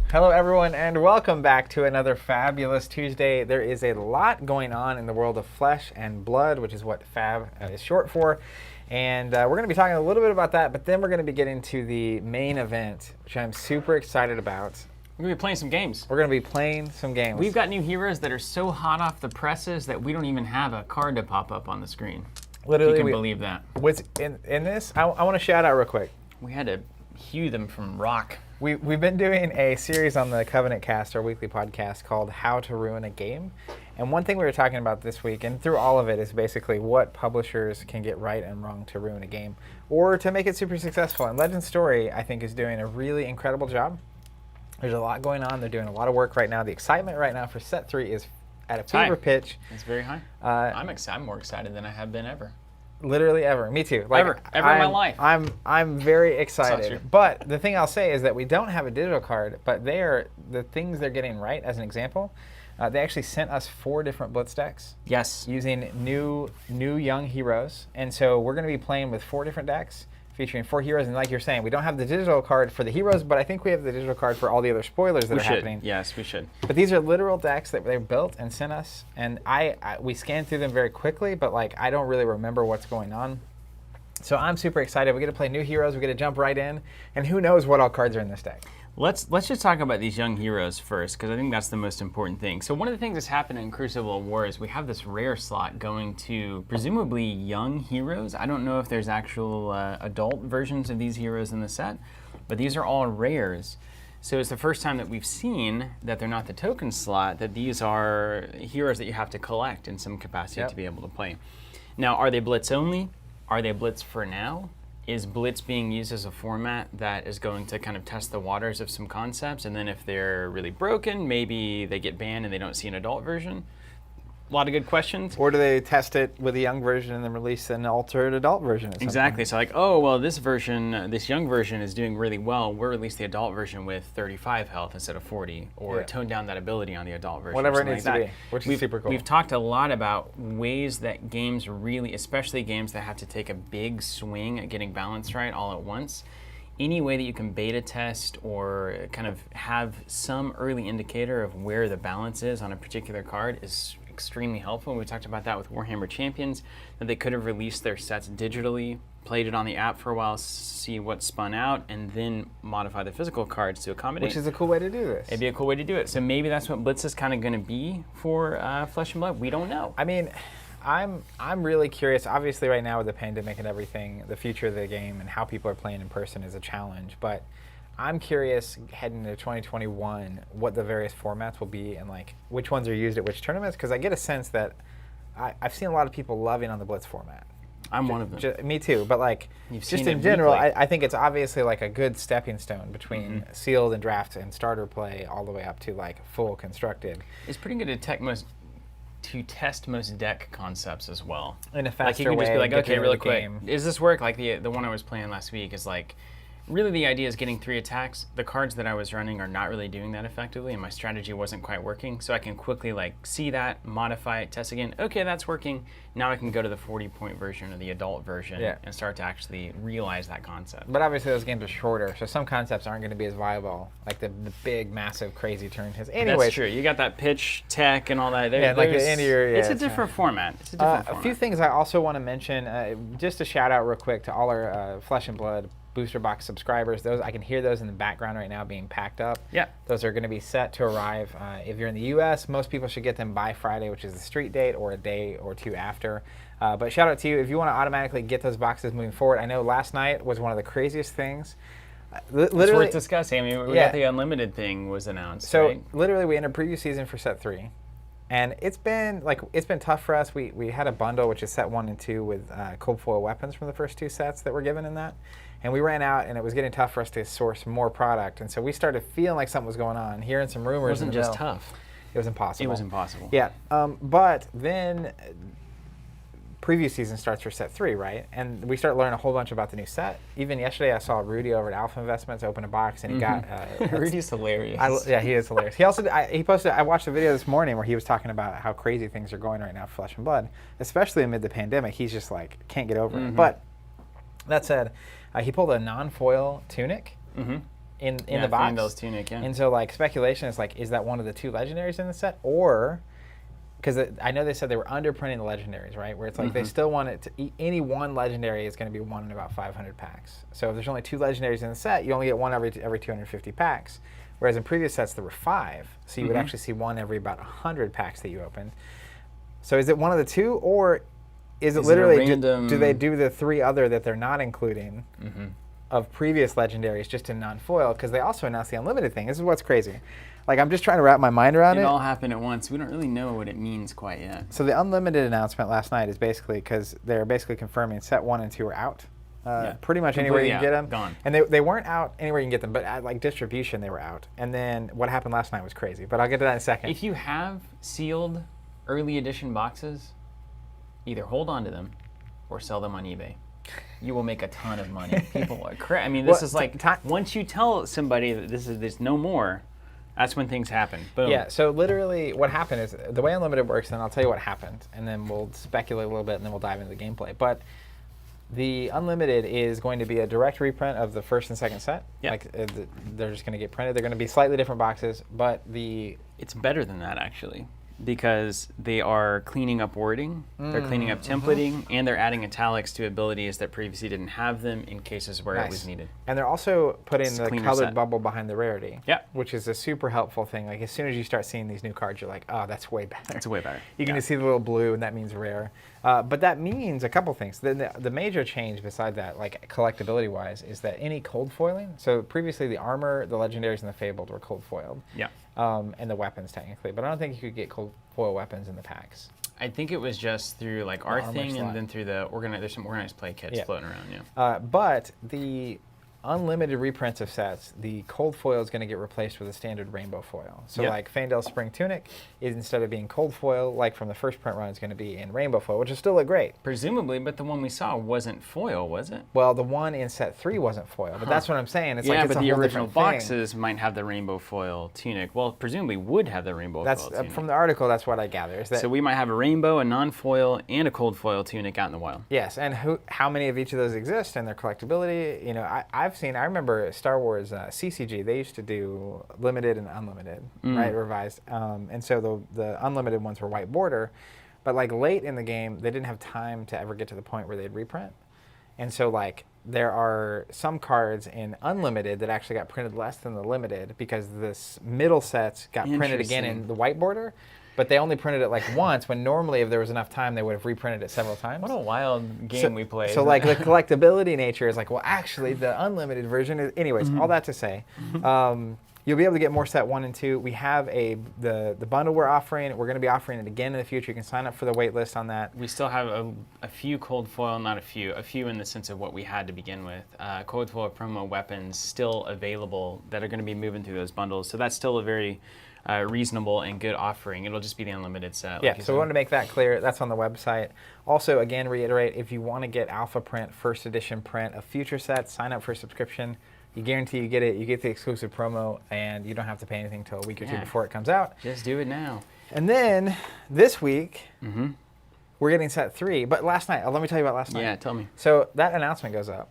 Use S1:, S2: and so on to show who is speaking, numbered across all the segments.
S1: Hello everyone and welcome back to another fabulous Tuesday. There is a lot going on in the world of flesh and blood, which is what FAB is short for. And we're going to be talking a little bit about that, but then we're going to be getting to the main event, which I'm super excited about.
S2: We're going to be playing some games.
S1: We're going to be playing some games.
S2: We've got new heroes that are so hot off the presses that we don't even have a card to pop up on the screen.
S1: Literally,
S2: if you can believe that.
S1: What's in this, I want to shout out real quick.
S2: We had to hew them from rock.
S1: We've been doing a series on the Covenant Cast, our weekly podcast, called How to Ruin a Game. And one thing we were talking about this week, and through all of it, is basically what publishers can get right and wrong to ruin a game, or to make it super successful. And Legend Story, I think, is doing a really incredible job. There's a lot going on. They're doing a lot of work right now. The excitement right now for set 3 is at a fever pitch.
S2: It's very high. I'm more excited than I have been ever.
S1: Literally ever. Me too.
S2: Ever in my life.
S1: I'm very excited. But the thing I'll say is that we don't have a digital card, but the things they're getting right, as an example, they actually sent us 4 different Blitz decks.
S2: Yes.
S1: Using new young heroes. And so we're going to be playing with 4 different decks featuring 4 heroes. And like you're saying, we don't have the digital card for the heroes, but I think we have the digital card for all the other spoilers that are happening.
S2: Yes, we should.
S1: But these are literal decks that they built and sent us. And we scanned through them very quickly, but I don't really remember what's going on. So I'm super excited. We get to play new heroes. We get to jump right in. And who knows what all cards are in this deck.
S2: Let's just talk about these young heroes first, because I think that's the most important thing. So one of the things that's happened in Crucible War is we have this rare slot going to presumably young heroes. I don't know if there's actual adult versions of these heroes in the set, but these are all rares. So it's the first time that we've seen that they're not the token slot, that these are heroes that you have to collect in some capacity to be able to play. Now, are they Blitz only? Are they Blitz for now? Is Blitz being used as a format that is going to kind of test the waters of some concepts, and then if they're really broken, maybe they get banned and they don't see an adult version? A lot of good questions.
S1: Or do they test it with a young version and then release an altered adult version?
S2: Exactly. So oh, well, this young version is doing really well. We'll release the adult version with 35 health instead of 40, or tone down that ability on the adult version.
S1: Whatever it needs to be, which is super cool.
S2: We've talked a lot about ways that games really, especially games that have to take a big swing at getting balance right all at once, any way that you can beta test or kind of have some early indicator of where the balance is on a particular card is extremely helpful. We talked about that with Warhammer Champions, that they could have released their sets digitally, played it on the app for a while, see what spun out, and then modify the physical cards to accommodate.
S1: Which is a cool way to do this.
S2: It'd be a cool way to do it. So maybe that's what Blitz is kind of going to be for Flesh and Blood. We don't know.
S1: I mean, I'm really curious. Obviously, right now with the pandemic and everything, the future of the game and how people are playing in person is a challenge. But I'm curious, heading into 2021, what the various formats will be and which ones are used at which tournaments. Because I get a sense that I've seen a lot of people loving on the Blitz format.
S2: I'm one of them.
S1: Me too. But just in general, I think it's obviously a good stepping stone between sealed and draft and starter play all the way up to full constructed.
S2: It's pretty good to test most deck concepts as well.
S1: In a faster
S2: you can
S1: way.
S2: Just be okay, really quick.
S1: Game.
S2: Does this work? The one I was playing last week is really the idea is getting 3 attacks. The cards that I was running are not really doing that effectively, and my strategy wasn't quite working. So I can quickly see that, modify it, test again. Okay, that's working. Now I can go to the 40-point version or the adult version and start to actually realize that concept.
S1: But obviously those games are shorter, so some concepts aren't going to be as viable, like the big, massive, crazy turn. Anyways,
S2: that's true. You got that pitch tech and all that.
S1: The end of your,
S2: it's a different format. It's a different format.
S1: A few things I also want to mention, just a shout out real quick to all our Flesh and Blood booster box subscribers. Those I can hear those in the background right now being packed up.
S2: Yeah.
S1: Those are going to be set to arrive. If you're in the U.S., most people should get them by Friday, which is the street date, or a day or 2 after. But shout out to you if you want to automatically get those boxes moving forward. I know last night was one of the craziest things.
S2: Literally, it's worth discussing. I mean, we got the unlimited thing was announced.
S1: So literally, we entered preview season for set 3. And it's been tough for us. We had a bundle, which is set 1 and 2, with cold foil weapons from the first 2 sets that were given in that. And we ran out, and it was getting tough for us to source more product. And so we started feeling like something was going on, hearing some rumors.
S2: It wasn't just tough.
S1: It was impossible.
S2: It was impossible.
S1: Yeah. But then preview season starts for set 3, right? And we start learning a whole bunch about the new set. Even yesterday, I saw Rudy over at Alpha Investments open a box, and he got...
S2: Rudy's hilarious.
S1: Yeah, he is hilarious. He also he posted... I watched a video this morning where he was talking about how crazy things are going right now for Flesh and Blood, especially amid the pandemic. He's just can't get over it. But that said, he pulled a non-foil tunic. in the box.
S2: Fandel's Tunic, yeah.
S1: And so like speculation is like, is that one of the 2 legendaries in the set, or because I know they said they were underprinting the legendaries, right? Where it's like they still want it to any one legendary is going to be one in about 500 packs. So if there's only 2 legendaries in the set, you only get one every 250 packs. Whereas in previous sets there were 5, so you would actually see one every about 100 packs that you opened. So is it one of the 2, or is it literally do they do the 3 other that they're not including of previous legendaries just in non-foil? Because they also announced the unlimited thing. This is what's crazy. Like, I'm just trying to wrap my mind around it.
S2: It all happened at once. We don't really know what it means quite yet.
S1: So the unlimited announcement last night is basically because they're basically confirming set 1 and 2 are out. Pretty much anywhere you can get them.
S2: Gone.
S1: And they weren't out anywhere you can get them, but at like distribution they were out. And then what happened last night was crazy, but I'll get to that in a second.
S2: If you have sealed early edition boxes, either hold on to them or sell them on eBay. You will make a ton of money. People are crazy. I mean, this is like, once you tell somebody that there's no more, that's when things happen. Boom.
S1: Yeah, so literally what happened is, the way Unlimited works, and I'll tell you what happened, and then we'll speculate a little bit, and then we'll dive into the gameplay. But the Unlimited is going to be a direct reprint of the first and second set.
S2: Yep.
S1: Like, they're just going to get printed. They're going to be slightly different boxes, but
S2: it's better than that, actually, because they are cleaning up wording, they're cleaning up templating, and they're adding italics to abilities that previously didn't have them in cases where it was needed.
S1: And they're also putting the colored
S2: set.
S1: bubble behind the rarity,
S2: Yep.
S1: which is a super helpful thing. Like, as soon as you start seeing these new cards, you're like, oh, that's way better.
S2: That's way better.
S1: You're going to see the little blue, and that means rare. But that means a couple things. The major change beside that, like collectability-wise, is that any cold foiling, so previously the armor, the legendaries, and the fabled were cold foiled.
S2: Yeah.
S1: And the weapons, technically. But I don't think you could get cold foil weapons in the packs.
S2: I think it was just through like our thing
S1: slot.
S2: and then through the there's some organized play kits floating around,
S1: But the unlimited reprints of sets, the cold foil is going to get replaced with a standard rainbow foil. So like Fandel's Spring Tunic, is instead of being cold foil, like from the first print run, is going to be in rainbow foil, which will still look great.
S2: Presumably, but the one we saw wasn't foil, was it?
S1: Well, the one in set 3 wasn't foil, but that's what I'm saying. It's
S2: yeah,
S1: like it's
S2: but
S1: a
S2: the
S1: whole
S2: original
S1: different
S2: boxes might have the rainbow foil tunic. Well, presumably would have the rainbow foil tunic.
S1: From the article, that's what I gather. Is that
S2: so we might have a rainbow, a non-foil, and a cold foil tunic out in the wild.
S1: Yes, and how many of each of those exist and their collectability? You know, I remember Star Wars CCG. They used to do limited and unlimited, right? Revised, and so the unlimited ones were white border, but like late in the game, they didn't have time to ever get to the point where they'd reprint, and so like there are some cards in unlimited that actually got printed less than the limited because this middle sets got printed again in the white border. But they only printed it like once, when normally if there was enough time, they would have reprinted it several times.
S2: What a wild game we played.
S1: So like the collectability nature is like, well, actually the unlimited version is, anyways, all that to say, you'll be able to get more set 1 and 2. We have the bundle we're offering. We're going to be offering it again in the future. You can sign up for the wait list on that.
S2: We still have a few cold foil, not a few in the sense of what we had to begin with. Cold foil promo weapons still available that are going to be moving through those bundles. So that's still a very reasonable and good offering. It'll just be the unlimited set.
S1: Yeah, so we wanted to make that clear. That's on the website. Also, again, reiterate, if you want to get alpha print, first edition print of future sets, sign up for a subscription. You guarantee you get it. You get the exclusive promo, and you don't have to pay anything until a week or two before it comes out.
S2: Just do it now.
S1: And then this week, we're getting set 3. But last night, let me tell you about last night.
S2: Yeah, tell me.
S1: So that announcement goes up.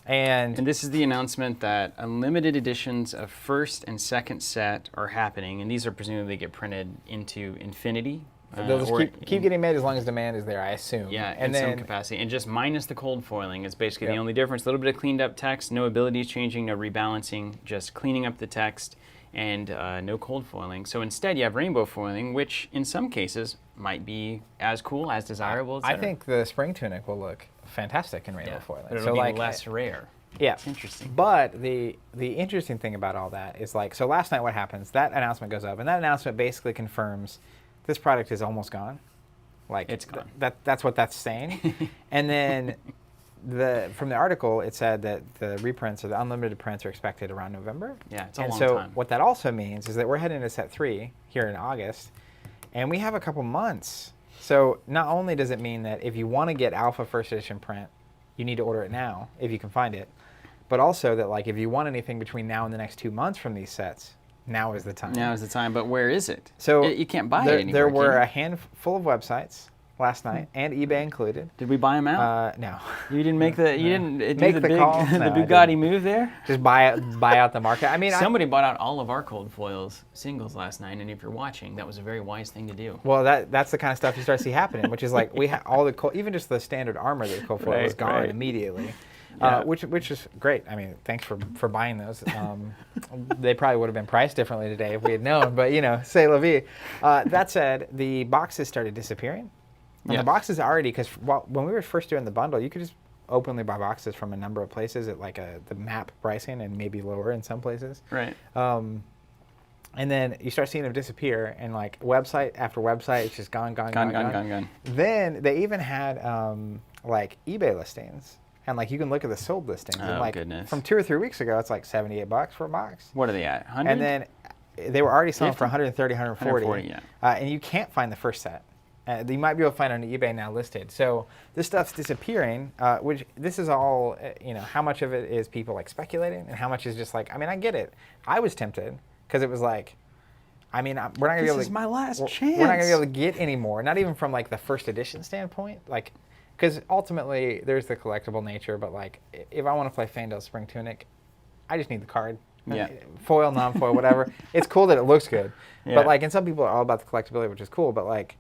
S1: And
S2: this is the announcement that unlimited editions of first and second set are happening, and these are presumably get printed into infinity.
S1: They'll just keep getting made as long as demand is there, I assume.
S2: Yeah,
S1: and
S2: in some capacity. And just minus the cold foiling is basically the only difference. A little bit of cleaned up text, no abilities changing, no rebalancing, just cleaning up the text, and no cold foiling. So instead you have rainbow foiling, which in some cases might be as cool, as desirable, etc.
S1: I think the Spring Tunic will look fantastic in rainbow foiling.
S2: But it'll be less rare.
S1: Yeah.
S2: It's interesting.
S1: But the interesting thing about all that is, like, so last night what happens, that announcement goes up, and that announcement basically confirms this product is almost gone. Like,
S2: it's gone.
S1: That's what that's saying. And then from the article, it said that the reprints or the unlimited prints are expected around November.
S2: Yeah, it's a long
S1: time.
S2: time.
S1: What that also means is that we're heading into set 3 here in August, and we have a couple months. So not only does it mean that if you want to get alpha first edition print, you need to order it now if you can find it, but also that, like, if you want anything between now and the next 2 months from these sets, now is the time.
S2: Now is the time, but where is it?
S1: So
S2: you can't buy it anywhere.
S1: There were a handful of websites last night, and eBay included.
S2: Did we buy them out?
S1: No.
S2: You didn't make the you didn't do
S1: Make
S2: the
S1: the
S2: big
S1: call?
S2: the
S1: No, I
S2: Bugatti move there?
S1: Just buy out the market. I mean,
S2: Somebody bought out all of our cold foils singles last night, and if you're watching, that was a very wise thing to do.
S1: well, that's the kind of stuff you start to see happening, which is like we all the even just the standard armor that cold foil was gone immediately.
S2: Yeah.
S1: Which is great. I mean, thanks for buying those. They probably would have been priced differently today if we had known, but c'est la vie. That said, the boxes started disappearing. And the boxes already, because when we were first doing the bundle, you could just openly buy boxes from a number of places at like the map pricing and maybe lower in some places.
S2: Right.
S1: And then you start seeing them disappear, and like website after website, it's just gone. Then they even had like eBay listings. And like you can look at the sold listings, and like from 2 or 3 weeks ago, it's like $78 for a box.
S2: What are they at? 100?
S1: And then they were already selling for 130, 140.
S2: 140, yeah.
S1: And you can't find the first set. You might be able to find it on eBay now listed. So this stuff's disappearing. Which this is all, how much of it is people like speculating, and how much is just like, I mean, I get it. I was tempted because it was like, I mean, we're not gonna be able to.
S2: This is my last chance.
S1: We're not gonna be able to get any more. Not even from like the first edition standpoint, like. Because ultimately, there's the collectible nature, but like, if I want to play Fandel Spring Tunic, I just need the card.
S2: Yeah.
S1: Foil, non-foil, whatever. It's cool that it looks good.
S2: Yeah.
S1: But like, and some people are all about the collectability, which is cool. But like,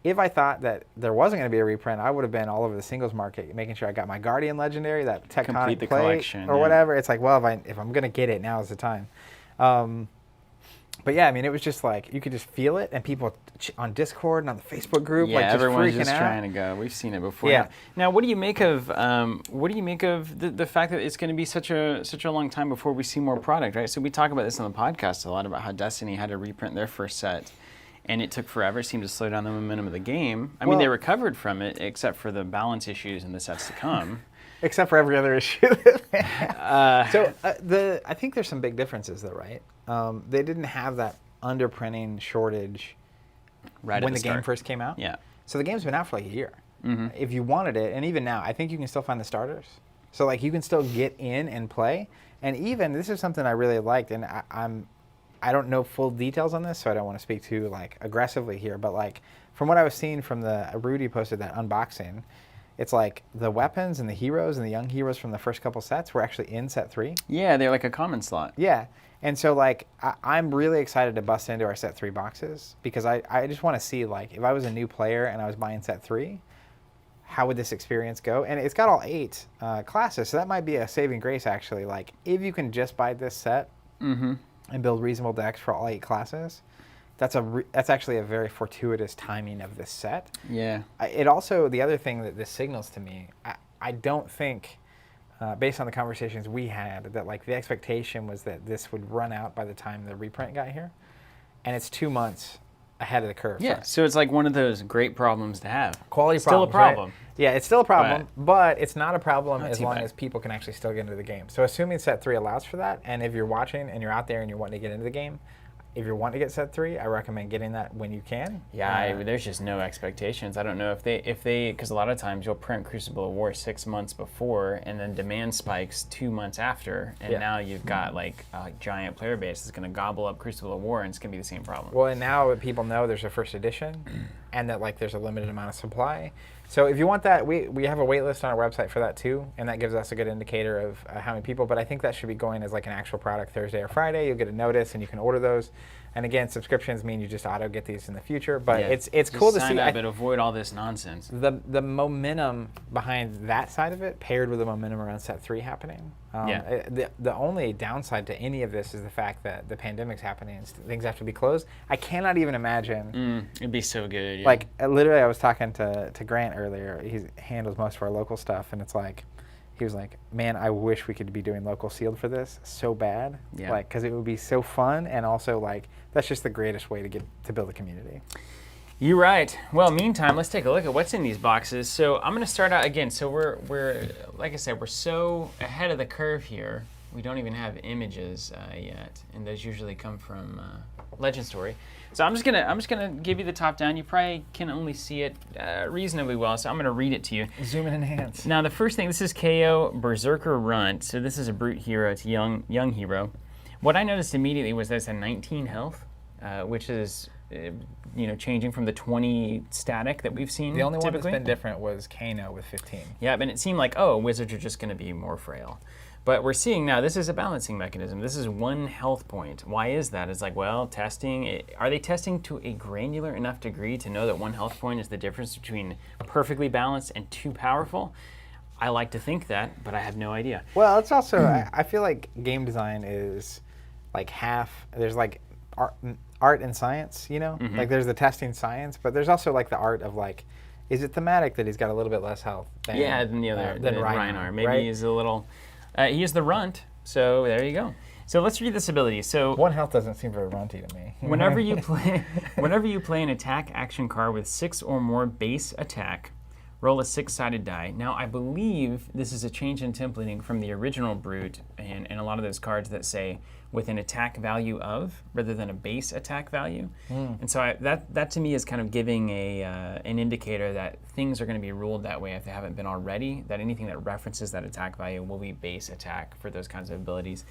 S1: if I thought that there wasn't going to be a reprint, I would have been all over the singles market, making sure I got my Guardian Legendary, that Tectonic
S2: Complete the
S1: plate,
S2: collection,
S1: or whatever. It's like, well, if I'm going to get it, now is the time. But yeah, I mean, it was just like, you could just feel it, and people on Discord and on the Facebook group, like just
S2: everyone's
S1: freaking
S2: just
S1: out.
S2: trying to go. We've seen it before.
S1: Yeah.
S2: Now, what do you make of the fact that it's going to be such a long time before we see more product, right? So we talk about this on the podcast a lot about how Destiny had to reprint their first set, and it took forever. It seemed to slow down the momentum of the game. I mean, they recovered from it, except for the balance issues and the sets to come.
S1: Except for every other issue. I think there's some big differences, though, right? They didn't have that underprinting shortage when the game first came out.
S2: Yeah.
S1: So the game's been out for like a year. Mm-hmm. If you wanted it, and even now, I think you can still find the starters. So like you can still get in and play. And even this is something I really liked, and I don't know full details on this, so I don't want to speak too like aggressively here. But like from what I was seeing from Rudy posted that unboxing, it's like the weapons and the heroes and the young heroes from the first couple sets were actually in set 3.
S2: Yeah, they're like a common slot.
S1: Yeah. And so, like, I'm really excited to bust into our set 3 boxes because I just want to see, like, if I was a new player and I was buying set 3, how would this experience go? And it's got all 8 classes, so that might be a saving grace, actually. Like, if you can just buy this set and build reasonable decks for all 8 classes, that's actually a very fortuitous timing of this set.
S2: Yeah.
S1: It also, the other thing that this signals to me, I don't think... based on the conversations we had, that like the expectation was that this would run out by the time the reprint got here, and it's 2 months ahead of the curve.
S2: Yeah, so it's like one of those great problems to have.
S1: Quality
S2: still
S1: problems,
S2: a problem.
S1: Right? Yeah, it's still a problem, but it's not a problem as long
S2: bad.
S1: as people can actually still get into the game. So assuming set 3 allows for that, and if you're watching and you're out there and you're wanting to get into the game, if you want to get set 3, I recommend getting that when you can.
S2: Yeah, there's just no expectations. I don't know if they, because a lot of times you'll print Crucible of War 6 months before, and then demand spikes 2 months after, and now you've got like a giant player base that's going to gobble up Crucible of War, and it's going to be the same problem.
S1: Well, and now people know there's a first edition, and that like there's a limited amount of supply. So if you want that, we have a wait list on our website for that too, and that gives us a good indicator of how many people, but I think that should be going as like an actual product Thursday or Friday. You'll get a notice and you can order those. And again, subscriptions mean you just auto get these in the future, but it's cool to see.
S2: Sign up, but avoid all this nonsense.
S1: The momentum behind that side of it, paired with the momentum around set 3 happening. The only downside to any of this is the fact that the pandemic's happening and things have to be closed. I cannot even imagine.
S2: It'd be so good. Yeah.
S1: Like literally, I was talking to Grant earlier. He handles most of our local stuff, and it's like, he was like, man, I wish we could be doing local sealed for this so bad.
S2: Yeah.
S1: Like, because it would be so fun, and also like that's just the greatest way to build a community.
S2: You're right. Well, meantime, let's take a look at what's in these boxes. So I'm going to start out again. So we're like I said, we're so ahead of the curve here. We don't even have images yet, and those usually come from Legend Story. So I'm just gonna give you the top down. You probably can only see it reasonably well, so I'm gonna read it to you.
S1: Zoom in and enhance.
S2: Now the first thing, this is KO Berserker Runt. So this is a brute hero. It's a young hero. What I noticed immediately was that it's a 19 health, which is changing from the 20 static that we've seen.
S1: The only one
S2: typically.
S1: that's been different was Kano with 15.
S2: Yeah, and it seemed like, oh, wizards are just going to be more frail. But we're seeing now this is a balancing mechanism. This is 1 health point. Why is that? It's like, well, testing. Are they testing to a granular enough degree to know that 1 health point is the difference between perfectly balanced and too powerful? I like to think that, but I have no idea.
S1: Well, it's also, I feel like game design is like half, there's like art and science, Like there's the testing science, but there's also like the art of like, is it thematic that he's got a little bit less health than
S2: the other,
S1: than
S2: Rhinar? Maybe
S1: right?
S2: he's a little, he is the runt, so there you go. So let's read this ability. So
S1: 1 health doesn't seem very runty to me.
S2: whenever you play an attack action card with 6 or more base attack, roll a 6-sided die. Now, I believe this is a change in templating from the original Brute and a lot of those cards that say with an attack value of rather than a base attack value. And so that to me is kind of giving an indicator that things are going to be ruled that way if they haven't been already, that anything that references that attack value will be base attack for those kinds of abilities.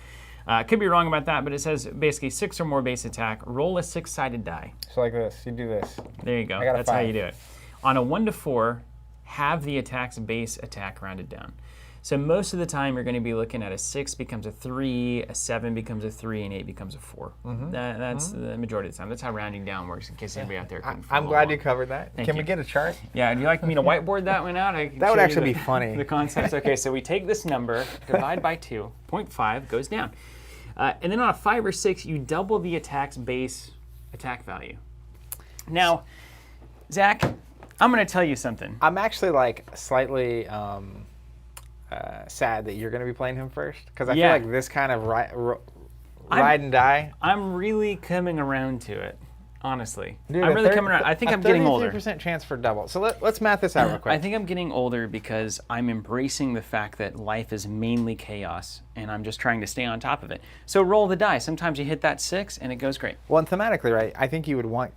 S2: Could be wrong about that, but it says basically 6 or more base attack, roll a 6-sided die.
S1: So like this, you do this.
S2: There you go.
S1: I got a
S2: That's how
S1: 5.
S2: you do it. On a 1 to 4, have the attack's base attack rounded down. So most of the time you're going to be looking at a 6 becomes a 3, a 7 becomes a 3, and 8 becomes a 4. That's the majority of the time. That's how rounding down works, in case anybody out there couldn't follow
S1: I'm glad
S2: along.
S1: you covered that.
S2: Thank
S1: Can
S2: you.
S1: we get a chart?
S2: Yeah, do you like me to whiteboard that one out? I can
S1: That would
S2: show you
S1: actually be funny.
S2: The concepts. Okay, so we take this number, divide by 2, 0.5 goes down. And then on a 5 or 6, you double the attack's base attack value. Now, Zach, I'm going to tell you something.
S1: I'm actually like slightly sad that you're going to be playing him first because I feel like this kind of ride and die.
S2: I'm really coming around to it, honestly.
S1: Dude,
S2: I'm really coming around. I think I'm getting older.
S1: 33% chance for double. So let's math this out real quick.
S2: I think I'm getting older because I'm embracing the fact that life is mainly chaos, and I'm just trying to stay on top of it. So roll the die. Sometimes you hit that 6, and it goes great.
S1: Well, and thematically, right, I think you would want,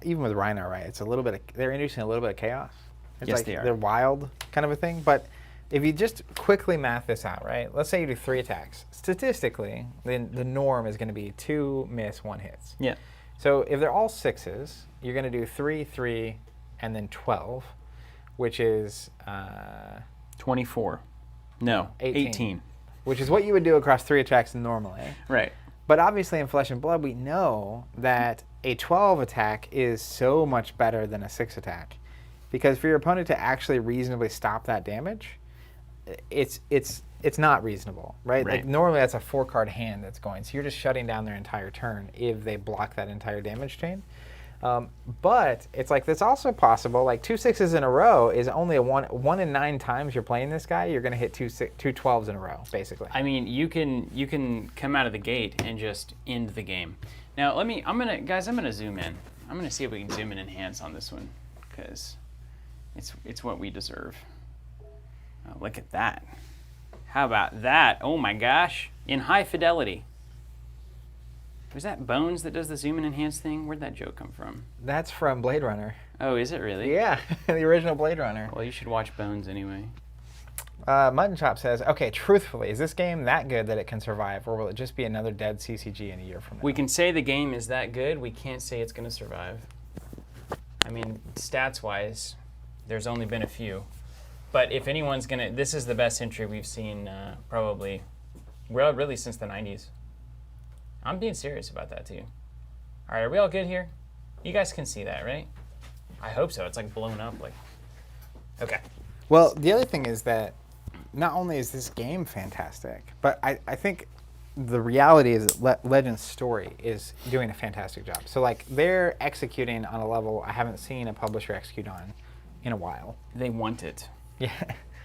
S1: even with Rhinar, right, it's a little bit, they're introducing a little bit of chaos. It's
S2: Yes,
S1: like
S2: they are.
S1: They're wild kind of a thing. But if you just quickly math this out, right, let's say you do 3 attacks. Statistically, then the norm is going to be 2 miss, 1 hits.
S2: Yeah.
S1: So if they're all 6s, you're going to do 3, 3, and then 12, which is
S2: 24. No, 18.
S1: which is what you would do across 3 attacks normally.
S2: Right.
S1: But obviously in Flesh and Blood, we know that a 12 attack is so much better than a 6 attack. Because for your opponent to actually reasonably stop that damage, it's not reasonable, right?
S2: Right.
S1: Like normally that's a 4-card hand that's going. So you're just shutting down their entire turn if they block that entire damage chain. But it's like that's also possible. Like 2 6s in a row is only a 1 in 9 times you're playing this guy. You're going to hit 2 12s in a row, basically.
S2: I mean, you can come out of the gate and just end the game. Now, I'm gonna zoom in. I'm gonna see if we can zoom in and enhance on this one, because it's what we deserve. Oh, look at that. How about that? Oh my gosh, in high fidelity. Was that Bones that does the zoom and enhance thing? Where'd that joke come from?
S1: That's from Blade Runner.
S2: Oh, is it really?
S1: Yeah, the original Blade Runner.
S2: Well, you should watch Bones anyway.
S1: Mutton Chop says, okay, truthfully, is this game that good that it can survive, or will it just be another dead CCG in a year from now?
S2: We can say the game is that good. We can't say it's going to survive. I mean, stats-wise, there's only been a few. But if anyone's going to... This is the best entry we've seen probably, well, really since the 90s. I'm being serious about that, too. All right, are we all good here? You guys can see that, right? I hope so. It's like blown up. Okay.
S1: Well, the other thing is that not only is this game fantastic, but I think the reality is that Legend's story is doing a fantastic job. So, like, they're executing on a level I haven't seen a publisher execute on in a while.
S2: They want it.
S1: Yeah.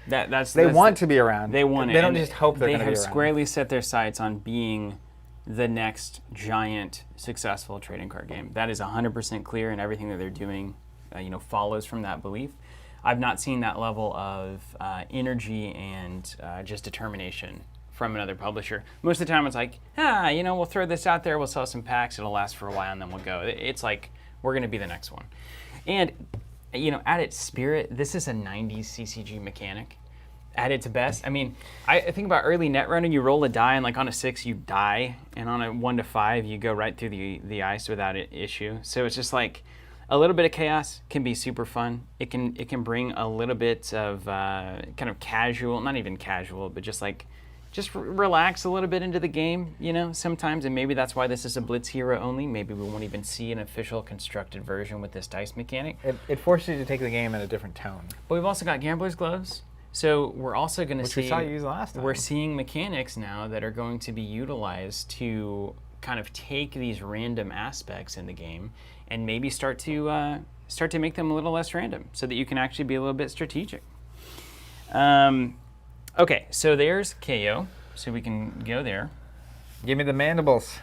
S2: They
S1: want to be around.
S2: They want it.
S1: They don't just hope they're going to be around.
S2: They have squarely set their sights on being the next giant successful trading card game. That is 100% clear, and everything that they're doing follows from that belief. I've not seen that level of energy and just determination from another publisher. Most of the time it's like, we'll throw this out there, we'll sell some packs, it'll last for a while, and then we'll go. It's like, we're going to be the next one. And, at its spirit, this is a 90s CCG mechanic. at its best. I mean, I think about early Netrunner, you roll a die, and like on a 6, you die, and on a 1 to 5, you go right through the ice without an issue. So it's just like a little bit of chaos can be super fun. It can bring a little bit of kind of casual, not even casual, but just relax a little bit into the game, sometimes. And maybe that's why this is a Blitz hero only. Maybe we won't even see an official constructed version with this dice mechanic.
S1: It forces you to take the game in a different tone.
S2: But we've also got Gambler's Gloves. So we're also going to see...
S1: Which we saw you use last time.
S2: We're seeing mechanics now that are going to be utilized to kind of take these random aspects in the game and maybe start to make them a little less random so that you can actually be a little bit strategic. Okay, so there's KO, so we can go there.
S1: Give me the mandibles.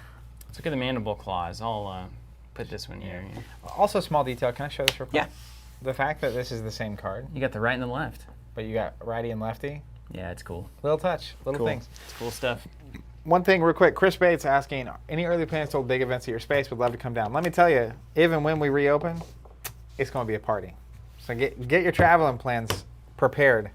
S2: Let's look at the mandible claws. I'll put this one here.
S1: Also, small detail. Can I show this real quick?
S2: Yeah.
S1: The fact that this is the same card,
S2: You got the right and the left.
S1: but you got righty and lefty.
S2: Yeah, it's cool.
S1: Little touch, little
S2: Cool.
S1: things.
S2: It's cool stuff.
S1: One thing real quick, Chris Bates asking, any early plans to hold big events at your space? Would love to come down. Let me tell you, even when we reopen, it's going to be a party. So get your traveling plans prepared.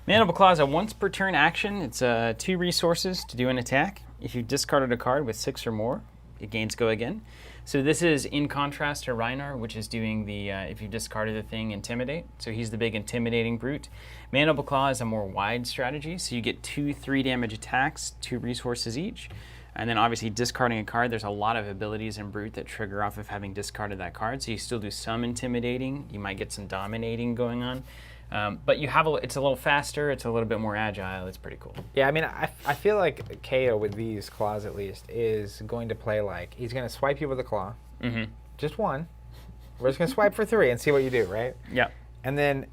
S2: Mandible Claw is a once per turn action. It's 2 resources to do an attack. If you discarded a card with 6 or more, it gains go again. So this is in contrast to Reinar, which is doing the, if you discarded the thing, Intimidate. So he's the big intimidating brute. Mandible Claw is a more wide strategy. So you get 2 3 damage attacks, 2 resources each. And then obviously discarding a card, there's a lot of abilities in Brute that trigger off of having discarded that card. So you still do some intimidating. You might get some dominating going on. But you have it's a little faster, it's a little bit more agile, it's pretty cool.
S1: Yeah, I mean, I feel like KO with these claws at least is going to play like, he's going to swipe you with a claw.
S2: Mm-hmm.
S1: Just one. We're just going to swipe for 3 and see what you do, right?
S2: Yeah.
S1: And then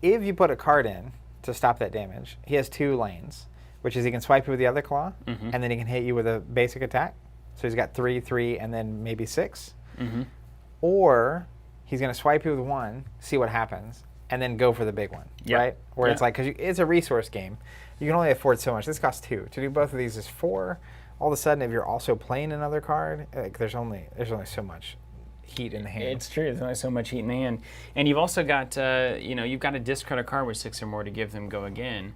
S1: if you put a card in to stop that damage, he has 2 lanes, which is he can swipe you with the other claw, and then he can hit you with a basic attack. So he's got 3, 3, and then maybe 6.
S2: Mm-hmm.
S1: Or he's going to swipe you with 1, see what happens, and then go for the big one, right? Where it's like, because it's a resource game, you can only afford so much. This costs 2. To do both of these is 4. All of a sudden, if you're also playing another card, like there's only so much heat in the hand.
S2: It's true. There's only so much heat in the hand, and you've also got, you've got to discard a card with 6 or more to give them go again.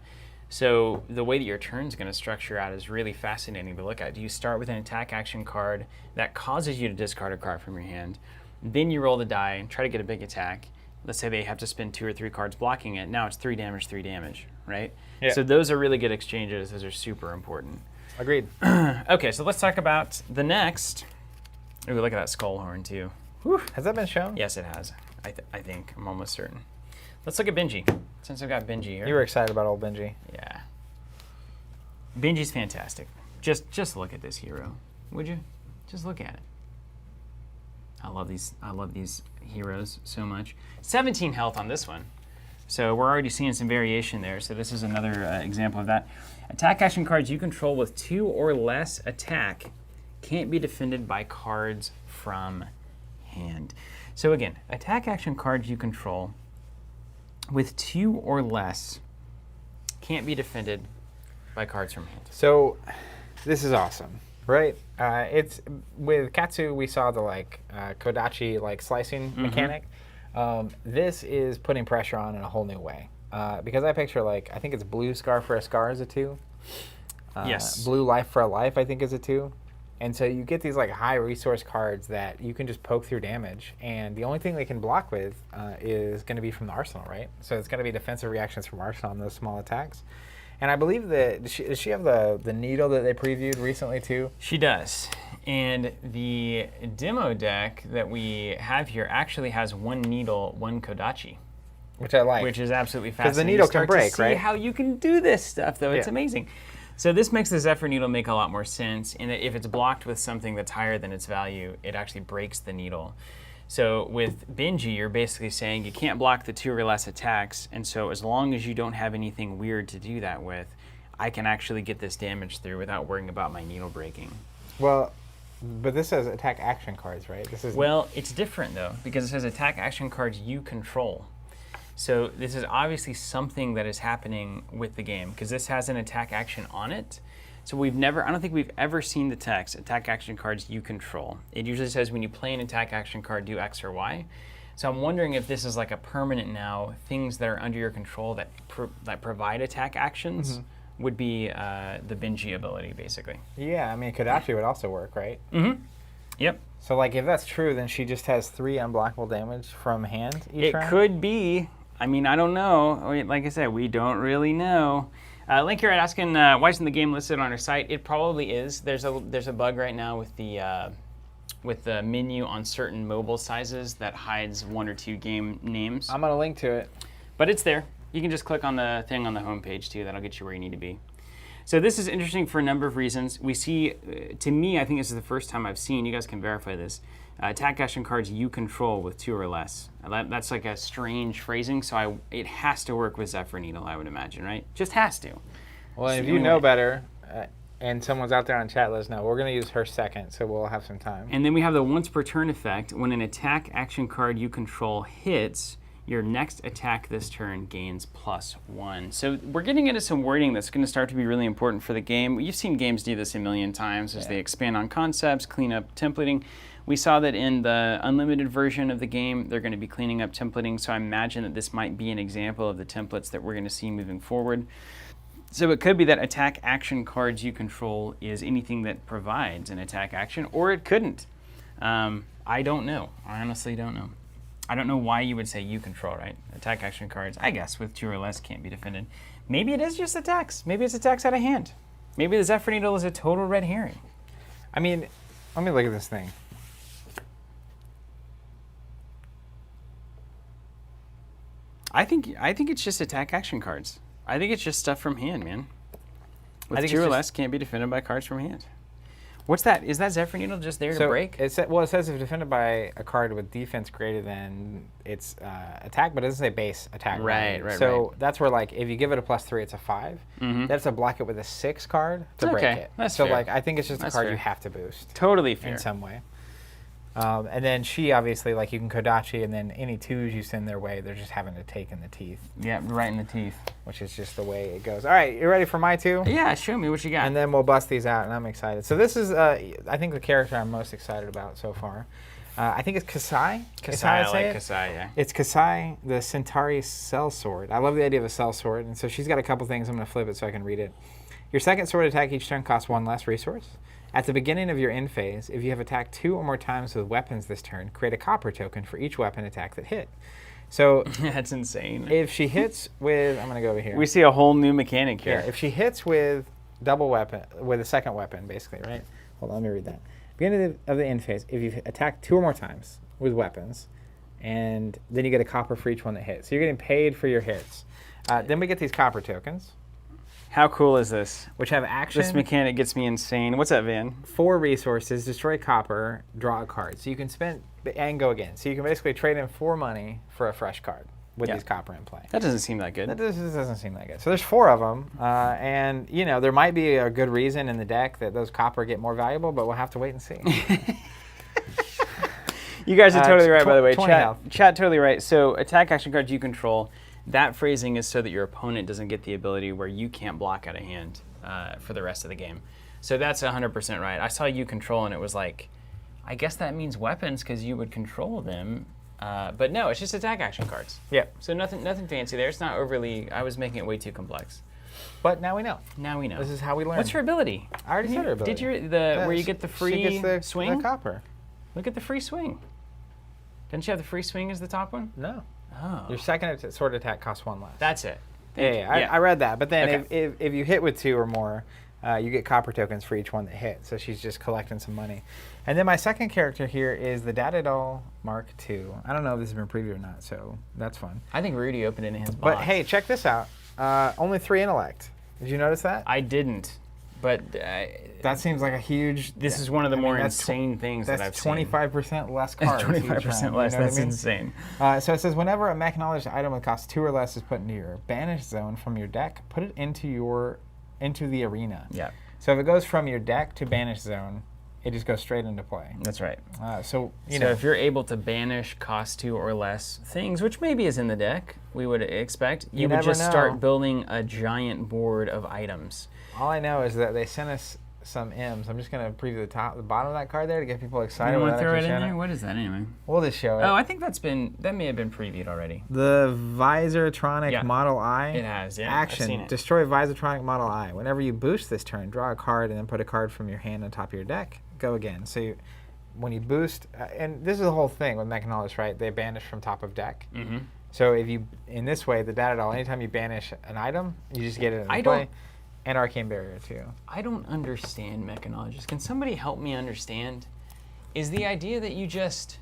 S2: So the way that your turn's going to structure out is really fascinating to look at. Do you start with an attack action card that causes you to discard a card from your hand, then you roll the die and try to get a big attack? Let's say they have to spend 2 or 3 cards blocking it. Now it's 3 damage, right?
S1: Yeah.
S2: So those are really good exchanges. Those are super important.
S1: Agreed.
S2: Okay, so let's talk about the next. Ooh, look at that skull horn too.
S1: Whew. Has that been shown?
S2: Yes, it has. I think. I'm almost certain. Let's look at Benji, since I've got Benji here.
S1: You were excited about old Benji.
S2: Yeah. Benji's fantastic. Just look at this hero, would you? Just look at it. I love these heroes so much. 17 health on this one. So we're already seeing some variation there. So this is another example of that. Attack action cards you control with 2 or less attack can't be defended by cards from hand. So again, attack action cards you control with 2 or less can't be defended by cards from hand.
S1: So this is awesome, right? It's with Katsu we saw the Kodachi slicing mechanic. This is putting pressure on in a whole new way. Because I picture I think it's blue scar for a scar is a 2.
S2: Yes.
S1: Blue life for a life I think is a 2. And so you get these high resource cards that you can just poke through damage, and the only thing they can block with is going to be from the arsenal, right? So it's going to be defensive reactions from arsenal on those small attacks. And I believe that does she have the needle that they previewed recently too?
S2: She does. And the demo deck that we have here actually has 1 needle, 1 Kodachi.
S1: Which I like.
S2: Which is absolutely fascinating.
S1: Because the needle
S2: You start
S1: can break,
S2: to see
S1: right?
S2: how you can do this stuff, though. It's
S1: Yeah.
S2: amazing. So this makes the Zephyr Needle make a lot more sense, in that if it's blocked with something that's higher than its value, it actually breaks the needle. So with Benji, you're basically saying you can't block the 2 or less attacks, and so as long as you don't have anything weird to do that with, I can actually get this damage through without worrying about my needle breaking.
S1: Well, but this says attack action cards, right? This is
S2: Well, it's different, though, because it says attack action cards you control. So this is obviously something that is happening with the game, because this has an attack action on it. So I don't think we've ever seen the text, attack action cards you control. It usually says when you play an attack action card, do X or Y. So I'm wondering if this is like a permanent now, things that are under your control that provide attack actions would be the Benji ability, basically.
S1: Yeah, I mean, Kodachi would also work, right?
S2: Mm-hmm. Yep.
S1: So, like, if that's true, then she just has 3 unblockable damage from hand each round?
S2: It could be. I mean, I don't know. Like I said, we don't really know. Link here asking, why isn't the game listed on our site? It probably is. There's a bug right now with the menu on certain mobile sizes that hides 1 or 2 game names.
S1: I'm going to link to it.
S2: But it's there. You can just click on the thing on the homepage, too. That'll get you where you need to be. So this is interesting for a number of reasons. We see, to me, I think this is the first time I've seen, you guys can verify this, attack action cards you control with 2 or less. That's like a strange phrasing, so it has to work with Zephyr Needle, I would imagine, right? Just has to.
S1: Well, if you know better, and someone's out there on chat, let us know. We're going to use her second, so we'll have some time.
S2: And then we have the once per turn effect. When an attack action card you control hits, your next attack this turn gains +1. So we're getting into some wording that's going to start to be really important for the game. You've seen games do this a million times as they expand on concepts, clean up templating. We saw that in the unlimited version of the game, they're going to be cleaning up templating, so I imagine that this might be an example of the templates that we're going to see moving forward. So it could be that attack action cards you control is anything that provides an attack action, or it couldn't. I don't know. I honestly don't know. I don't know why you would say you control, right? Attack action cards, I guess, with 2 or less can't be defended. Maybe it is just attacks. Maybe it's attacks out of hand. Maybe the Zephyr Needle is a total red herring.
S1: I mean, let me look at this thing.
S2: I think it's just attack action cards. I think it's just stuff from hand, man. With 2 or less can't be defended by cards from hand. What's that? Is that Zephyr Needle just there to break?
S1: It says if defended by a card with defense greater than its attack, but it doesn't say base attack.
S2: Right.
S1: So that's where, like, if you give it a +3, it's a 5. That's to block it with a 6 card to break it.
S2: That's
S1: fair.
S2: fair.
S1: Like, I think it's just a card you have to boost.
S2: Totally fair.
S1: In some way. And then she obviously, like, you can Kodachi, and then any 2s you send their way, they're just having to take in the teeth.
S2: Yeah, right in the teeth.
S1: Which is just the way it goes. All right, you ready for my 2?
S2: Yeah, show me what you got.
S1: And then we'll bust these out, and I'm excited. So this is, I think, the character I'm most excited about so far. I think it's Kassai.
S2: Kassai, I like Kassai, yeah.
S1: It's Kassai, the Centauri Sellsword. I love the idea of a sellsword, and so she's got a couple things. I'm going to flip it so I can read it. Your second sword attack each turn costs 1 less resource. At the beginning of your end phase, if you have attacked 2 or more times with weapons this turn, create a copper token for each weapon attack that hit. So
S2: that's insane.
S1: If she hits with, I'm going to go over here.
S2: We see a whole new mechanic here.
S1: Yeah, if she hits with double weapon, with a second weapon, basically, right? Hold on, let me read that. Beginning of the end phase, if you've attacked 2 or more times with weapons, and then you get a copper for each one that hits. So you're getting paid for your hits. Then we get these copper tokens.
S2: How cool is this?
S1: Which have action.
S2: This mechanic gets me insane. What's up, Van?
S1: 4 resources, destroy copper, draw a card. So you can spend and go again. So you can basically trade in 4 money for a fresh card with these copper in play.
S2: That doesn't seem that good.
S1: That doesn't seem that good. So there's 4 of them, and you know there might be a good reason in the deck that those copper get more valuable, but we'll have to wait and see.
S2: You guys are totally right, by the way. Chat totally right. So attack action cards you control. That phrasing is so that your opponent doesn't get the ability where you can't block out of hand for the rest of the game. So that's 100% right. I saw you control, and it was like, I guess that means weapons because you would control them. But no, it's just attack action cards.
S1: Yeah.
S2: So nothing fancy there. It's not overly, I was making it way too complex.
S1: But now we know.
S2: Now we know.
S1: This is how we learn.
S2: What's her ability?
S1: I already said her ability.
S2: Did where you get the free
S1: she gets
S2: swing?
S1: The copper.
S2: Look at the free swing. Didn't she have the free swing as the top one?
S1: No.
S2: Oh.
S1: Your second sword attack costs 1 less.
S2: That's it.
S1: I read that. But then if you hit with 2 or more, you get copper tokens for each one that hits. So she's just collecting some money. And then my second character here is the Data Doll Mark II. I don't know if this has been previewed or not, so that's fun.
S2: I think Rudy opened it in his box.
S1: But hey, check this out. Only 3 intellect. Did you notice that?
S2: I didn't. But
S1: that seems like a huge.
S2: This is one of the more insane things that I've seen.
S1: That's 25% less cards.
S2: 25% less. That's insane.
S1: So it says whenever a mech-knowledge item that costs 2 or less is put into your banished zone from your deck, put it into the arena.
S2: Yeah.
S1: So if it goes from your deck to banished zone, it just goes straight into play.
S2: That's right.
S1: So
S2: if you're able to banish cost 2 or less things, which maybe is in the deck, we would expect, you would just start building a giant board of items.
S1: All I know is that they sent us some M's. I'm just going to preview the bottom of that card there to get people excited.
S2: You want to
S1: without
S2: throw it
S1: actually
S2: in
S1: showing
S2: there? What is that anyway?
S1: We'll just show it.
S2: Oh, I think that may have been previewed already.
S1: The Visortronic Model I.
S2: It has, yeah.
S1: Action.
S2: I've seen it.
S1: Destroy Visortronic Model I. Whenever you boost this turn, draw a card and then put a card from your hand on top of your deck. Go again. So when you boost, and this is the whole thing with Mechanologist, right? They banish from top of deck.
S2: Mm-hmm.
S1: So if you, in this way, the data doll, anytime you banish an item, you just get it in play. And Arcane Barrier, too.
S2: I don't understand Mechanologist. Can somebody help me understand? Is the idea that you just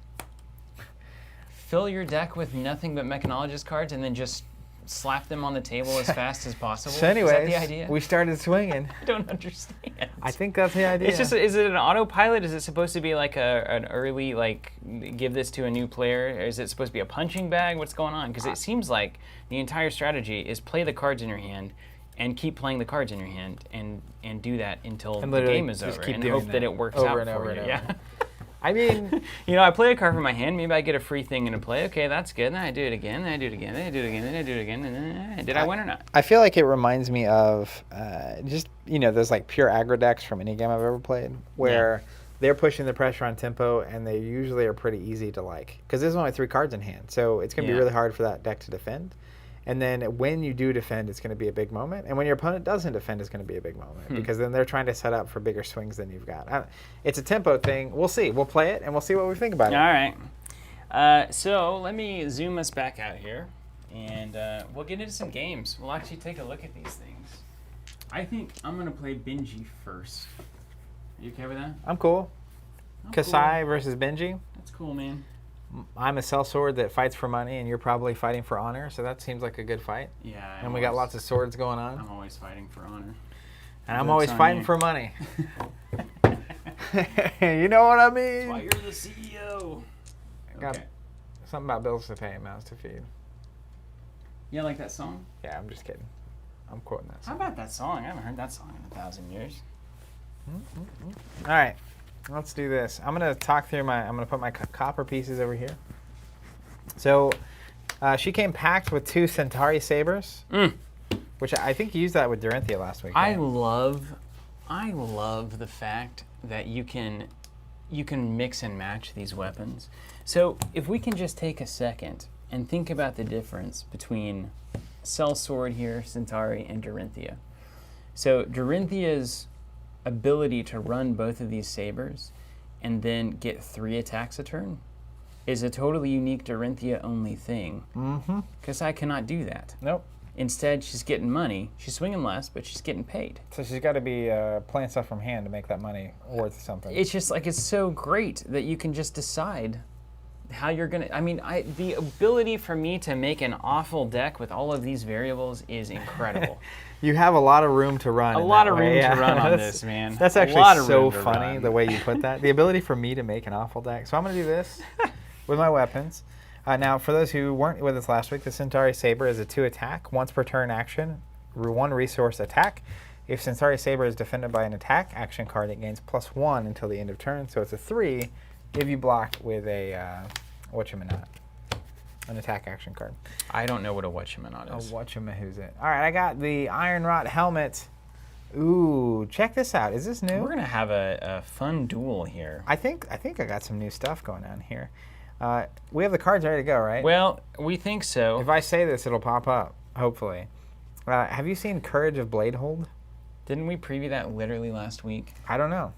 S2: fill your deck with nothing but Mechanologist cards and then just slap them on the table as fast as possible?
S1: So anyways,
S2: is that the idea?
S1: we started swinging.
S2: I don't understand.
S1: I think that's the idea.
S2: It's just, is it an autopilot? Is it supposed to be like an early, like, give this to a new player? Or is it supposed to be a punching bag? What's going on? Because it seems like the entire strategy is play the cards in your hand and keep playing the cards in your hand and do that until the game is over and hope that it works out for you. Yeah.
S1: I mean,
S2: I play a card from my hand. Maybe I get a free thing into play. Okay, that's good. Then I do it again. Then I do it again. Then I do it again. Then I do it again. And then, did I win or not?
S1: I feel like it reminds me of just, those like pure aggro decks from any game I've ever played where they're pushing the pressure on tempo and they usually are pretty easy to because there's only 3 cards in hand. So it's going to be really hard for that deck to defend. And then when you do defend, it's going to be a big moment. And when your opponent doesn't defend, it's going to be a big moment because then they're trying to set up for bigger swings than you've got. It's a tempo thing. We'll see. We'll play it, and we'll see what we think about it.
S2: All right. So let me zoom us back out here, and we'll get into some games. We'll actually take a look at these things. I think I'm going to play Benji first. Are you okay with that?
S1: I'm cool. Kassai versus Benji.
S2: That's cool, man.
S1: I'm a sellsword that fights for money, and you're probably fighting for honor, so that seems like a good fight.
S2: Yeah.
S1: And we got lots of swords going on.
S2: I'm always fighting for honor.
S1: And I'm always fighting for money. You know what I mean?
S2: That's why you're the CEO.
S1: Got something about bills to pay, mouths to feed.
S2: You like that song?
S1: Yeah, I'm just kidding. I'm quoting that song.
S2: How about that song? I haven't heard that song in 1,000 years.
S1: All right. Let's do this. I'm going to talk through I'm going to put my copper pieces over here. So she came packed with 2 Centauri Sabers, which I think you used that with Dorinthia last week.
S2: Right? I love the fact that you can mix and match these weapons. So if we can just take a second and think about the difference between Sellsword here, Centauri, and Dorinthia. So Dorinthia's ability to run both of these sabers and then get 3 attacks a turn is a totally unique Dorinthia only thing. Because I cannot do that.
S1: Nope.
S2: Instead, she's getting money. She's swinging less, but she's getting paid.
S1: So she's got to be playing stuff from hand to make that money worth something.
S2: It's just like, it's so great that you can just decide how you're going to... the ability for me to make an awful deck with all of these variables is incredible.
S1: You have a lot of room to run.
S2: A lot of room to run on this, man.
S1: That's actually so funny, the way you put that. The ability for me to make an awful deck. So I'm going to do this with my weapons. Now, for those who weren't with us last week, the Centauri Saber is a 2 attack, once per turn action, 1 resource attack. If Centauri Saber is defended by an attack action card, it gains +1 until the end of turn. So it's a 3 if you block with a, an attack action card.
S2: I don't know what a whatchamanot is.
S1: A whatchamahoozit. All right, I got the Iron Rot helmet. Ooh, check this out. Is this new?
S2: We're going to have a fun duel here.
S1: I think I got some new stuff going on here. We have the cards ready to go, right?
S2: Well, we think so.
S1: If I say this, it'll pop up, hopefully. Have you seen Courage of Bladehold?
S2: Didn't we preview that literally last week?
S1: I don't know.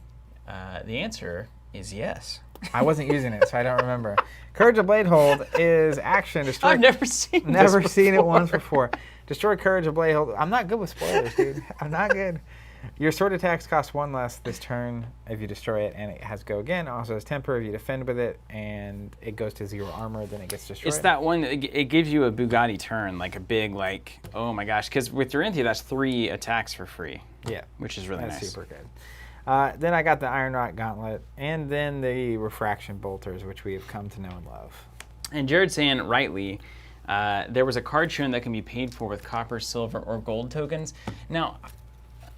S2: The answer is yes.
S1: I wasn't using it, so I don't remember. Courage of Bladehold is action. Destroy.
S2: I've never seen
S1: it once before. Destroy Courage of Bladehold. I'm not good with spoilers, dude. I'm not good. Your sword attacks cost 1 less this turn if you destroy it, and it has go again. It also has temper if you defend with it, and it goes to 0 armor, then it gets destroyed.
S2: It's that one, it gives you a Bugatti turn, like a big, oh my gosh. Because with Dorinthia, that's 3 attacks for free.
S1: Yeah.
S2: Which is really nice.
S1: That's super good. Then I got the Iron Rot Gauntlet, and then the Refraction Bolters, which we have come to know and love.
S2: And Jared's saying, rightly, there was a card shown that can be paid for with copper, silver, or gold tokens. Now,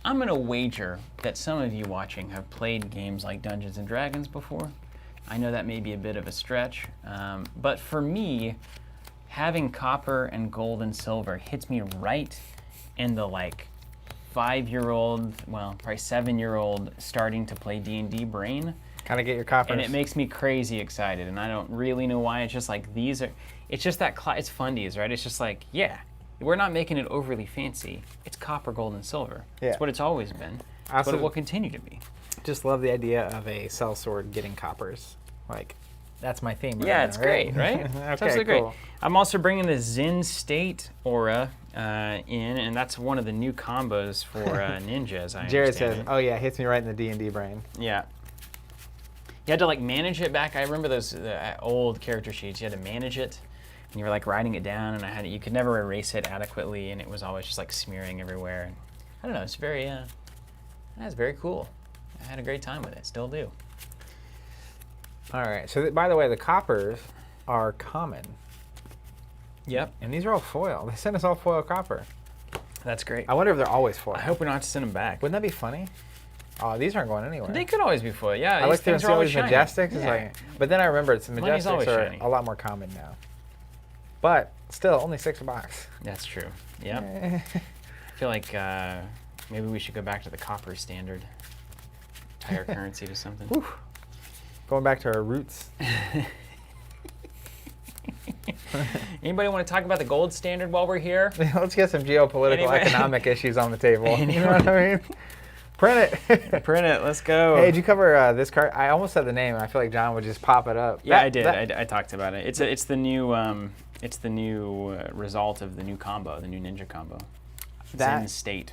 S2: I'm going to wager that some of you watching have played games like Dungeons & Dragons before. I know that may be a bit of a stretch, but for me, having copper and gold and silver hits me right in the 5-year-old, well, probably 7-year-old starting to play D&D brain.
S1: Kind of get your coppers.
S2: And it makes me crazy excited, and I don't really know why. It's just like it's just that, it's fundies, right? It's just like, yeah, we're not making it overly fancy. It's copper, gold, and silver.
S1: Yeah.
S2: It's what it's always been. It's what it will continue to be.
S1: Just love the idea of a sellsword getting coppers. Like, that's my theme.
S2: Yeah,
S1: right
S2: it's
S1: now,
S2: great, right?
S1: Okay,
S2: It's absolutely
S1: cool.
S2: great. I'm also bringing the Zen State aura in, and that's one of the new combos for Ninja, as I
S1: Jared
S2: understand
S1: says,
S2: it.
S1: "Oh yeah, hits me right in the D&D brain."
S2: Yeah. You had to like manage it back. I remember those old character sheets. You had to manage it, and you were like writing it down, and you could never erase it adequately, and it was always just like smearing everywhere. And I don't know. It's very, that's very cool. I had a great time with it. Still do.
S1: All right. So by the way, the coppers are common,
S2: Yep.
S1: and these are all foil. They sent us all foil copper.
S2: That's great.
S1: I wonder if they're always foil.
S2: I hope we don't have to send them back.
S1: Wouldn't that be funny? Oh, these aren't going anywhere.
S2: They could always be foil. Yeah.
S1: I
S2: these
S1: looked through and
S2: things
S1: see
S2: are
S1: all
S2: always
S1: these
S2: shiny.
S1: Majestics. It's
S2: Yeah.
S1: like, but then I remembered some
S2: Money's
S1: Majestics
S2: always
S1: are
S2: shiny.
S1: a lot more common now. But still, only $6 a box.
S2: That's true. Yep. I feel like maybe we should go back to the copper standard. Tie our currency to something.
S1: Whew. Going back to our roots.
S2: Anybody want to talk about the gold standard while we're here?
S1: Let's get some geopolitical,
S2: Anybody-
S1: economic issues on the table. You know what I mean? Print it.
S2: Print it. Let's go.
S1: Hey, did you cover this card? I almost said the name, and I feel like John would just pop it up.
S2: Yeah, I did. I talked about it. It's the new result of the new combo, the new ninja combo.
S1: That-
S2: Zen State.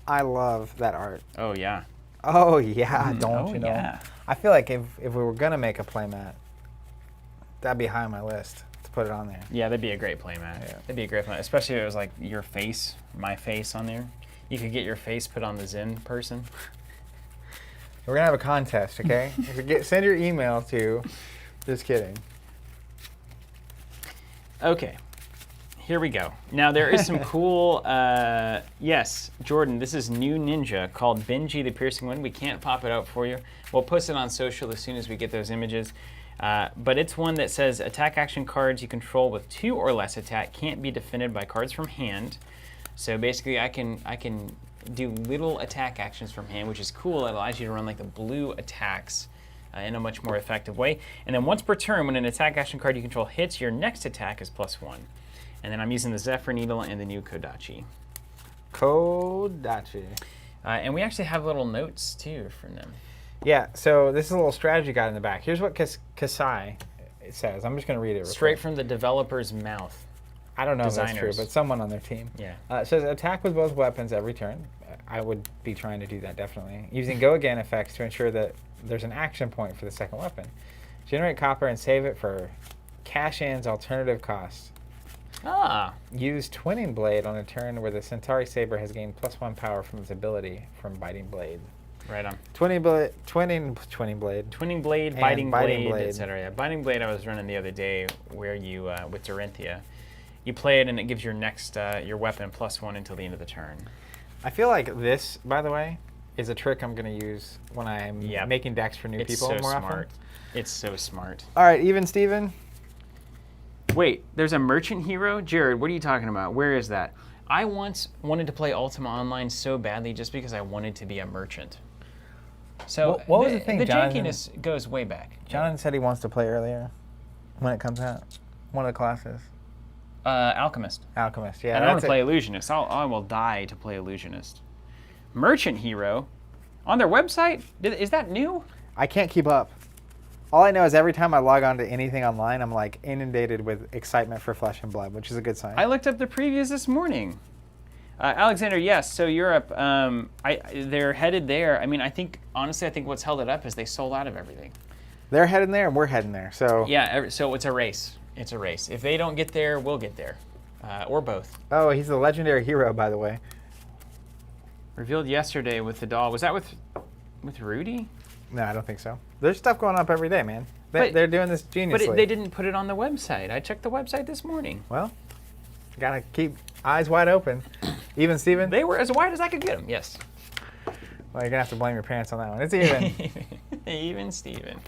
S1: I love that art.
S2: Oh yeah.
S1: Oh yeah, don't
S2: oh,
S1: you know?
S2: yeah.
S1: I feel like if we were gonna make a playmat, that'd be high on my list to put it on there.
S2: Yeah, that'd be a great playmat.
S1: Yeah.
S2: That'd be a great playmat, especially if it was like your face, my face on there. You could get your face put on the Zen person.
S1: We're gonna have a contest, okay? Send your email to. Just kidding.
S2: Okay, here we go. Now there is some cool. Yes, Jordan, this is new ninja called Benji the Piercing Wind. We can't pop it out for you. We'll post it on social as soon as we get those images. But it's one that says attack action cards you control with 2 or less attack can't be defended by cards from hand. So basically, I can do little attack actions from hand, which is cool. It allows you to run like the blue attacks in a much more effective way. And then once per turn, when an attack action card you control hits, your next attack is +1. And then I'm using the Zephyr Needle and the new Kodachi.
S1: Kodachi.
S2: And we actually have little notes too from them.
S1: Yeah, so this is a little strategy guide in the back. Here's what Kassai says. I'm just going to read it.
S2: Straight from the developer's mouth.
S1: I don't know if that's true,
S2: designers.
S1: but someone on their team.
S2: Yeah.
S1: It says attack with both weapons every turn. I would be trying to do that, definitely. Using go again effects to ensure that there's an action point for the second weapon. Generate copper and save it for cash-in's alternative cost.
S2: Ah.
S1: Use Twinning Blade on a turn where the Centauri Saber has gained +1 power from its ability from Biting Blade.
S2: Right on.
S1: Twinning Blade,
S2: Twinning Blade,
S1: And
S2: Biting
S1: Biting
S2: Blade,
S1: Blade.
S2: etc. Yeah, Biting Blade I was running the other day where you, with Dorinthia, you play it and it gives your next, your weapon +1 until the end of the turn.
S1: I feel like this, by the way, is a trick I'm going to use when I'm making decks for new
S2: It's
S1: people
S2: so
S1: more
S2: smart.
S1: often.
S2: It's so smart.
S1: All right, even Steven.
S2: Wait, there's a merchant hero? Jared, what are you talking about? Where is that? I once wanted to play Ultima Online so badly just because I wanted to be a merchant. So
S1: What was the thing,
S2: The
S1: Jonathan?
S2: jankiness goes way back.
S1: John said he wants to play earlier when it comes out. One of the classes.
S2: Alchemist.
S1: Alchemist, yeah.
S2: And I want
S1: that's
S2: to play
S1: it.
S2: Illusionist. I will die to play Illusionist. Merchant Hero? On their website? Is that new?
S1: I can't keep up. All I know is every time I log on to anything online, I'm like inundated with excitement for Flesh and Blood, which is a good sign.
S2: I looked up the previews this morning. Alexander, yes. So Europe, they're headed there. I mean, honestly, I think what's held it up is they sold out of everything.
S1: They're heading there and we're heading there. So
S2: Yeah, so it's a race. It's a race. If they don't get there, we'll get there. Or both.
S1: Oh, he's the legendary hero, by the way.
S2: Revealed yesterday with the doll. Was that with Rudy?
S1: No, I don't think so. There's stuff going up every day, man.
S2: But-
S1: They're doing this geniusly.
S2: But they didn't put it on the website. I checked the website this morning.
S1: Well, gotta keep eyes wide open. Even Steven?
S2: They were as wide as I could get them, yes.
S1: Well, you're gonna have to blame your parents on that one. It's even.
S2: Even Steven.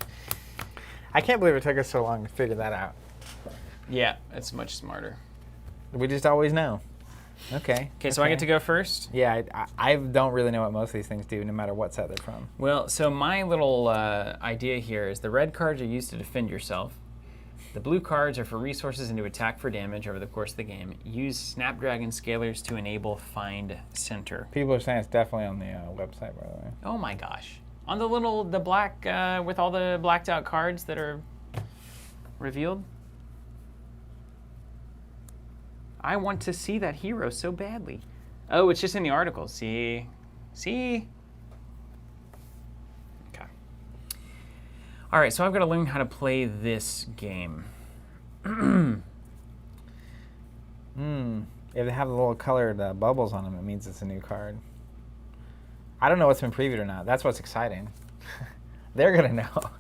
S1: I can't believe it took us so long to figure that out.
S2: Yeah, that's much smarter.
S1: We just always know. Okay.
S2: Okay, so I get to go first?
S1: Yeah, I don't really know what most of these things do, no matter what set they're from.
S2: Well, so my little idea here is the red cards are used to defend yourself. The blue cards are for resources and to attack for damage over the course of the game. Use Snapdragon Scalars to enable Find Center.
S1: People are saying it's definitely on the website, by the way.
S2: Oh my gosh. On the black, with all the blacked out cards that are revealed? I want to see that hero so badly. Oh, it's just in the article. See? Okay. All right, so I've got to learn how to play this game.
S1: If they have the little colored bubbles on them, it means it's a new card. I don't know what's been previewed or not. That's what's exciting. They're going to know.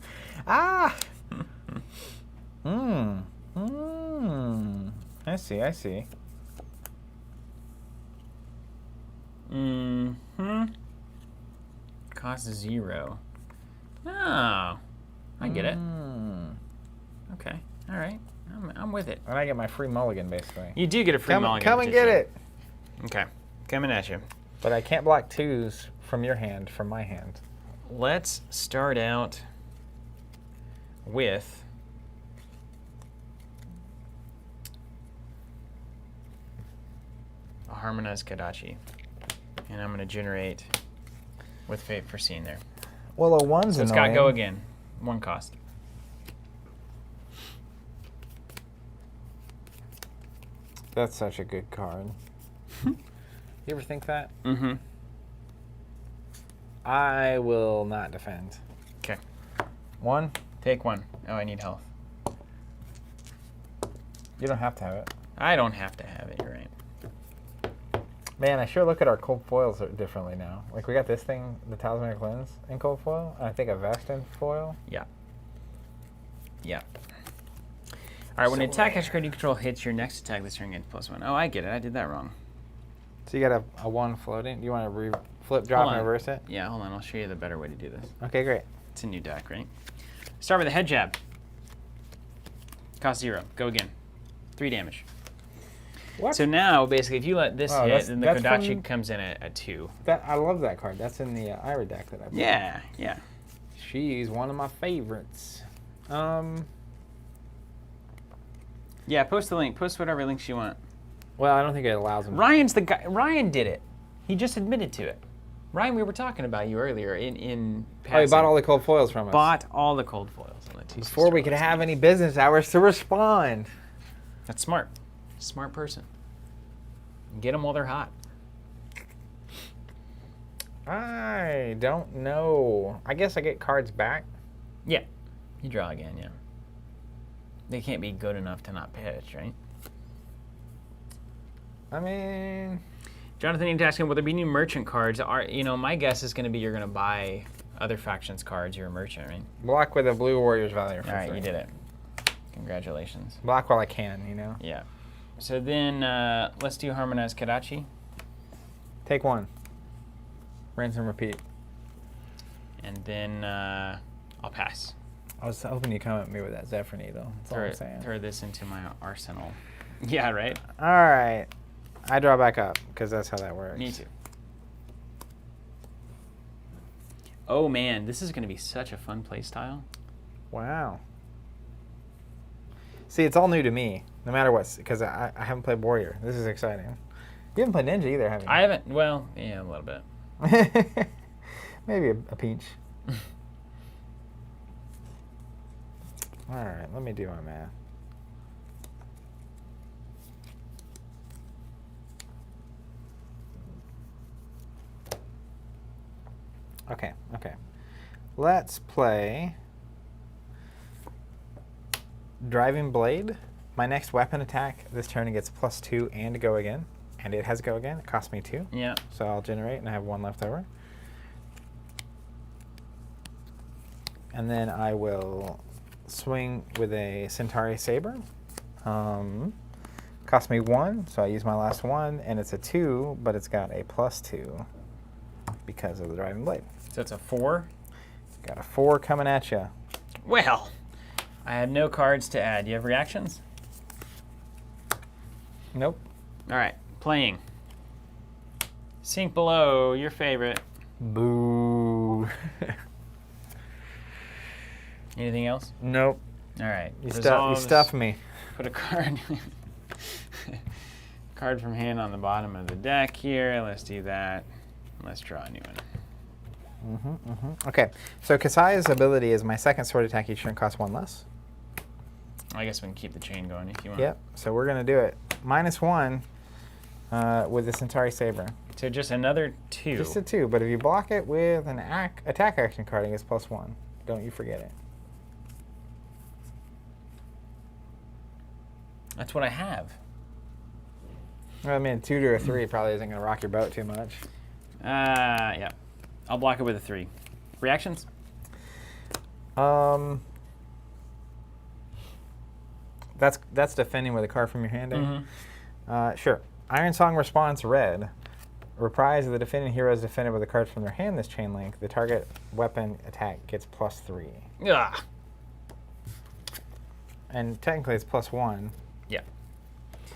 S1: I see.
S2: Cost 0. Oh, I get it. Okay, all right. I'm with it.
S1: And I get my free mulligan, basically.
S2: You do get a free mulligan.
S1: Come and get it.
S2: Okay, coming at you.
S1: But I can't block 2s from your hand, from my hand.
S2: Let's start out with a Harmonized Kadachi. And I'm going to generate with Fate Foreseen there.
S1: Well, a 1's
S2: So it's got go again. 1 cost.
S1: That's such a good card. You ever think that?
S2: Mm-hmm.
S1: I will not defend.
S2: Okay.
S1: 1.
S2: Take 1. Oh, I need health.
S1: You don't have to have it.
S2: I don't have to have it, you're right.
S1: Man, I sure look at our cold foils differently now. Like, we got this thing, the Talismanic Lens, in cold foil, and I think a vest in foil.
S2: Yeah. All right, when an attack extra card you control hits your next attack this turn gets +1. Oh, I get it. I did that wrong.
S1: So you got a 1 floating. Do you want to flip, drop, and reverse it?
S2: Yeah, hold on. I'll show you the better way to do this.
S1: Okay, great.
S2: It's a new deck, right? Start with a head jab. Cost 0. Go again. 3 damage.
S1: What?
S2: So now, basically, if you let this hit, then the
S1: that's
S2: Kodachi
S1: from-
S2: comes in at 2.
S1: I love that card. That's in the Ira deck that I played.
S2: Yeah.
S1: She's one of my favorites.
S2: Yeah, post the link. Post whatever links you want.
S1: Well, I don't think it allows them.
S2: Ryan's the guy. Ryan did it. He just admitted to it. Ryan, we were talking about you earlier in passing.
S1: Oh, he bought all the cold foils from us.
S2: Bought all the cold foils on the TCG
S1: Before
S2: store
S1: we could
S2: last
S1: have
S2: night.
S1: any business hours to respond.
S2: That's smart. Smart person. Get them while they're hot.
S1: I don't know. I guess I get cards back.
S2: Yeah. You draw again, yeah. They can't be good enough to not pitch, right?
S1: I mean...
S2: Jonathan, you're asking, will there be new merchant cards? My guess is going to be you're going to buy other factions cards. You're a merchant, right?
S1: Block with a Blue Warriors Valor.
S2: All right, you did it. Congratulations.
S1: Block while I can,
S2: Yeah. So then let's do Harmonized Kadachi.
S1: Take 1. Rinse and repeat.
S2: And then I'll pass.
S1: I was hoping you'd come at me with that Zephyr though. That's all I'm saying.
S2: Throw this into my arsenal. Yeah, right?
S1: All right. I draw back up, because that's how that works.
S2: Me too. Oh man, this is going to be such a fun play style.
S1: Wow. See, it's all new to me, no matter what, because I haven't played Warrior. This is exciting. You haven't played Ninja either, have you?
S2: I haven't. Well, yeah, a little bit.
S1: Maybe a pinch. All right, let me do my math. Okay. Let's play Driving Blade. My next weapon attack this turn it gets +2 and go again. And it has go again. It costs me 2.
S2: Yeah.
S1: So I'll generate and I have 1 left over. And then I will swing with a Centauri Saber. Cost me 1, so I use my last 1, and it's a 2, but it's got a +2 because of the Driving Blade.
S2: So it's a 4.
S1: Got a 4 coming at you.
S2: Well, I had no cards to add. Do you have reactions?
S1: Nope.
S2: All right, playing. Sink below, your favorite.
S1: Boo.
S2: Anything else?
S1: Nope.
S2: All right.
S1: You stuff me.
S2: Put a card. Card from hand on the bottom of the deck here. Let's do that. Let's draw a new one.
S1: Okay, so Kassai's ability is my second sword attack each turn costs 1 less.
S2: I guess we can keep the chain going if you want.
S1: Yep, so we're going to do it. -1 with the Centauri Saber.
S2: So just another 2.
S1: Just a 2, but if you block it with an attack action card, it gets +1. Don't you forget it.
S2: That's what I have.
S1: Well, I mean, a 2 to a 3 probably isn't going to rock your boat too much.
S2: Yeah. I'll block it with a 3. Reactions?
S1: That's defending with a card from your hand. Sure. Iron Song response red. Reprise of the defending hero is defended with a card from their hand this chain link. The target weapon attack gets +3.
S2: Ugh.
S1: And technically it's +1.
S2: Yeah.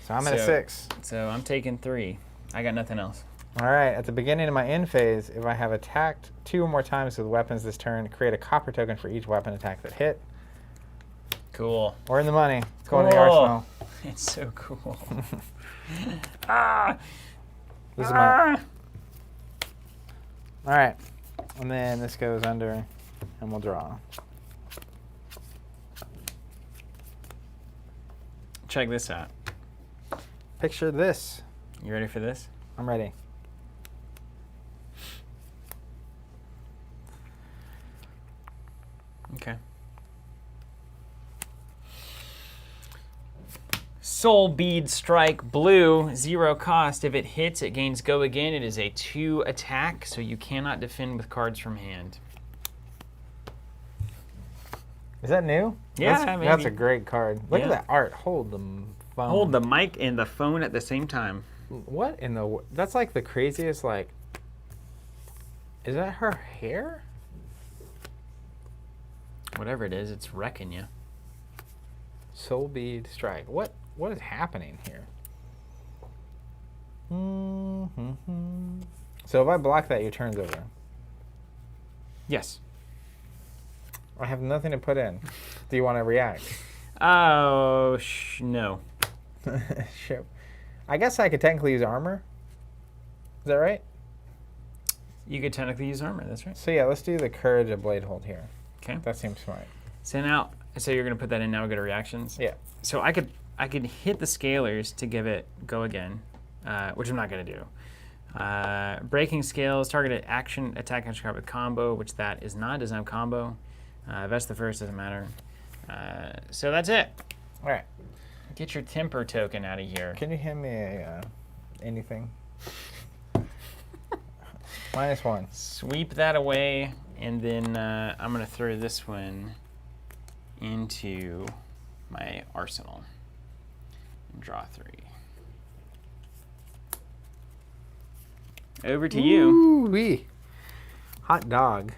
S1: So I'm at a 6.
S2: So I'm taking 3. I got nothing else.
S1: All right. At the beginning of my end phase, if I have attacked 2 or more times with weapons this turn, create a copper token for each weapon attack that hit.
S2: Cool.
S1: We're in the money. It's going to the arsenal.
S2: It's so cool.
S1: This is my. All right. And then this goes under, and we'll draw.
S2: Check this out.
S1: Picture this.
S2: You ready for this?
S1: I'm ready.
S2: Okay. Soul Bead Strike blue, 0 cost. If it hits, it gains go again. It is a 2 attack, so you cannot defend with cards from hand.
S1: Is that new?
S2: Yeah,
S1: that's
S2: maybe.
S1: a great card. Look at that art. Hold the phone.
S2: Hold the mic and the phone at the same time.
S1: What in the? That's like the craziest. Like, is that her hair?
S2: Whatever it is, it's wrecking you.
S1: Soul Bead Strike. What is happening here? So if I block that, your turn's over.
S2: Yes.
S1: I have nothing to put in. Do you want to react?
S2: Oh, no.
S1: Sure. I guess I could technically use armor. Is that right?
S2: You could technically use armor, that's right.
S1: So yeah, let's do the Courage of Bladehold here.
S2: Okay.
S1: That seems smart.
S2: So now, you're going to put that in now, we go to reactions?
S1: Yeah.
S2: So I could hit the scalers to give it go again, which I'm not going to do. Breaking scales, targeted action, attack action card with combo, which that is not, doesn't have combo. That's the first, doesn't matter. So that's it.
S1: All right.
S2: Get your temper token out of here.
S1: Can you hand me anything? -1.
S2: Sweep that away, and then I'm going to throw this one into my arsenal and draw 3. Over to you.
S1: Ooh-wee. Hot dog.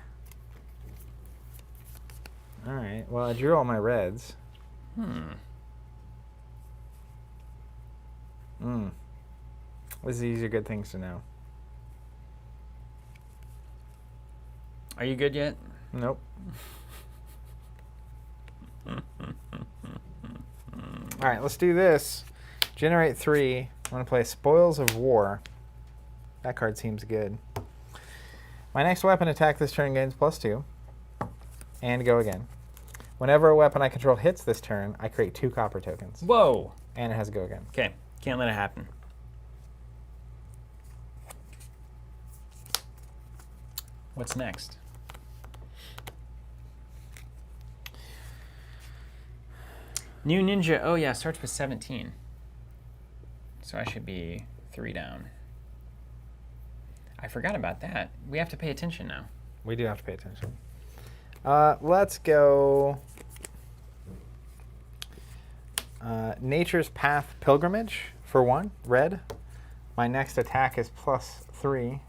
S1: All right. Well, I drew all my reds. These are good things to know.
S2: Are you good yet?
S1: Nope. All right, let's do this. Generate 3. I'm going to play Spoils of War. That card seems good. My next weapon attack this turn gains +2. And go again. Whenever a weapon I control hits this turn, I create 2 copper tokens.
S2: Whoa.
S1: And it has to go again.
S2: Okay, can't let it happen. What's next? New Ninja, oh yeah, starts with 17. So I should be 3 down. I forgot about that. We have to pay attention now.
S1: We do have to pay attention. Let's go Nature's Path Pilgrimage for 1, red. My next attack is +3.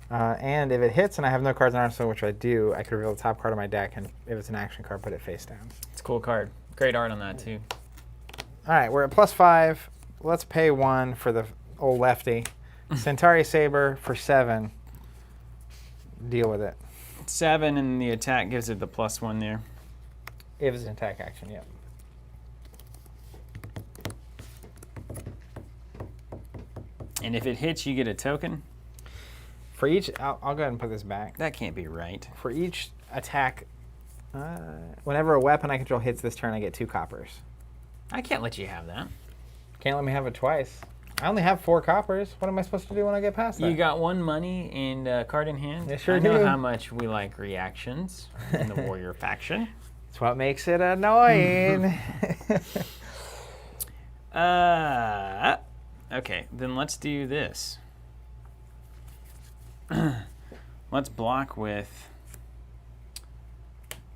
S1: And if it hits and I have no cards in arsenal, which I do, I could reveal the top card of my deck, and if it's an action card, put it face down.
S2: It's a cool card. Great art on that, too.
S1: All right, we're at +5. Let's pay 1 for the old lefty. Centauri Saber for 7. Deal with it.
S2: 7, and the attack gives it the +1 there.
S1: If it's an attack action, yep.
S2: And if it hits, you get a token.
S1: For each, I'll go ahead and put this back.
S2: That can't be right.
S1: For each attack, whenever a weapon I control hits this turn, I get 2 coppers.
S2: I can't let you have that.
S1: Can't let me have it twice. I only have 4 coppers. What am I supposed to do when I get past that?
S2: You got 1 money and a card in hand.
S1: Yeah, sure
S2: I know
S1: do.
S2: how much we like reactions in the warrior faction.
S1: That's what makes it annoying.
S2: Okay, then let's do this. Let's block with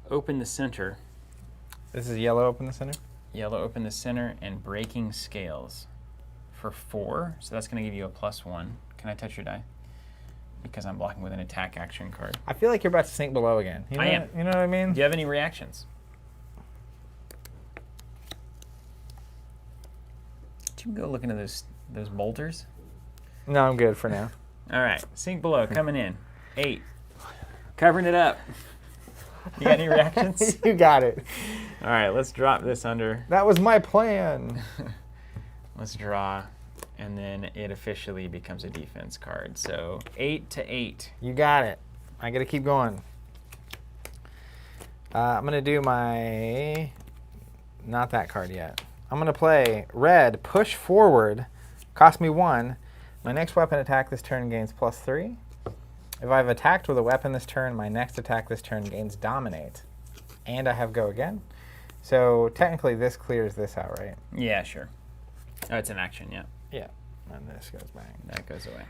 S2: open the center.
S1: This is yellow open the center?
S2: Yellow open the center and breaking scales for 4. So that's going to give you a +1. Can I touch your die? Because I'm blocking with an attack action card.
S1: I feel like you're about to sink below again. You know,
S2: I am.
S1: You know what I mean?
S2: Do you have any reactions? Did you go looking at those bolters?
S1: No, I'm good for now.
S2: All right, sink below, coming in. 8. Covering it up. You got any reactions?
S1: You got it.
S2: All right, let's drop this under.
S1: That was my plan.
S2: Let's draw, and then it officially becomes a defense card. So 8 to 8.
S1: You got it. I got to keep going. I'm going to do my... Not that card yet. I'm going to play red, push forward, cost me 1. My next weapon attack this turn gains +3. If I've attacked with a weapon this turn, my next attack this turn gains dominate. And I have go again. So technically this clears this out, right?
S2: Yeah, sure. Oh, it's an action, yeah.
S1: Yeah. And this goes back.
S2: That goes away.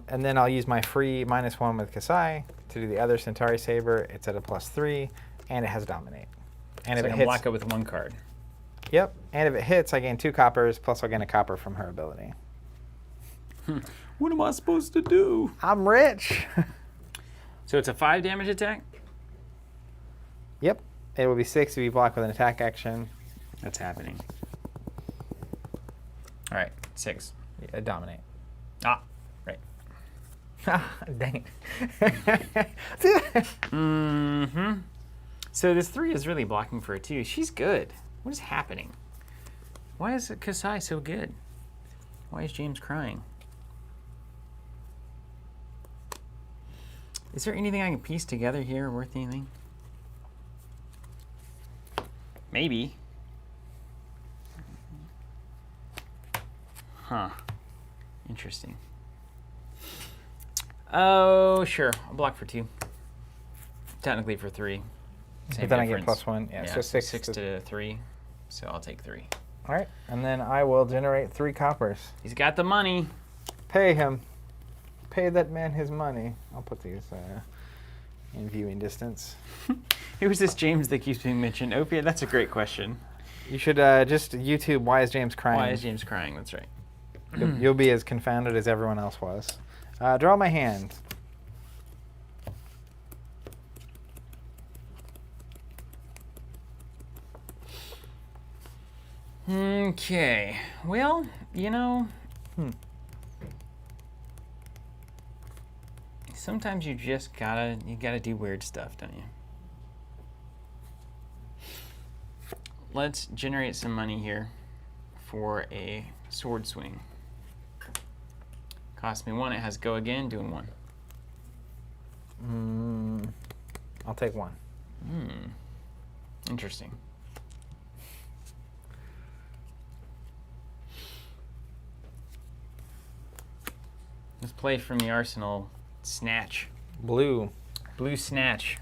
S1: And then I'll use my free -1 with Kassai to do the other Centauri Saber. It's at a +3, and it has dominate. And
S2: So
S1: if
S2: I
S1: it
S2: can
S1: hits,
S2: block it with 1 card.
S1: Yep. And if it hits, I gain 2 coppers, plus I'll gain a copper from her ability.
S2: What am I supposed to do?
S1: I'm rich.
S2: So it's a 5 damage attack?
S1: Yep. It will be 6 if you block with an attack action.
S2: That's happening. All right, 6.
S1: Yeah, dominate.
S2: Ah, right.
S1: Dang it.
S2: Mm-hmm. So this 3 is really blocking for a 2. She's good. What is happening? Why is Kassai so good? Why is James crying? Is there anything I can piece together here worth anything? Maybe. Huh. Interesting. Oh, sure. I'll block for 2. Technically for 3. Same
S1: But then
S2: difference.
S1: I get +1. Yeah, so 6.
S2: 6 to 3. So I'll take 3.
S1: All right. And then I will generate 3 coppers.
S2: He's got the money.
S1: Pay him. Pay that man his money. I'll put these in viewing distance.
S2: Who's this James that keeps being mentioned? Opia, that's a great question.
S1: You should just YouTube why is James crying?
S2: Why is James crying? That's right.
S1: You'll be as confounded as everyone else was. Draw my hand.
S2: Okay. Well, you know, sometimes you just gotta do weird stuff, don't you? Let's generate some money here for a sword swing. Cost me 1. It has go again, doing 1.
S1: I'll take 1.
S2: Interesting. Let's play from the arsenal. Snatch.
S1: Blue.
S2: Blue snatch.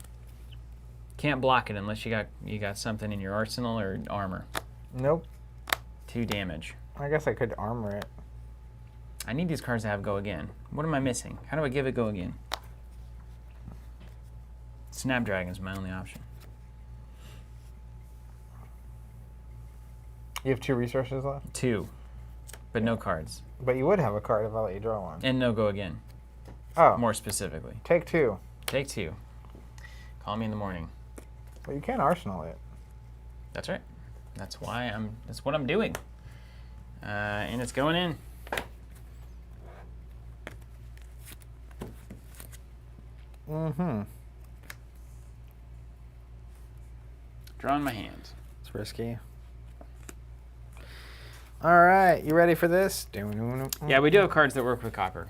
S2: Can't block it unless you got something in your arsenal or armor.
S1: Nope.
S2: 2 damage.
S1: I guess I could armor it.
S2: I need these cards to have go again. What am I missing? How do I give it go again? Snapdragon's my only option.
S1: You have 2 resources left?
S2: 2, but no cards.
S1: But you would have a card if I let you draw one.
S2: And no go again,
S1: Oh,
S2: more specifically.
S1: take 2.
S2: Take 2. Call me in the morning.
S1: Well, you can arsenal it.
S2: That's right. That's what I'm doing. And it's going in.
S1: Mm-hmm.
S2: Drawing my hand.
S1: It's risky. All right, you ready for this?
S2: Yeah, we do have cards that work with copper.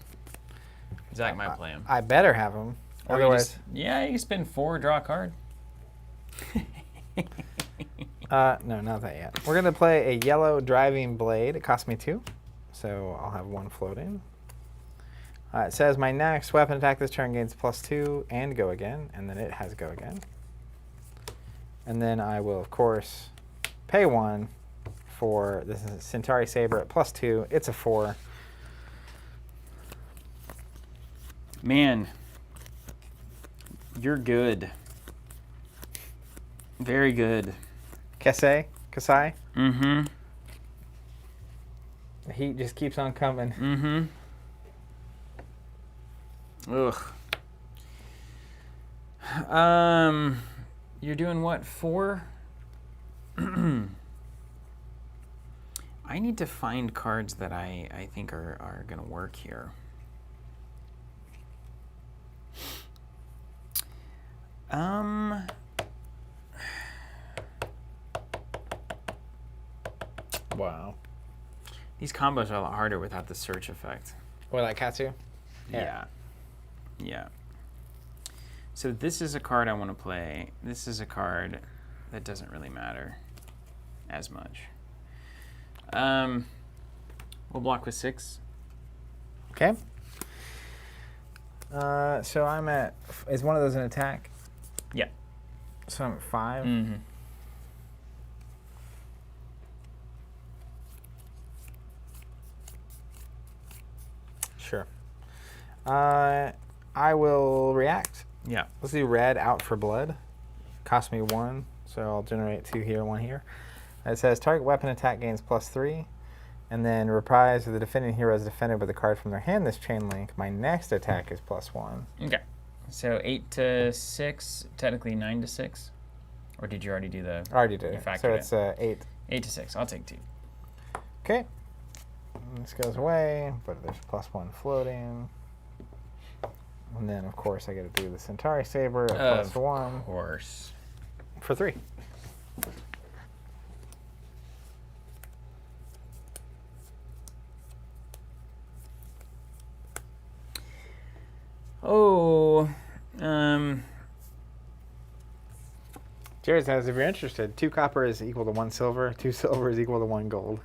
S2: Zach might play them.
S1: I better have them.
S2: Or
S1: Otherwise,
S2: you can spend 4, draw a card.
S1: no, not that yet. We're gonna play a yellow driving blade. It cost me 2, so I'll have 1 floating. It says my next weapon attack this turn gains +2 and go again, and then it has go again. And then I will, of course, pay 1 for this is Centauri Saber at +2. It's a 4.
S2: Man, you're good. Very good.
S1: Kassai?
S2: Mm-hmm.
S1: The heat just keeps on coming.
S2: Mm-hmm. Ugh. You're doing what, 4? I need to find cards that I think are going to work here.
S1: Wow.
S2: These combos are a lot harder without the search effect.
S1: What, like Katsu?
S2: Yeah. So this is a card I want to play. This is a card that doesn't really matter as much. We'll block with 6.
S1: Okay. So I'm at. Is one of those an attack?
S2: Yeah.
S1: So I'm at 5.
S2: Mm-hmm.
S1: Sure. I will react.
S2: Yeah.
S1: Let's do red out for blood. Cost me 1, so I'll generate 2 here, 1 here. It says target weapon attack gains +3, and then reprise if the defending hero is defended with a card from their hand this chain link. My next attack is +1.
S2: Okay. So 8 to 6, technically 9 to 6, or did you already do the?
S1: I already did
S2: You
S1: it.
S2: factored
S1: So it's 8.
S2: 8 to 6. I'll take 2.
S1: Okay. This goes away, but there's +1 floating. And then, of course, I get to do the Centauri Saber at +1
S2: Of course.
S1: for 3.
S2: Oh,
S1: Jared says, if you're interested, 2 copper is equal to 1 silver, 2 silver is equal to 1 gold.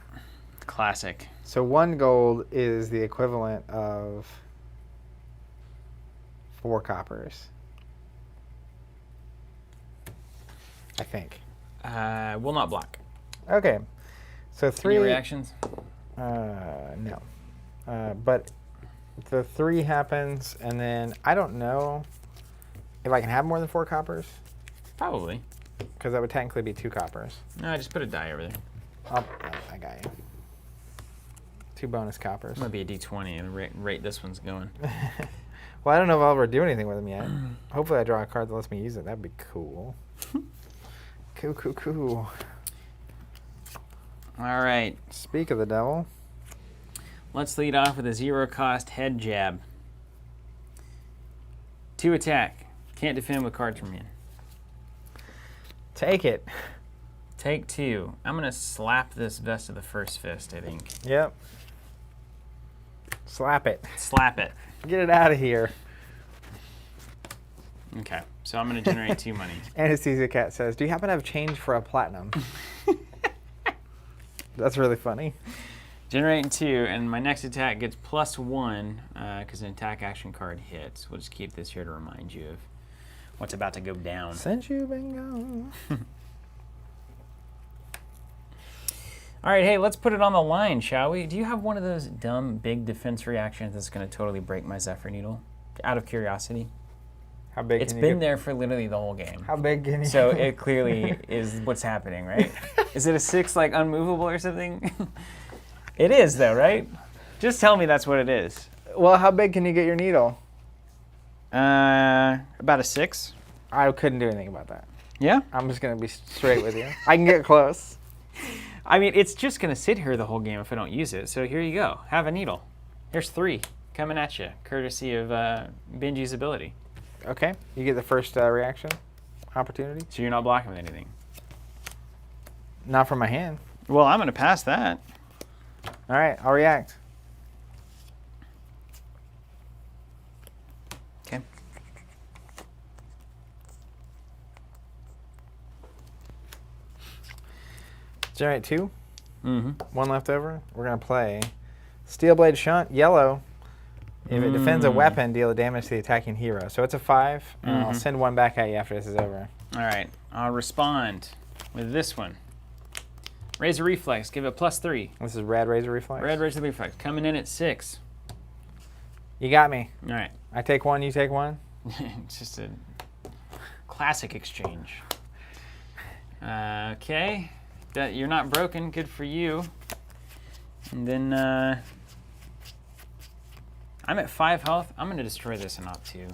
S2: classic.
S1: So 1 gold is the equivalent of 4 coppers. I think.
S2: Will not block.
S1: Okay. So 3.
S2: Any reactions?
S1: No. But the 3 happens, and then I don't know if I can have more than 4 coppers,
S2: Probably.
S1: because that would technically be 2 coppers.
S2: No, just put a die over there.
S1: Oh, I got you. 2 bonus coppers.
S2: Might be a D20 and rate this one's going.
S1: Well, I don't know if I'll ever do anything with them yet. Hopefully I draw a card that lets me use it. That'd be cool. Cool.
S2: All right.
S1: Speak of the devil.
S2: Let's lead off with a 0-cost head jab. 2 attack. Can't defend with cards from you.
S1: Take it.
S2: Take 2. I'm going to slap this Vest of the First Fist, I think.
S1: Yep. Slap it.
S2: Slap it.
S1: Get it out of here.
S2: Okay. So I'm going to generate 2 money.
S1: Anesthesia Cat says, do you happen to have change for a platinum? That's really funny.
S2: Generating 2, and my next attack gets +1 because an attack action card hits. We'll just keep this here to remind you of what's about to go down.
S1: Since you've been gone.
S2: All right, hey, let's put it on the line, shall we? Do you have one of those dumb big defense reactions that's going to totally break my Zephyr Needle? Out of curiosity.
S1: How big
S2: It's
S1: can you
S2: been
S1: get?
S2: there for literally the whole game.
S1: How big can you
S2: So it clearly is what's happening, right? Is it a 6, like, unmovable or something? It is, though, right? Just tell me that's what it is.
S1: Well, how big can you get your needle?
S2: About a 6.
S1: I couldn't do anything about that.
S2: Yeah?
S1: I'm just going to be straight with you. I can get close.
S2: I mean, it's just going to sit here the whole game if I don't use it. So here you go. Have a needle. Here's 3 coming at you, courtesy of Benji's ability.
S1: Okay, you get the first reaction opportunity.
S2: So you're not blocking with anything.
S1: Not from my hand.
S2: Well, I'm going to pass that.
S1: All right, I'll react.
S2: Okay.
S1: Generate 2.
S2: Mm-hmm.
S1: 1 left over. We're going to play Steel Blade Shunt, yellow. If it defends a weapon, deal damage to the attacking hero. So it's a 5, and I'll send 1 back at you after this is over.
S2: All right. I'll respond with this one. Razor Reflex. Give it +3.
S1: This is Red Razor Reflex.
S2: Red Razor Reflex. Coming in at 6.
S1: You got me.
S2: All right.
S1: I take 1, you take 1.
S2: It's just a classic exchange. Okay. You're not broken. Good for you. And then I'm at 5 health. I'm going to destroy this in op 2.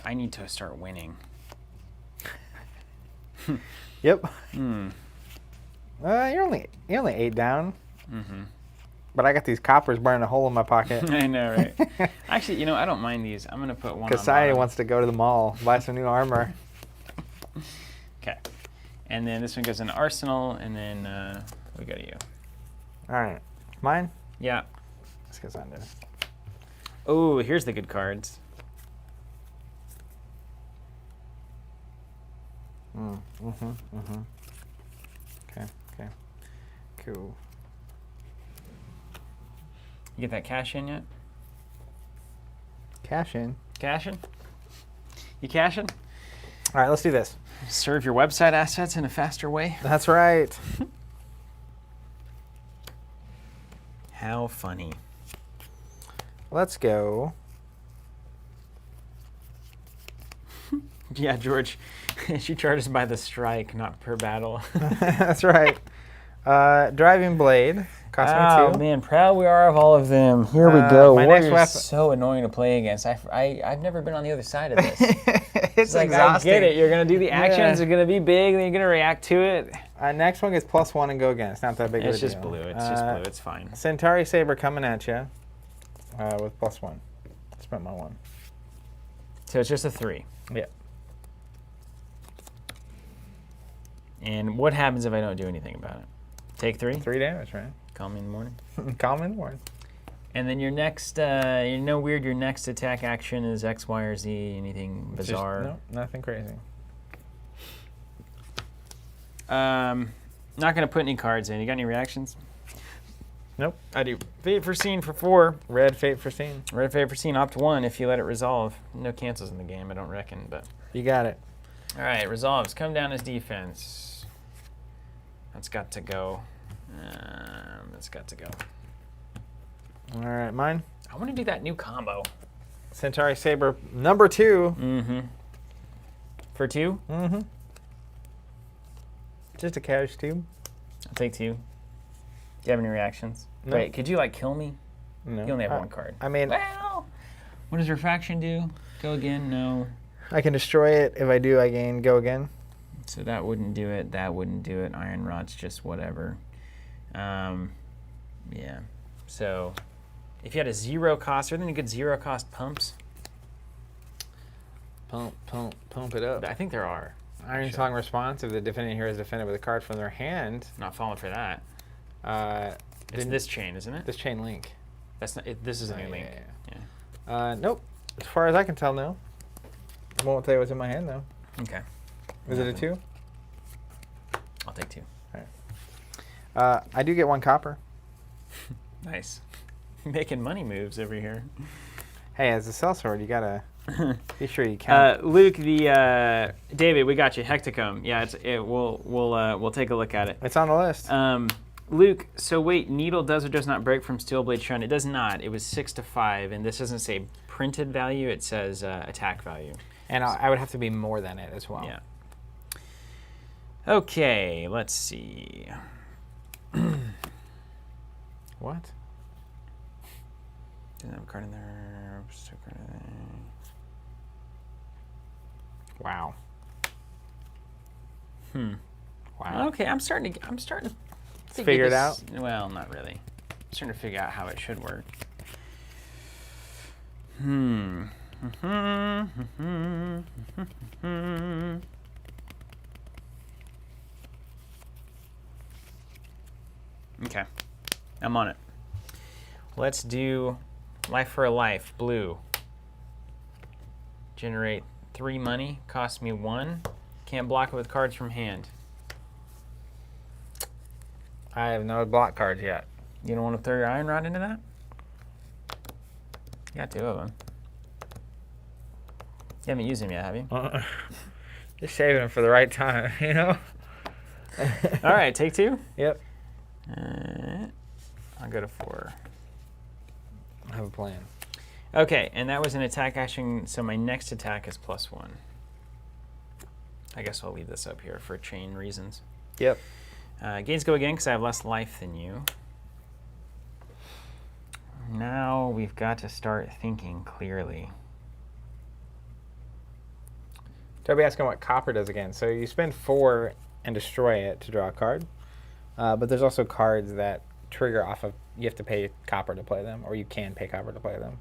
S2: I need to start winning.
S1: Yep. You're only 8 down.
S2: Mm-hmm.
S1: But I got these coppers burning a hole in my pocket.
S2: I know, right? Actually, I don't mind these. I'm going to put 1
S1: Kassai
S2: on
S1: wants to go to the mall, buy some new armor.
S2: Okay. And then this one goes in Arsenal, and then we go to you.
S1: All right. Mine?
S2: Yeah.
S1: This goes under.
S2: Oh, here's the good cards.
S1: Okay. Cool.
S2: You get that cash in yet?
S1: Cash in.
S2: Cashing? You cashing?
S1: All right, let's do this.
S2: Serve your website assets in a faster way.
S1: That's right.
S2: How funny.
S1: Let's go.
S2: Yeah, George. She charges by the strike, not per battle.
S1: That's right. Driving Blade. Cost me 2.
S2: Oh, man, proud we are of all of them. Here we go.
S1: My next
S2: Warrior's
S1: weapon.
S2: so annoying to play against. I've never been on the other side of this.
S1: It's
S2: like,
S1: exhausting.
S2: I get it. You're going to do the actions.
S1: Yeah.
S2: They're going to be big. Then you're going to react to it.
S1: Next one gets +1 and go again. It's not that big of a
S2: It's
S1: deal.
S2: just blue. It's just blue. It's fine.
S1: Centauri Saber coming at you with +1. Spent my 1.
S2: So it's just a 3.
S1: Yeah.
S2: And what happens if I don't do anything about it? Take 3?
S1: 3 damage, right?
S2: Call me in the morning.
S1: Call me in the morning.
S2: And then your next, your next attack action is X, Y, or Z, anything bizarre?
S1: No, nothing crazy.
S2: Not going to put any cards in. You got any reactions?
S1: Nope.
S2: I do. Fate Foreseen for 4.
S1: Red Fate Foreseen.
S2: Red Fate Foreseen, opt 1 if you let it resolve. No cancels in the game, I don't reckon, but...
S1: You got it.
S2: All right, resolves. Come down as defense. That's got to go. That's got to go.
S1: All right, mine.
S2: I want to do that new combo.
S1: Centauri Saber number 2.
S2: Mm-hmm. For 2?
S1: Mm-hmm. Just a cash tube.
S2: I'll take 2. Do you have any reactions?
S1: No.
S2: Wait, could you, kill me?
S1: No.
S2: You only have 1 card.
S1: I mean,
S2: Well, what does refraction do? Go again? No.
S1: I can destroy it. If I do, I gain go again.
S2: So that wouldn't do it. That wouldn't do it. Iron Rod's just whatever. Yeah. So if you had a 0 cost, are there any good 0 cost pumps?
S1: Pump it up.
S2: I think there are.
S1: Iron Song response: if the defending hero is defended with a card from their hand,
S2: Not falling for that. It's
S1: then
S2: this chain, isn't it?
S1: this chain link.
S2: That's not. This is a new link. Yeah.
S1: Nope. As far as I can tell, no. I won't tell you what's in my hand though.
S2: Okay.
S1: Is it a 2?
S2: I'll take 2.
S1: I do get 1 copper.
S2: Nice. Making money moves over here.
S1: Hey, as a sellsword, you gotta be sure you count.
S2: Luke, David, we got you. Hecticome. Yeah, we'll take a look at it.
S1: It's on the list.
S2: Luke, so wait, needle does or does not break from Steel Blade Shunt? It does not. It was 6 to 5, and this doesn't say printed value. It says attack value.
S1: And I would have to be more than it as well.
S2: Yeah. Okay, let's see.
S1: What?
S2: Didn't have a card in there.
S1: Wow.
S2: Hmm.
S1: Wow.
S2: Okay, I'm starting to
S1: Figure it out?
S2: Well, not really. I'm starting to figure out how it should work. Okay, I'm on it. Let's do Life for a Life, blue. Generate 3 money, cost me 1. Can't block it with cards from hand.
S1: I have no block cards yet.
S2: You don't want to throw your Iron Rod into that? You got 2 of them. You haven't used them yet, have you?
S1: Just saving them for the right time, you know?
S2: All right, take 2.
S1: Yep.
S2: I'll go to 4.
S1: I have a plan.
S2: Okay, and that was an attack action, so my next attack is +1. I guess I'll leave this up here for chain reasons.
S1: Yep.
S2: Gains go again because I have less life than you. Now we've got to start thinking clearly.
S1: Toby asking what copper does again. So you spend 4 and destroy it to draw a card. But there's also cards that trigger off of, you have to pay copper to play them, or you can pay copper to play them.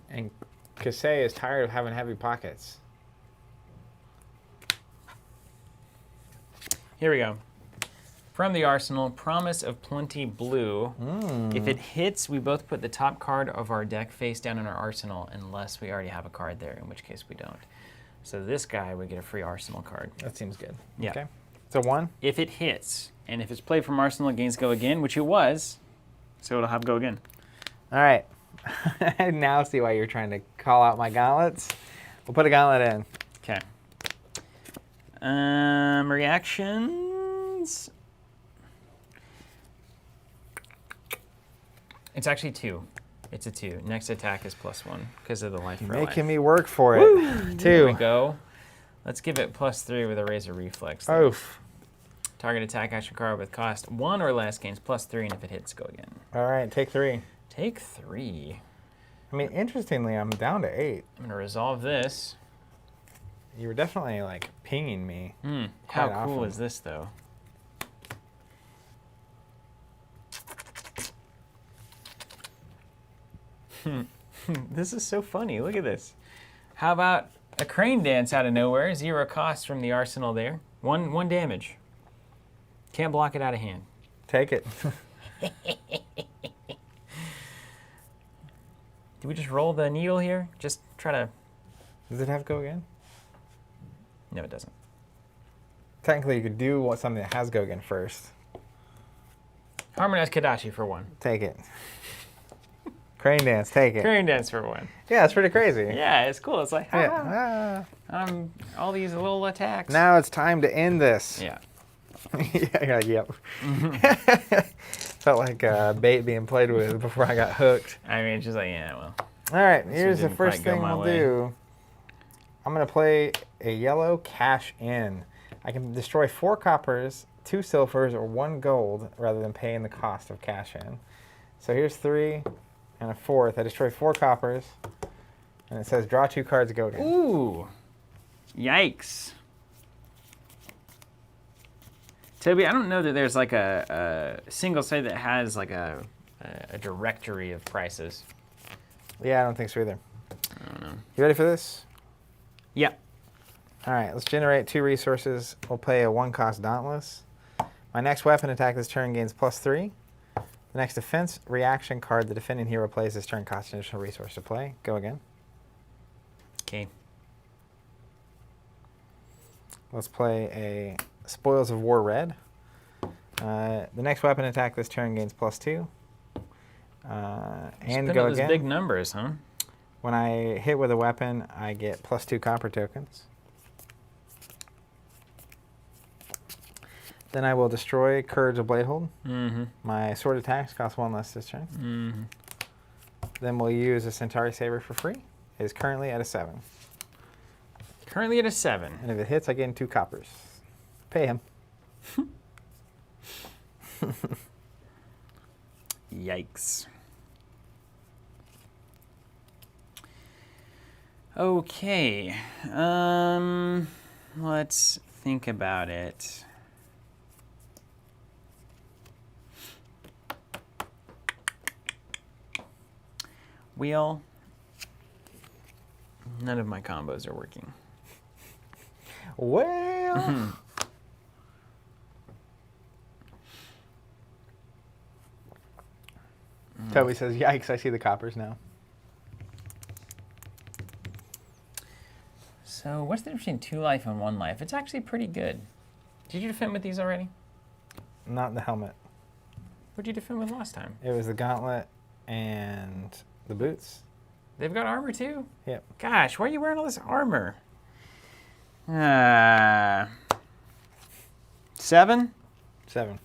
S1: And Kassai is tired of having heavy pockets.
S2: Here we go. From the arsenal, Promise of Plenty blue. If it hits, we both put the top card of our deck face down in our arsenal, unless we already have a card there, in which case we don't. So this guy would get a free arsenal card.
S1: That seems good.
S2: Yeah.
S1: Okay. So 1.
S2: If it hits, and if it's played from arsenal, gains go again, which it was, so it'll have go again.
S1: All right. I now see why you're trying to call out my gauntlets. We'll put a gauntlet in.
S2: Okay. Reactions. It's actually 2. It's a 2. Next attack is +1 because of the life for life.
S1: Making me work for it.
S2: Woo!
S1: 2.
S2: There we go. Let's give it +3 with a razor reflex.
S1: Oof.
S2: Target attack action card with cost 1 or less gains +3, and if it hits, go again.
S1: All right, take 3.
S2: Take 3.
S1: I mean, interestingly, I'm down to 8.
S2: I'm gonna resolve this.
S1: You were definitely like pinging me.
S2: How
S1: quite
S2: cool
S1: often.
S2: is this, though? This is so funny. Look at this. How about a crane dance out of nowhere? 0 cost from the arsenal there. 1 damage. Can't block it out of hand.
S1: Take it.
S2: Do we just roll the needle here? Just try to...
S1: Does it have go again?
S2: No, it doesn't.
S1: Technically, you could do something that has go again first.
S2: Harmonize Kadashi for 1.
S1: Take it. Crane dance, take it.
S2: Crane dance for 1.
S1: Yeah, it's pretty crazy.
S2: Yeah, it's cool. It's like,
S1: Yeah.
S2: all these little attacks.
S1: Now it's time to end this.
S2: Yeah.
S1: Yeah, yep. Felt like bait being played with before I got hooked.
S2: I mean, it's just like, yeah, well.
S1: All right,
S2: This
S1: here's the
S2: didn't
S1: first
S2: quite go
S1: thing
S2: my
S1: we'll
S2: way.
S1: do. I'm going to play a yellow cash in. I can destroy 4 coppers, 2 silvers, or 1 gold rather than paying the cost of cash in. So here's 3 and a 4th. I destroy 4 coppers, and it says draw 2 cards, go again.
S2: Ooh. Yikes. Toby, I don't know that there's like a single site that has like a directory of prices.
S1: Yeah, I don't think so either.
S2: I don't know.
S1: You ready for this?
S2: Yep.
S1: All right, let's generate 2 resources. We'll play a 1-cost Dauntless. My next weapon attack this turn gains +3. The next defense reaction card the defending hero plays this turn costs an additional resource to play. Go again.
S2: Okay.
S1: Let's play a Spoils of War Red. The next weapon attack this turn gains +2. And go
S2: those
S1: again.
S2: big numbers, huh?
S1: When I hit with a weapon, I get +2 copper tokens. Then I will destroy Courage of Bladehold. My sword attacks cost 1 less this turn. Then we'll use a Centauri Saber for free. It is currently at a 7.
S2: Currently at a 7.
S1: And if it hits, I gain 2 coppers. Pay him.
S2: Yikes. Okay. Let's think about it. Wheel. None of my combos are working.
S1: Well. Toby says, yikes, I see the coppers now.
S2: So what's the difference between 2 life and 1 life? It's actually pretty good. Did you defend with these already?
S1: Not the helmet.
S2: What'd you defend with last time?
S1: It was the gauntlet and the boots.
S2: They've got armor too?
S1: Yep.
S2: Gosh, why are you wearing all this armor? 7?
S1: 7.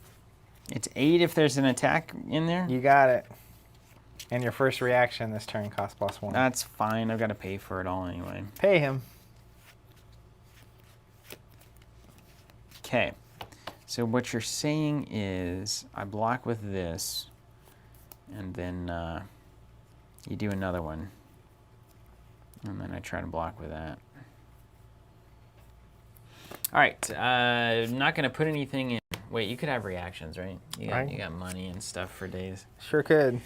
S2: It's 8 if there's an attack in there?
S1: You got it. And your first reaction this turn costs +1.
S2: That's fine. I've got to pay for it all anyway.
S1: Pay him.
S2: Okay. So what you're saying is I block with this, and then you do another one. And then I try to block with that. All right. Not going to put anything in. Wait, you could have reactions, right? You got money and stuff for days.
S1: Sure could.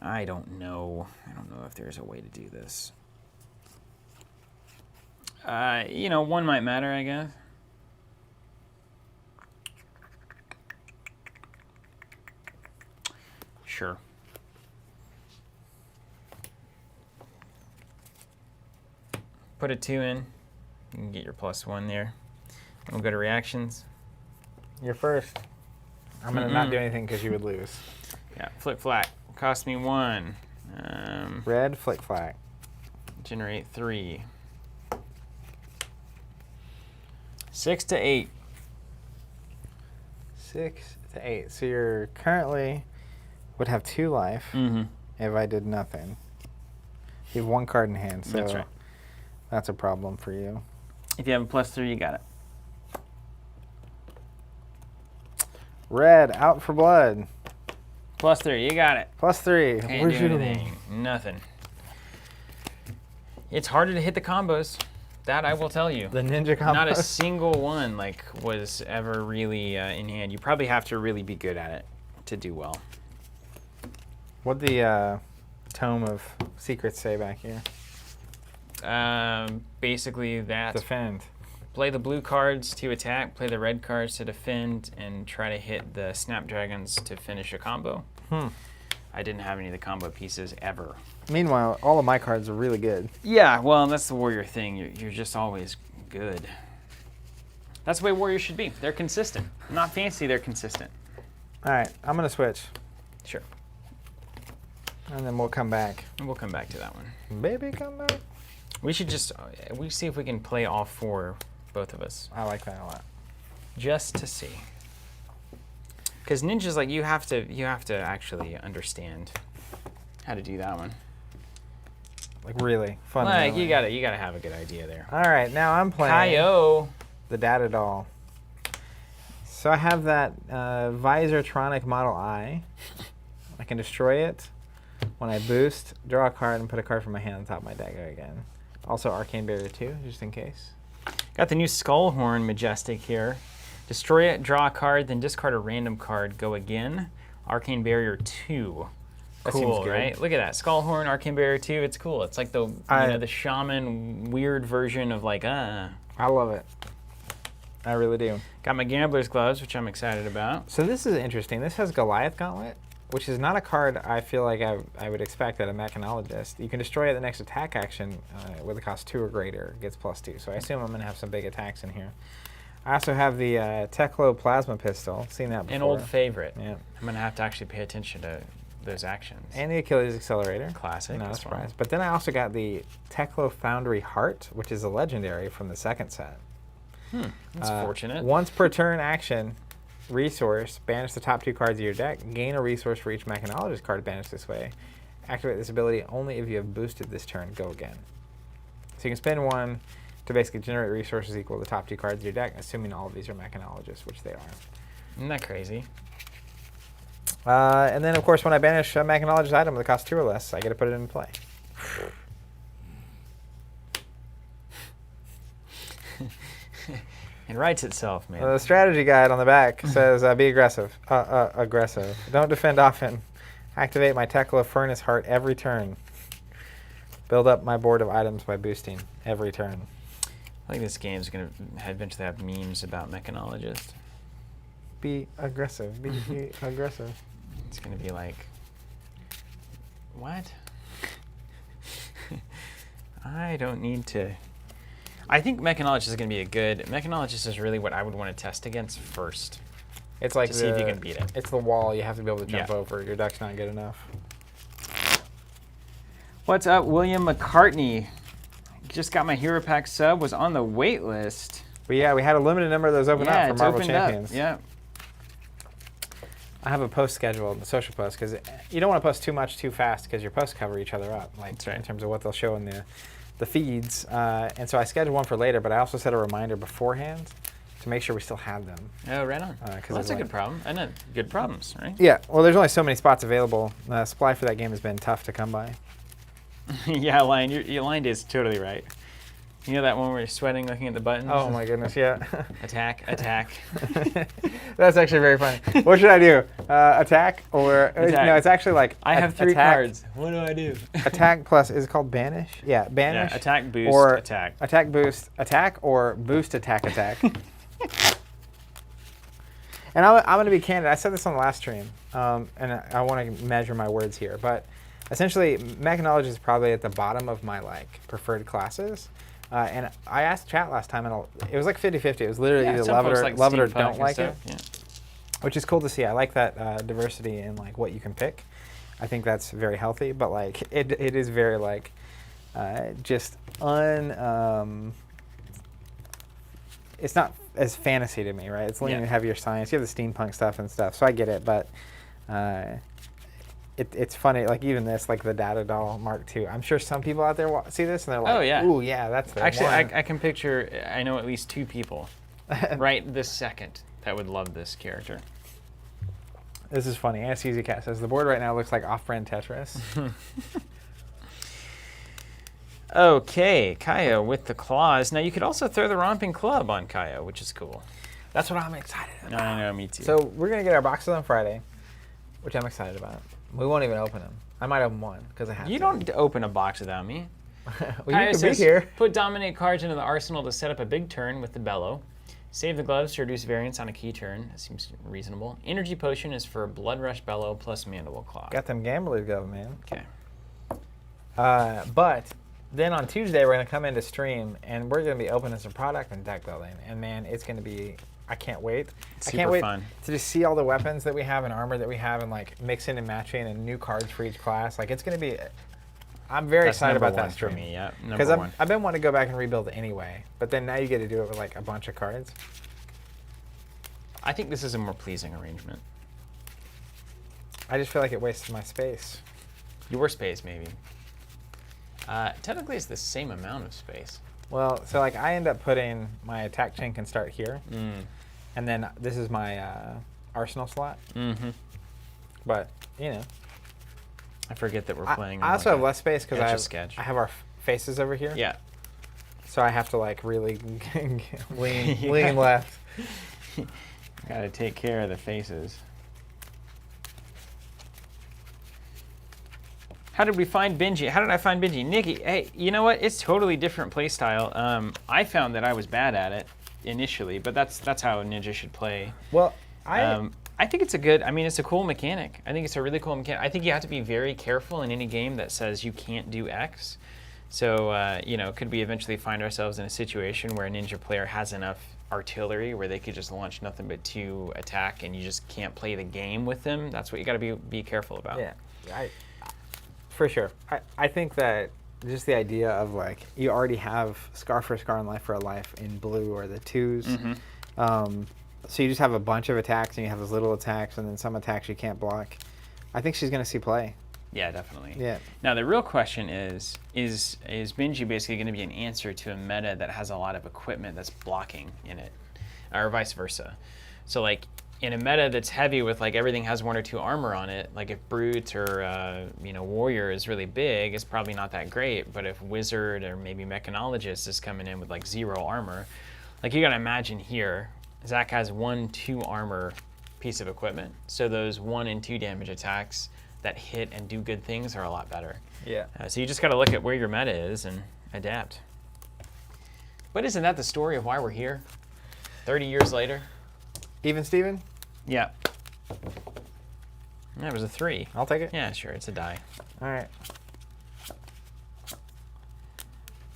S2: I don't know. I don't know if there's a way to do this. You know, 1 might matter, I guess. Sure. Put a 2 in. You can get your +1 there. We'll go to reactions.
S1: You're first. I'm going to not do anything because you would lose.
S2: Yeah, flick flack. Cost me 1.
S1: Red, flick flack.
S2: Generate 3. 6 to 8.
S1: 6 to 8. So you're currently would have 2 life if I did nothing. You have 1 card in hand, so
S2: that's right.
S1: That's a problem for you.
S2: If you have a +3, you got it.
S1: Red, out for blood.
S2: +3, you got it.
S1: +3.
S2: Can't
S1: Where's
S2: do
S1: your
S2: anything. Nothing. It's harder to hit the combos. That I will tell you.
S1: The ninja combo.
S2: Not a single one was ever really in hand. You probably have to really be good at it to do well.
S1: What'd the Tome of Secrets say back here?
S2: Basically that.
S1: Defend.
S2: Play the blue cards to attack, play the red cards to defend, and try to hit the Snapdragons to finish a combo. I didn't have any of the combo pieces ever.
S1: Meanwhile, all of my cards are really good.
S2: Yeah, well, that's the warrior thing. You're just always good. That's the way warriors should be. They're consistent. Not fancy, they're consistent.
S1: All right, I'm going to switch.
S2: Sure.
S1: And then we'll come back.
S2: And we'll come back to that one.
S1: Baby, come back.
S2: We should just we see if we can play all 4, both of us.
S1: I like that a lot.
S2: Just to see. Because ninjas, like, you have to actually understand how to do that one.
S1: Like really fun.
S2: Like you gotta have a good idea there.
S1: All right, now I'm playing
S2: Kaio.
S1: the Data Doll. So I have that Visortronic Model I. I can destroy it when I boost, draw a card, and put a card from my hand on top of my deck again. Also Arcane Barrier 2, just in case.
S2: Got the new Skullhorn Majestic here. Destroy it, draw a card, then discard a random card, go again. Arcane Barrier 2.
S1: That
S2: cool,
S1: seems good.
S2: Right? Look at that. Skullhorn, Arcane Barrier 2, it's cool. It's like the the shaman weird version of like,
S1: I love it. I really do.
S2: Got my Gambler's Gloves, which I'm excited about.
S1: So this is interesting. This has Goliath Gauntlet, which is not a card I feel like I would expect at a Mechanologist. You can destroy it the next attack action with a cost 2 or greater. It gets +2. So I assume I'm going to have some big attacks in here. I also have the Teklo Plasma Pistol. Seen that before.
S2: An old favorite.
S1: Yeah.
S2: I'm going to have to actually pay attention to those actions.
S1: And the Achilles Accelerator.
S2: Classic.
S1: Not a
S2: as well.
S1: surprise. But then I also got the Teklo Foundry Heart, which is a legendary from the second set.
S2: That's fortunate.
S1: Once per turn action, resource, banish the top 2 cards of your deck, gain a resource for each Mechanologist card banished this way. Activate this ability only if you have boosted this turn, go again. So you can spend 1 to basically generate resources equal to the top 2 cards of your deck, assuming all of these are Mechanologists, which they are.
S2: Isn't that crazy?
S1: And then, of course, when I banish a Mechanologist item with a cost 2 or less, I get to put it in play.
S2: It writes itself, man.
S1: The strategy guide on the back says be aggressive. Aggressive. Don't defend often. Activate my Tekla Furnace Heart every turn. Build up my board of items by boosting every turn.
S2: I think this game is going to eventually have memes about mechanologists.
S1: Be aggressive. Be aggressive.
S2: It's going to be like, what? I don't need to. I think mechanologist is going to be a good. Mechanologist is really what I would want to test against first.
S1: It's like
S2: to see if you can beat it.
S1: It's the wall you have to be able to jump over. Your deck's not good enough.
S2: What's up, William McCartney? Just got my Hero Pack sub. Was on the wait list.
S1: But yeah, we had a limited number of those open up for Marvel Champions.
S2: Up. Yeah.
S1: I have a post scheduled, the social post, because you don't want to post too much too fast because your posts cover each other up, like
S2: That's right.
S1: in terms of what they'll show in the feeds. And so I scheduled one for later, but I also set a reminder beforehand to make sure we still had them.
S2: Oh, right on. Well, that's a good problem. I know, good problems, right?
S1: Yeah. Well, there's only so many spots available. Supply for that game has been tough to come by.
S2: Yeah, Lion, your line is totally right. You know that one where you're sweating looking at the buttons?
S1: Oh my goodness, yeah.
S2: Attack, attack.
S1: That's actually very funny. What should I do? Attack or
S2: Attack.
S1: No? It's actually like
S2: I have 3
S1: attack,
S2: cards. What do I do?
S1: Attack plus is it called banish? Yeah, banish.
S2: Yeah, attack, boost,
S1: or
S2: attack.
S1: Attack, boost, attack, or boost, attack, attack. And I'm going to be candid. I said this on the last stream, and I want to measure my words here. But essentially, mechanology is probably at the bottom of my preferred classes. And I asked chat last time, and it was like 50-50. It was literally either love it or don't like it, which is cool to see. I like that diversity in what you can pick. I think that's very healthy. But it is very just it's not as fantasy to me, right? It's leaning heavier science. You have the steampunk stuff and stuff, so I get it. But it's funny, even this, the Data Doll Mark II. I'm sure some people out there see this and they're like,
S2: oh, yeah.
S1: Ooh, yeah, that's the
S2: Actually,
S1: one.
S2: I can picture, I know at least 2 people right this second that would love this character.
S1: This is funny. Anesthesia Cat says, the board right now looks like off-brand Tetris.
S2: Okay, Kaya with the claws. Now, you could also throw the Romping Club on Kaya, which is cool.
S1: That's what I'm excited about.
S2: I know, me too.
S1: So we're going to get our boxes on Friday, which I'm excited about. We won't even open them. I might open one because I have
S2: You don't open a box without me.
S1: Well, you can be here.
S2: Put Dominate cards into the arsenal to set up a big turn with the Bellow. Save the gloves to reduce variance on a key turn. That seems reasonable. Energy Potion is for Blood Rush Bellow plus Mandible Claw.
S1: Got them gamblers going, man.
S2: Okay.
S1: But then on Tuesday, we're going to come into stream, and we're going to be opening some product and deck building. And, man, it's going to be... I can't wait.
S2: It's
S1: I can't
S2: super
S1: wait
S2: fun.
S1: to just see all the weapons that we have and armor that we have and mixing and matching and new cards for each class. It's going to be... I'm very excited about that stream.
S2: For me, yeah.
S1: Because I've been wanting to go back and rebuild anyway, but then now you get to do it with a bunch of cards.
S2: I think this is a more pleasing arrangement.
S1: I just feel like it wastes my space.
S2: Your space, maybe. Technically, it's the same amount of space.
S1: Well, so I end up putting my attack chain can start here, and then this is my arsenal slot.
S2: Mm-hmm.
S1: But
S2: I forget that we're playing.
S1: I also have less space because
S2: sketch.
S1: I have our faces over here.
S2: Yeah.
S1: So I have to really lean left.
S2: Got to take care of the faces. How did we find Benji? How did I find Benji? Nikki, hey, you know what? It's totally different play style. I found that I was bad at it initially, but that's how a ninja should play.
S1: Well,
S2: I think it's it's a cool mechanic. I think it's a really cool mechanic. I think you have to be very careful in any game that says you can't do X. So, could we eventually find ourselves in a situation where a ninja player has enough artillery where they could just launch nothing but 2 attack and you just can't play the game with them? That's what you got to be careful about.
S1: Yeah. For sure. I think that just the idea of you already have Scar for a Scar and Life for a Life in blue or the 2s.
S2: Mm-hmm.
S1: So you just have a bunch of attacks and you have those little attacks and then some attacks you can't block. I think she's going to see play.
S2: Yeah, definitely.
S1: Yeah.
S2: Now the real question is Benji basically going to be an answer to a meta that has a lot of equipment that's blocking in it, or vice versa? So in a meta that's heavy with everything has 1 or 2 armor on it, if Brute or Warrior is really big, it's probably not that great. But if Wizard or maybe Mechanologist is coming in with 0 armor, you gotta imagine here, Zach has 1-2 armor piece of equipment. So those 1 and 2 damage attacks that hit and do good things are a lot better.
S1: Yeah.
S2: So you just got to look at where your meta is and adapt. But isn't that the story of why we're here? 30 years later?
S1: Even Steven?
S2: Yeah. That was a 3.
S1: I'll take it.
S2: Yeah, sure. It's a die.
S1: All right.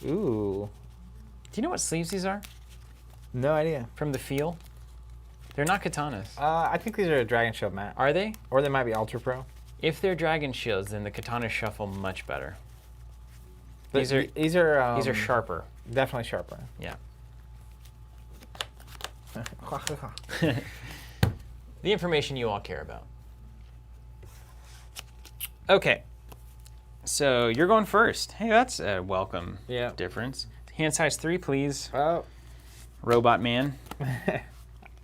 S1: Ooh.
S2: Do you know what sleeves these are?
S1: No idea.
S2: From the feel? They're not katanas.
S1: I think these are a Dragon Shield mat.
S2: Are they?
S1: Or they might be Ultra Pro.
S2: If they're dragon shields, then the katanas shuffle much better. These are sharper.
S1: Definitely sharper.
S2: Yeah. The information you all care about. Okay. So you're going first. Hey, that's a welcome difference. Hand size 3, please.
S1: Oh.
S2: Robot man.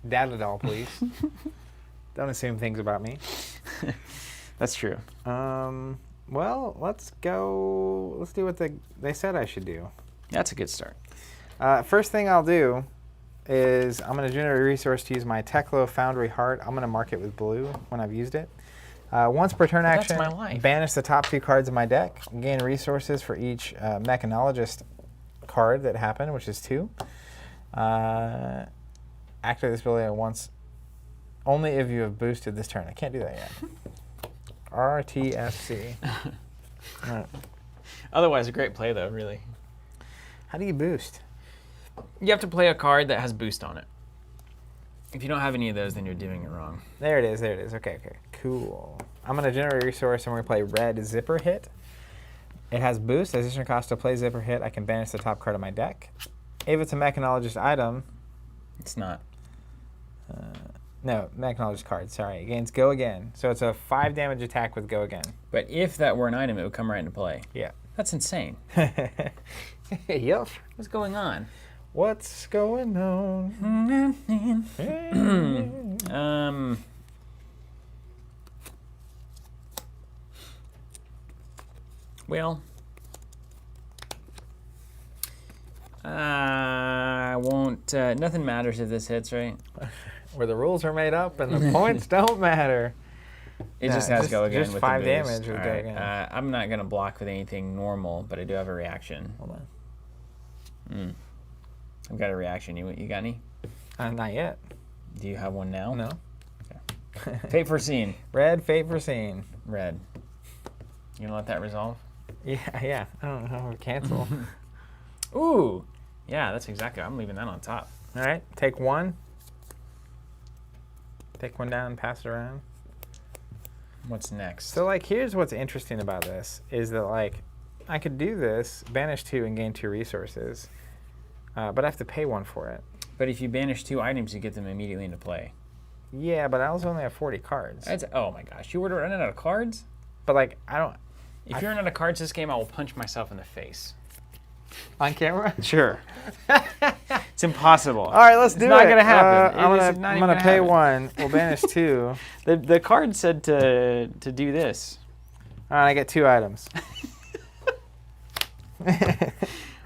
S1: Data doll, please. Don't assume things about me.
S2: That's true.
S1: Well, let's go. Let's do what they said I should do.
S2: That's a good start.
S1: First thing I'll do is I'm going to generate a resource to use my Teklo Foundry Heart. I'm going to mark it with blue when I've used it. Once per turn action,
S2: That's my life.
S1: banish the top 2 cards of my deck. Gain resources for each Mechanologist card that happened, which is 2. Activate this ability once, only if you have boosted this turn. I can't do that yet. RTFC. All right.
S2: Otherwise, a great play, though, really.
S1: How do you boost?
S2: You have to play a card that has boost on it. If you don't have any of those, then you're doing it wrong.
S1: There it is. There it is. Okay, okay. Cool. I'm going to generate a resource, and we're going to play red Zipper Hit. It has boost. As additional cost to play Zipper Hit, I can banish the top card of my deck. If it's a Mechanologist item...
S2: It's not.
S1: No, Mechanologist card. Sorry. It gains Go Again. So it's a 5 damage attack with Go Again.
S2: But if that were an item, it would come right into play.
S1: Yeah.
S2: That's insane.
S1: Yep.
S2: What's going on?
S1: What's going on?
S2: Well, I won't. Nothing matters if this hits, right?
S1: Where the rules are made up and the points don't matter.
S2: It just has Go Again
S1: just
S2: with
S1: 5
S2: the boost.
S1: damage with
S2: All
S1: Go
S2: right.
S1: Again.
S2: I'm not going to block with anything normal, but I do have a reaction.
S1: Hold on.
S2: I've got a reaction. You got any?
S1: Not yet.
S2: Do you have one now?
S1: No.
S2: Okay. Fate Foreseen.
S1: Red, Fate Foreseen.
S2: Red. You gonna let that resolve?
S1: Yeah. I don't know. Cancel.
S2: Ooh. Yeah, that's exactly. I'm leaving that on top.
S1: All right. Take 1. Take 1 down and pass it around.
S2: What's next?
S1: So, like, here's what's interesting about this is that, like, I could do this, banish 2 and gain 2 resources, but I have to pay 1 for it.
S2: But if you banish 2 items, you get them immediately into play.
S1: Yeah, but I also only have 40 cards.
S2: Oh my gosh, you were running out of cards?
S1: But, like, I don't...
S2: If you're running out of cards this game, I will punch myself in the face.
S1: On camera?
S2: Sure. It's impossible.
S1: All right, let's do it.
S2: It's not going to happen.
S1: I'm gonna pay 1. We'll banish 2.
S2: The card said to do this.
S1: All right, I get 2 items.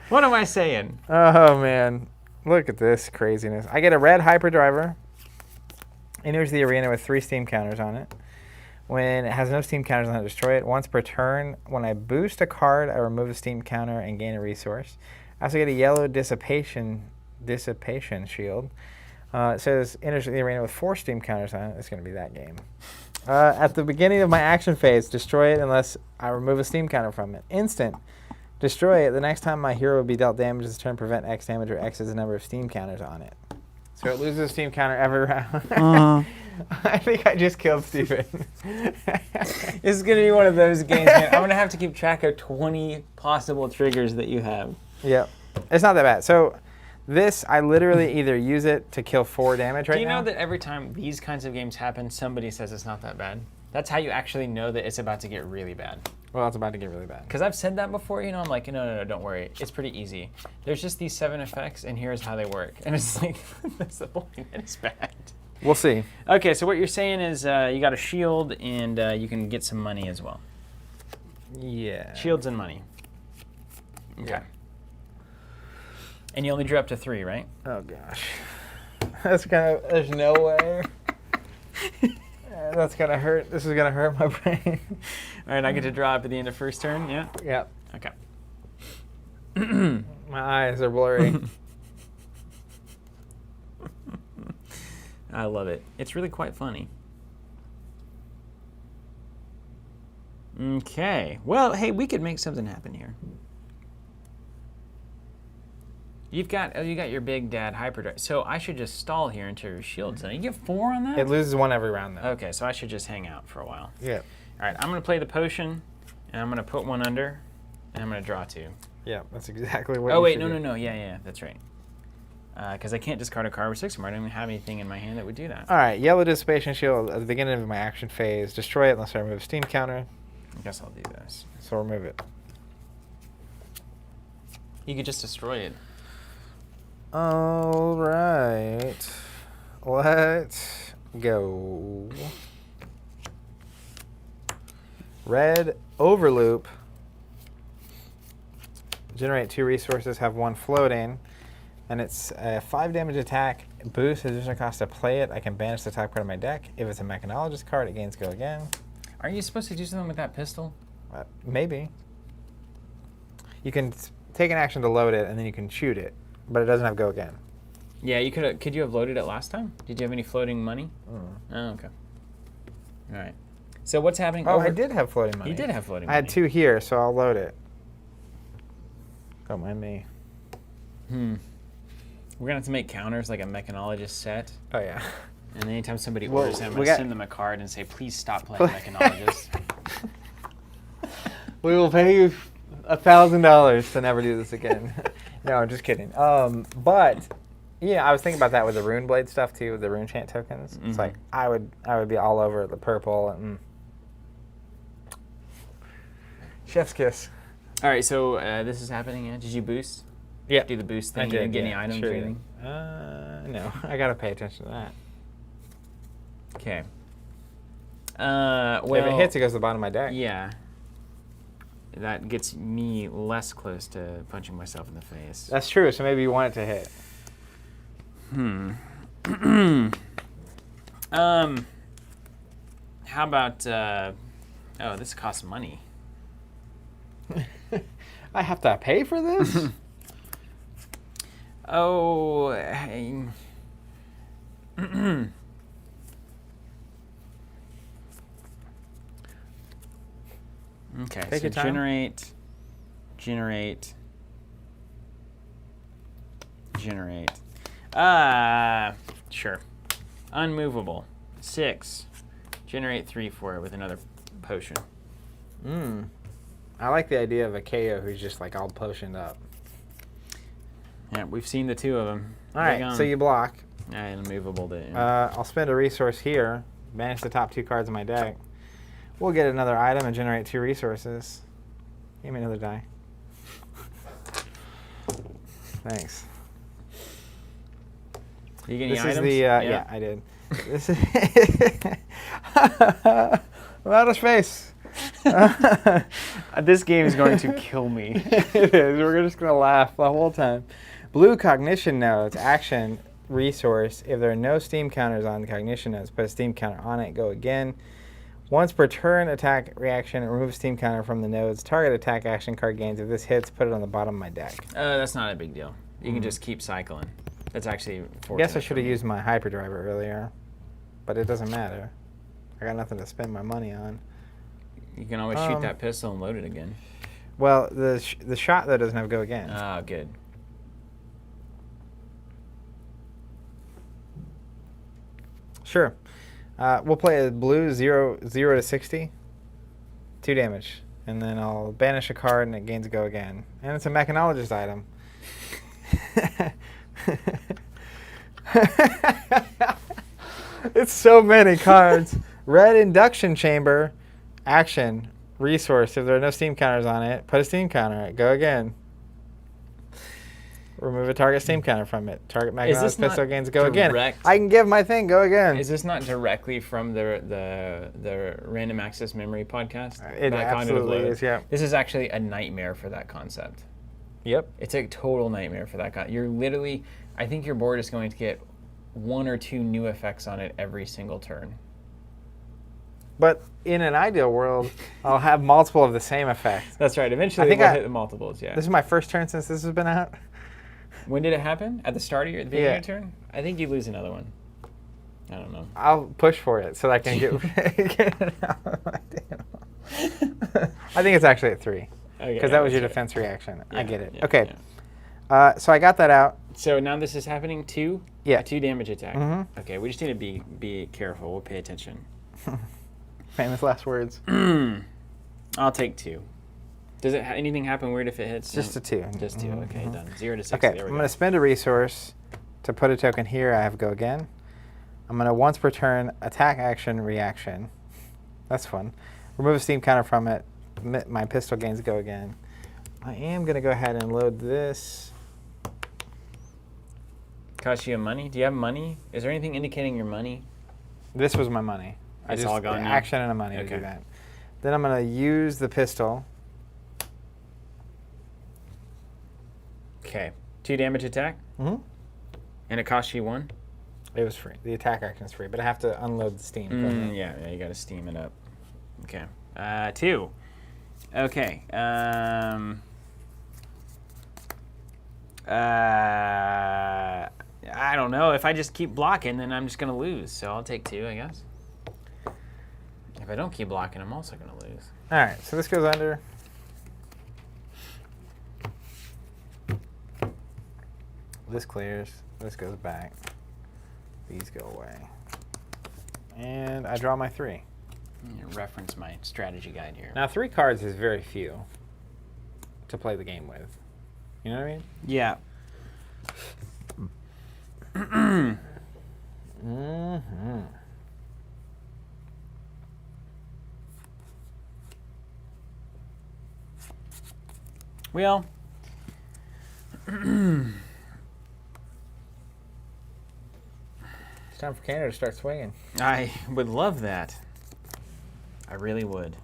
S2: What am I saying?
S1: Oh, man. Look at this craziness. I get a red Hyperdriver. Enters the arena with 3 steam counters on it. When it has no steam counters on it, destroy it. Once per turn, when I boost a card, I remove a steam counter and gain a resource. I also get a yellow dissipation shield. It says enters the arena with 4 steam counters on it. It's going to be that game. At the beginning of my action phase, destroy it unless I remove a steam counter from it. Instant. Destroy it. The next time my hero will be dealt damage this turn, prevent X damage, or X is the number of steam counters on it. So it loses a steam counter every round. I think I just killed Steven.
S2: This is going to be one of those games, man. I'm going to have to keep track of 20 possible triggers that you have.
S1: Yep. It's not that bad. So this, I literally either use it to kill 4 damage right now.
S2: Do you know that every time these kinds of games happen, somebody says it's not that bad? That's how you actually know that it's about to get really bad.
S1: Well, it's about to get really bad.
S2: Because I've said that before, I'm like, no, don't worry. It's pretty easy. There's just these 7 effects, and here's how they work. And it's like, that's the point, and it's bad.
S1: We'll see.
S2: Okay, so what you're saying is you got a shield, and you can get some money as well.
S1: Yeah.
S2: Shields and money. Okay.
S1: Yeah.
S2: And you only drew up to 3, right?
S1: Oh, gosh. That's kind of, there's no way. That's going to hurt. This is going to hurt my brain.
S2: All right, I get to draw up at the end of first turn, yeah?
S1: Yep.
S2: Okay.
S1: My eyes are blurry.
S2: I love it. It's really quite funny. Okay. Well, hey, we could make something happen here. You got your big dad hyperdrive. So I should just stall here until your shield's done. You get 4 on that?
S1: It loses 1 every round, though.
S2: Okay, so I should just hang out for a while.
S1: Yeah.
S2: All right, I'm going to play the potion, and I'm going to put 1 under, and I'm going to draw 2.
S1: Yeah, that's exactly what
S2: Oh,
S1: you
S2: wait,
S1: should do.
S2: no. Yeah, that's right. Because I can't discard a card with 6 more. I don't even have anything in my hand that would do that.
S1: All right, yellow dissipation shield at the beginning of my action phase. Destroy it unless I remove a steam counter.
S2: I guess I'll do this.
S1: So remove it.
S2: You could just destroy it.
S1: All right. Let's go. Red overloop. Generate 2 resources, have 1 floating. And it's a 5 damage attack. Boost additional cost to play it. I can banish the top card of my deck. If it's a mechanologist card, it gains go again.
S2: Are you supposed to do something with that pistol?
S1: Maybe. You can take an action to load it, and then you can shoot it. But it doesn't have go again.
S2: Yeah, you could you have loaded it last time? Did you have any floating money? Oh, okay. All right. So what's happening?
S1: Oh, I did have floating money.
S2: You did have floating
S1: I
S2: money.
S1: had 2 here, so I'll load it. Don't mind me.
S2: We're going to have to make counters like a mechanologist set.
S1: Oh, yeah.
S2: And anytime somebody
S1: Well,
S2: orders them, I'm
S1: we
S2: going to
S1: got-
S2: send them a card and say, please stop playing mechanologist.
S1: We will pay you $1,000 to never do this again. No, I'm just kidding. But yeah, I was thinking about that with the rune blade stuff too, with the rune chant tokens. It's like I would be all over the purple and chef's kiss.
S2: All right, so this is happening. Yeah? Did you boost?
S1: Yeah,
S2: Do the boost thing?
S1: I
S2: You
S1: did.
S2: didn't get any
S1: yeah,
S2: items
S1: sure
S2: or
S1: did.
S2: anything?
S1: No, I gotta pay attention to that.
S2: Okay.
S1: If it hits, it goes to the bottom of my deck.
S2: Yeah. That gets me less close to punching myself in the face.
S1: That's true. So maybe you want it to hit.
S2: How about? Oh, this costs money.
S1: I have to pay for this.
S2: Oh. Okay,
S1: Take
S2: so
S1: your time.
S2: generate. Sure. Unmovable. 6. Generate 3 for it with another potion.
S1: I like the idea of a KO who's just like all potioned up.
S2: Yeah, we've seen the 2 of them.
S1: All right, so you block.
S2: And unmovable.
S1: I'll spend a resource here, banish the top 2 cards of my deck. We'll get another item and generate 2 resources. Give me another die. Thanks.
S2: You get any
S1: This
S2: items?
S1: is the yeah, I did. This is I'm out of space.
S2: This game is going to kill me.
S1: It is. We're just gonna laugh the whole time. Blue cognition nodes, action resource. If there are no steam counters on the cognition nodes, put a steam counter on it. Go again. Once per turn, attack reaction, remove steam counter from the nodes. Target attack action card gains. If this hits, put it on the bottom of my deck.
S2: That's not a big deal. You can just keep cycling. That's actually
S1: I
S2: fortunate.
S1: guess I should have used my hyperdriver earlier, but it doesn't matter. I got nothing to spend my money on.
S2: You can always shoot that pistol and load it again.
S1: Well, the shot though doesn't have go again.
S2: Oh, good.
S1: Sure. We'll play a blue 0 to 60. 2 damage. And then I'll banish a card and it gains a go again. And it's a mechanologist item. It's so many cards. Red induction chamber. Action. Resource. If there are no steam counters on it, put a steam counter on it. Go again. Remove a target steam counter from it. Target mechanologist pistol gains go again. I can give my thing. Go again.
S2: Is this not directly from the Random Access Memory podcast?
S1: It absolutely is, yeah.
S2: This is actually a nightmare for that concept.
S1: Yep.
S2: It's a total nightmare for that concept. You're literally, I think your board is going to get 1 or 2 new effects on it every single turn.
S1: But in an ideal world, I'll have multiple of the same effect.
S2: That's right. Eventually, we'll hit the multiples. Yeah.
S1: This is my first turn since this has been out.
S2: When did it happen? At the start of the beginning of your turn? I think you lose another one. I don't know.
S1: I'll push for it so that I can get it out of my table. I think it's actually at 3. Because that was your defense reaction. Yeah, I get it. Okay. Yeah. So I got that out.
S2: So now this is happening 2?
S1: Yeah.
S2: A 2 damage attack.
S1: Mm-hmm.
S2: Okay, we just need to be careful. We'll pay attention.
S1: Famous last words.
S2: I'll take 2. Does it anything happen weird if it hits?
S1: Just a 2.
S2: Just 2. Okay, done. 0 to 6.
S1: Okay, I'm going to spend a resource to put a token here. I have go again. I'm going to once per turn attack action reaction. That's fun. Remove a steam counter from it. My pistol gains go again. I am going to go ahead and load this.
S2: Cost you money? Do you have money? Is there anything indicating your money?
S1: This was my money.
S2: It's all gone now?
S1: Action and a money to do that. Then I'm going to use the pistol.
S2: Okay. 2 damage attack?
S1: Mm-hmm.
S2: And it costs you 1?
S1: It was free. The attack action is free, but I have to unload the steam.
S2: Yeah, you got to steam it up. Okay. 2. Okay. I don't know. If I just keep blocking, then I'm just going to lose. So I'll take 2, I guess. If I don't keep blocking, I'm also going to lose.
S1: All right, so this goes under. This clears. This goes back. These go away. And I draw my 3.
S2: Reference my strategy guide here.
S1: Now, 3 cards is very few to play the game with. You know what I mean?
S2: Yeah.
S1: Mm-hmm.
S2: Well,
S1: it's time for Canada to start swinging.
S2: I would love that. I really would.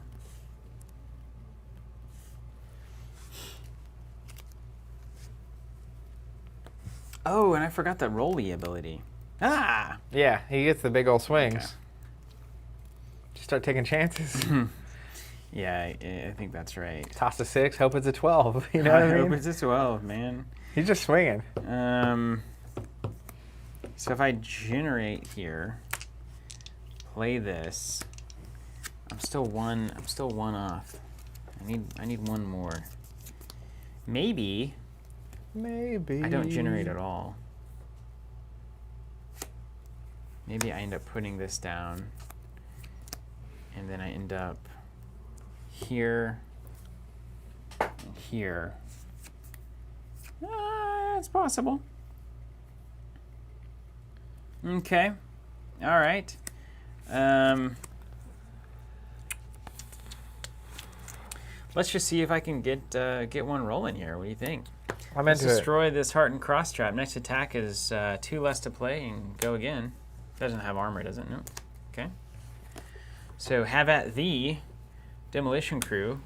S2: Oh, and I forgot the rolly ability. Ah!
S1: Yeah, he gets the big old swings.
S2: Okay.
S1: Just start taking chances.
S2: Yeah, I think that's right.
S1: Toss a 6, hope it's a 12. You know what I mean?
S2: Hope it's a 12, man.
S1: He's just swinging.
S2: So if I generate here, play this, I'm still one off. I need one more. Maybe I don't generate at all. Maybe I end up putting this down, and then I end up here, and here. It's possible. Okay. All right. Let's just see if I can get one rolling here. What do you think?
S1: I'm
S2: Let's
S1: into it.
S2: destroy this heart and cross trap. Next attack is 2 less to play and go again. Doesn't have armor, does it? No. Okay. So have at thee, demolition crew.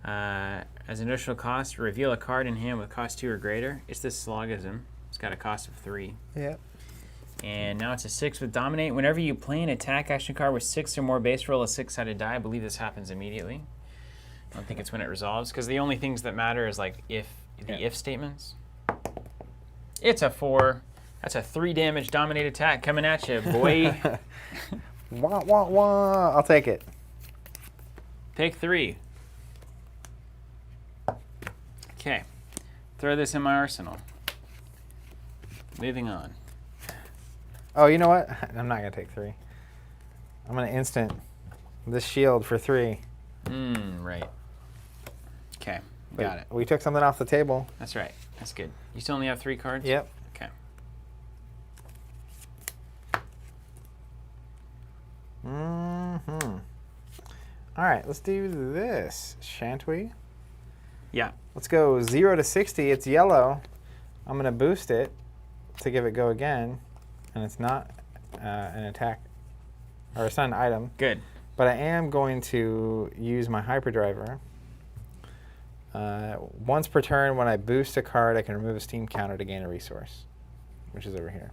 S2: As an additional cost, reveal a card in hand with cost 2 or greater. It's this Slogism. It's got a cost of 3.
S1: Yep.
S2: And now it's a 6 with Dominate. Whenever you play an attack action card with 6 or more base, roll a 6-sided die. I believe this happens immediately. I don't think it's when it resolves, because the only things that matter is like if statements. It's a 4. That's a 3 damage Dominate attack coming at you, boy.
S1: Wah, wah, wah. I'll take it.
S2: Take 3. Okay. Throw this in my arsenal. Moving on.
S1: Oh, you know what? I'm not going to take 3. I'm going to instant this shield for 3.
S2: Right. Okay. Got it.
S1: We took something off the table.
S2: That's right. That's good. You still only have 3 cards?
S1: Yep.
S2: Okay.
S1: Mm-hmm. All right, let's do this, shan't we?
S2: Yeah.
S1: Let's go 0 to 60. It's yellow. I'm going to boost it to give it go again. And it's not an attack, or it's not an item.
S2: Good.
S1: But I am going to use my hyperdriver. Once per turn, when I boost a card, I can remove a steam counter to gain a resource, which is over here.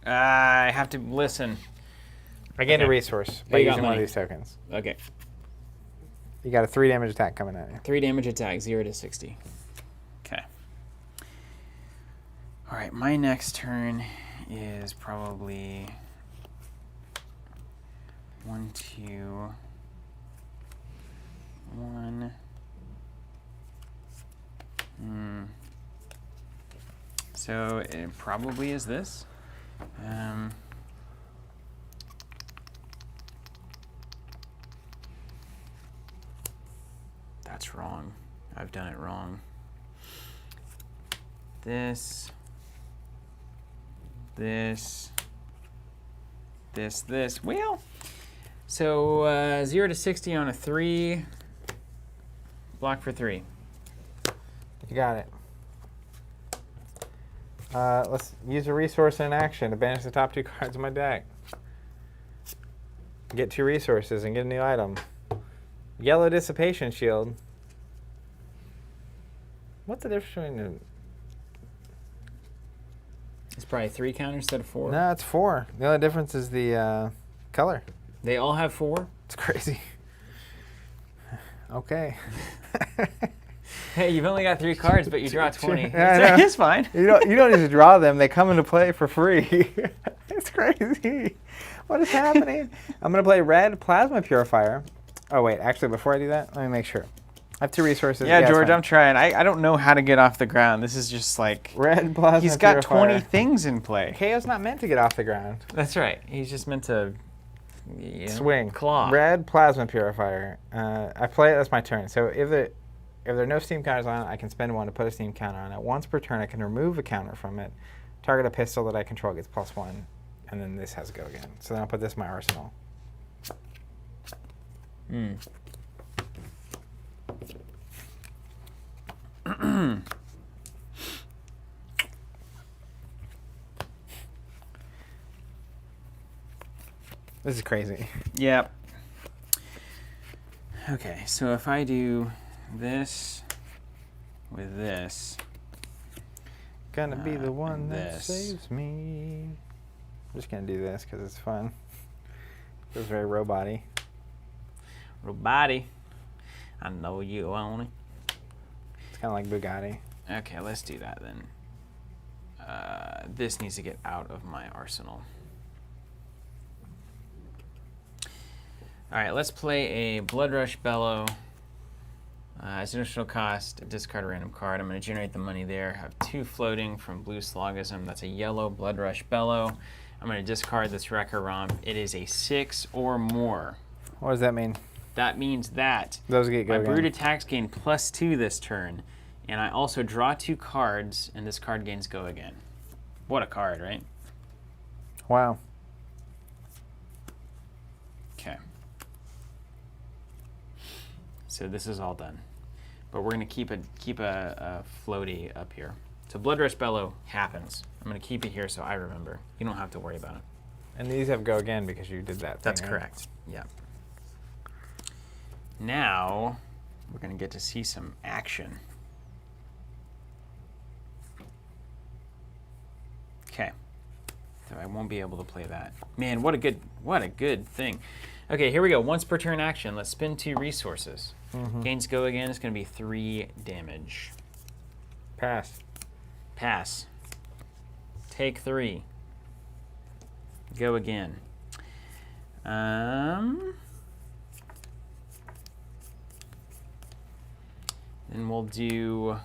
S2: I have to listen.
S1: I gained a
S2: Okay.
S1: resource by
S2: you got
S1: using one of
S2: money.
S1: these tokens.
S2: Okay.
S1: You got a 3 damage attack coming at you.
S2: 3 damage attack, 0 to 60. Okay. All right, my next turn is probably 1, 2, 1. So it probably is this. That's wrong. I've done it wrong. This. Well, so 0 to 60 on a 3. Block for 3.
S1: You got it. Let's use a resource in action to banish the top 2 cards of my deck. Get 2 resources and get a new item. Yellow Dissipation Shield. What's the difference between...
S2: It's probably 3 counters instead of 4.
S1: No, it's 4. The only difference is the color.
S2: They all have 4?
S1: It's crazy. Okay.
S2: Hey, you've only got 3 cards, but you draw 20.
S1: Yeah, I know.
S2: It's fine.
S1: You don't need to draw them. They come into play for free. It's crazy. What is happening? I'm going to play red Plasma Purifier. Oh, wait. Actually, before I do that, let me make sure. I have 2 resources.
S2: Yeah,
S1: it's
S2: George,
S1: fine.
S2: I'm trying. I don't know how to get off the ground. This is just like...
S1: Red Plasma
S2: He's got
S1: Purifier.
S2: 20 things in play.
S1: KO's not meant to get off the ground.
S2: That's right. He's just meant to...
S1: Swing.
S2: Claw.
S1: Red Plasma Purifier. I play it. That's my turn. So if there are no steam counters on it, I can spend 1 to put a steam counter on it. Once per turn, I can remove a counter from it. Target a pistol that I control gets +1, and then this has to go again. So then I'll put this in my arsenal. This is crazy.
S2: Yep. Okay, so if I do this with this,
S1: Gonna be the one
S2: and
S1: that
S2: this.
S1: saves me. I'm just gonna do this because it's fun. Feels very robot-y.
S2: Robati, I know you want it.
S1: It's kind of like Bugatti.
S2: Okay, let's do that then. This needs to get out of my arsenal. All right, let's play a Blood Rush Bellow. As initial cost, discard a random card. I'm going to generate the money there. I have 2 floating from Blue Slogism. That's a yellow Blood Rush Bellow. I'm going to discard this Wrecker Romp. It is a 6 or more.
S1: What does that mean?
S2: That means that
S1: Those get
S2: my
S1: go
S2: brute
S1: again.
S2: attacks gain +2 this turn, and I also draw 2 cards, and this card gains go again. What a card, right?
S1: Wow.
S2: Okay. So this is all done, but we're gonna keep a floaty up here. So Blood Rush Bellow happens. I'm gonna keep it here so I remember. You don't have to worry about it.
S1: And these have go again because you did that.
S2: That's
S1: thing, right?
S2: correct. Yeah. Now we're gonna get to see some action. Okay. So I won't be able to play that. Man, what a good thing. Okay, here we go. Once per turn action. Let's spend 2 resources. Gains go again. It's going to be 3 damage.
S1: Pass.
S2: Pass. Take 3. Go again. Then we'll do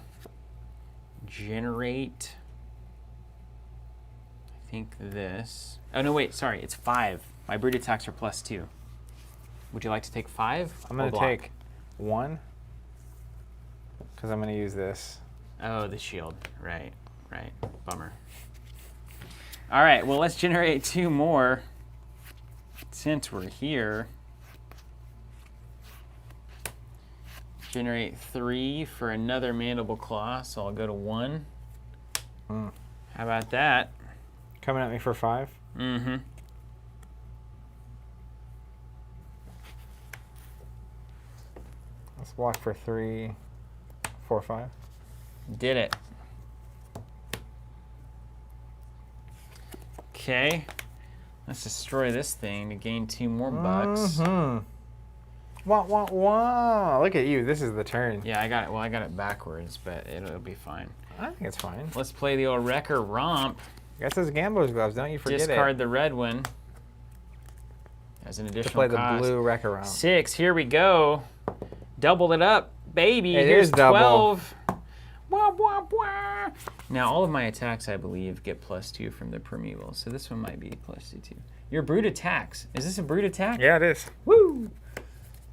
S2: generate. I think this. Oh no, wait. Sorry, it's 5. My brute attacks are +2. Would you like to take 5?
S1: I'm going to take 1 because I'm going to use this.
S2: Oh, the shield. Right. Bummer. All right, well, let's generate 2 more since we're here. Generate 3 for another Mandible Claw, so I'll go to 1. How about that?
S1: Coming at me for 5.
S2: Mm-hmm.
S1: Let's block for 3, 4, 5.
S2: Did it. Okay. Let's destroy this thing to gain 2 more bucks.
S1: Wah, wah, wah. Look at you. This is the turn.
S2: Yeah, I got it. Well, I got it backwards, but it'll be fine.
S1: I think it's fine.
S2: Let's play the old Wrecker Romp.
S1: Guess those gambler's gloves. Don't you forget
S2: Discard
S1: it.
S2: the red one as an additional
S1: Play the
S2: cost.
S1: blue wreck around.
S2: 6. Here we go. Double it up, baby.
S1: It
S2: Here's
S1: is double.
S2: 12. Wah, wah, wah. Now, all of my attacks, I believe, get +2 from the primeval. So this one might be +2 too. Your brute attacks. Is this a brute attack?
S1: Yeah, it is.
S2: Woo!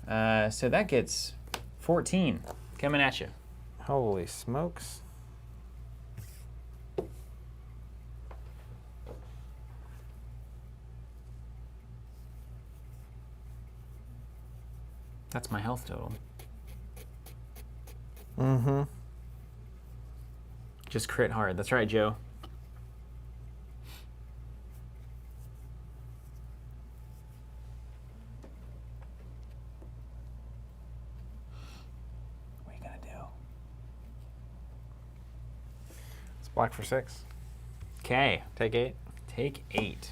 S2: So that gets 14 coming at you.
S1: Holy smokes.
S2: That's my health total.
S1: Mm-hmm.
S2: Just crit hard. That's right, Joe. What are you gonna do?
S1: It's black for 6.
S2: Okay.
S1: Take 8.
S2: Take 8.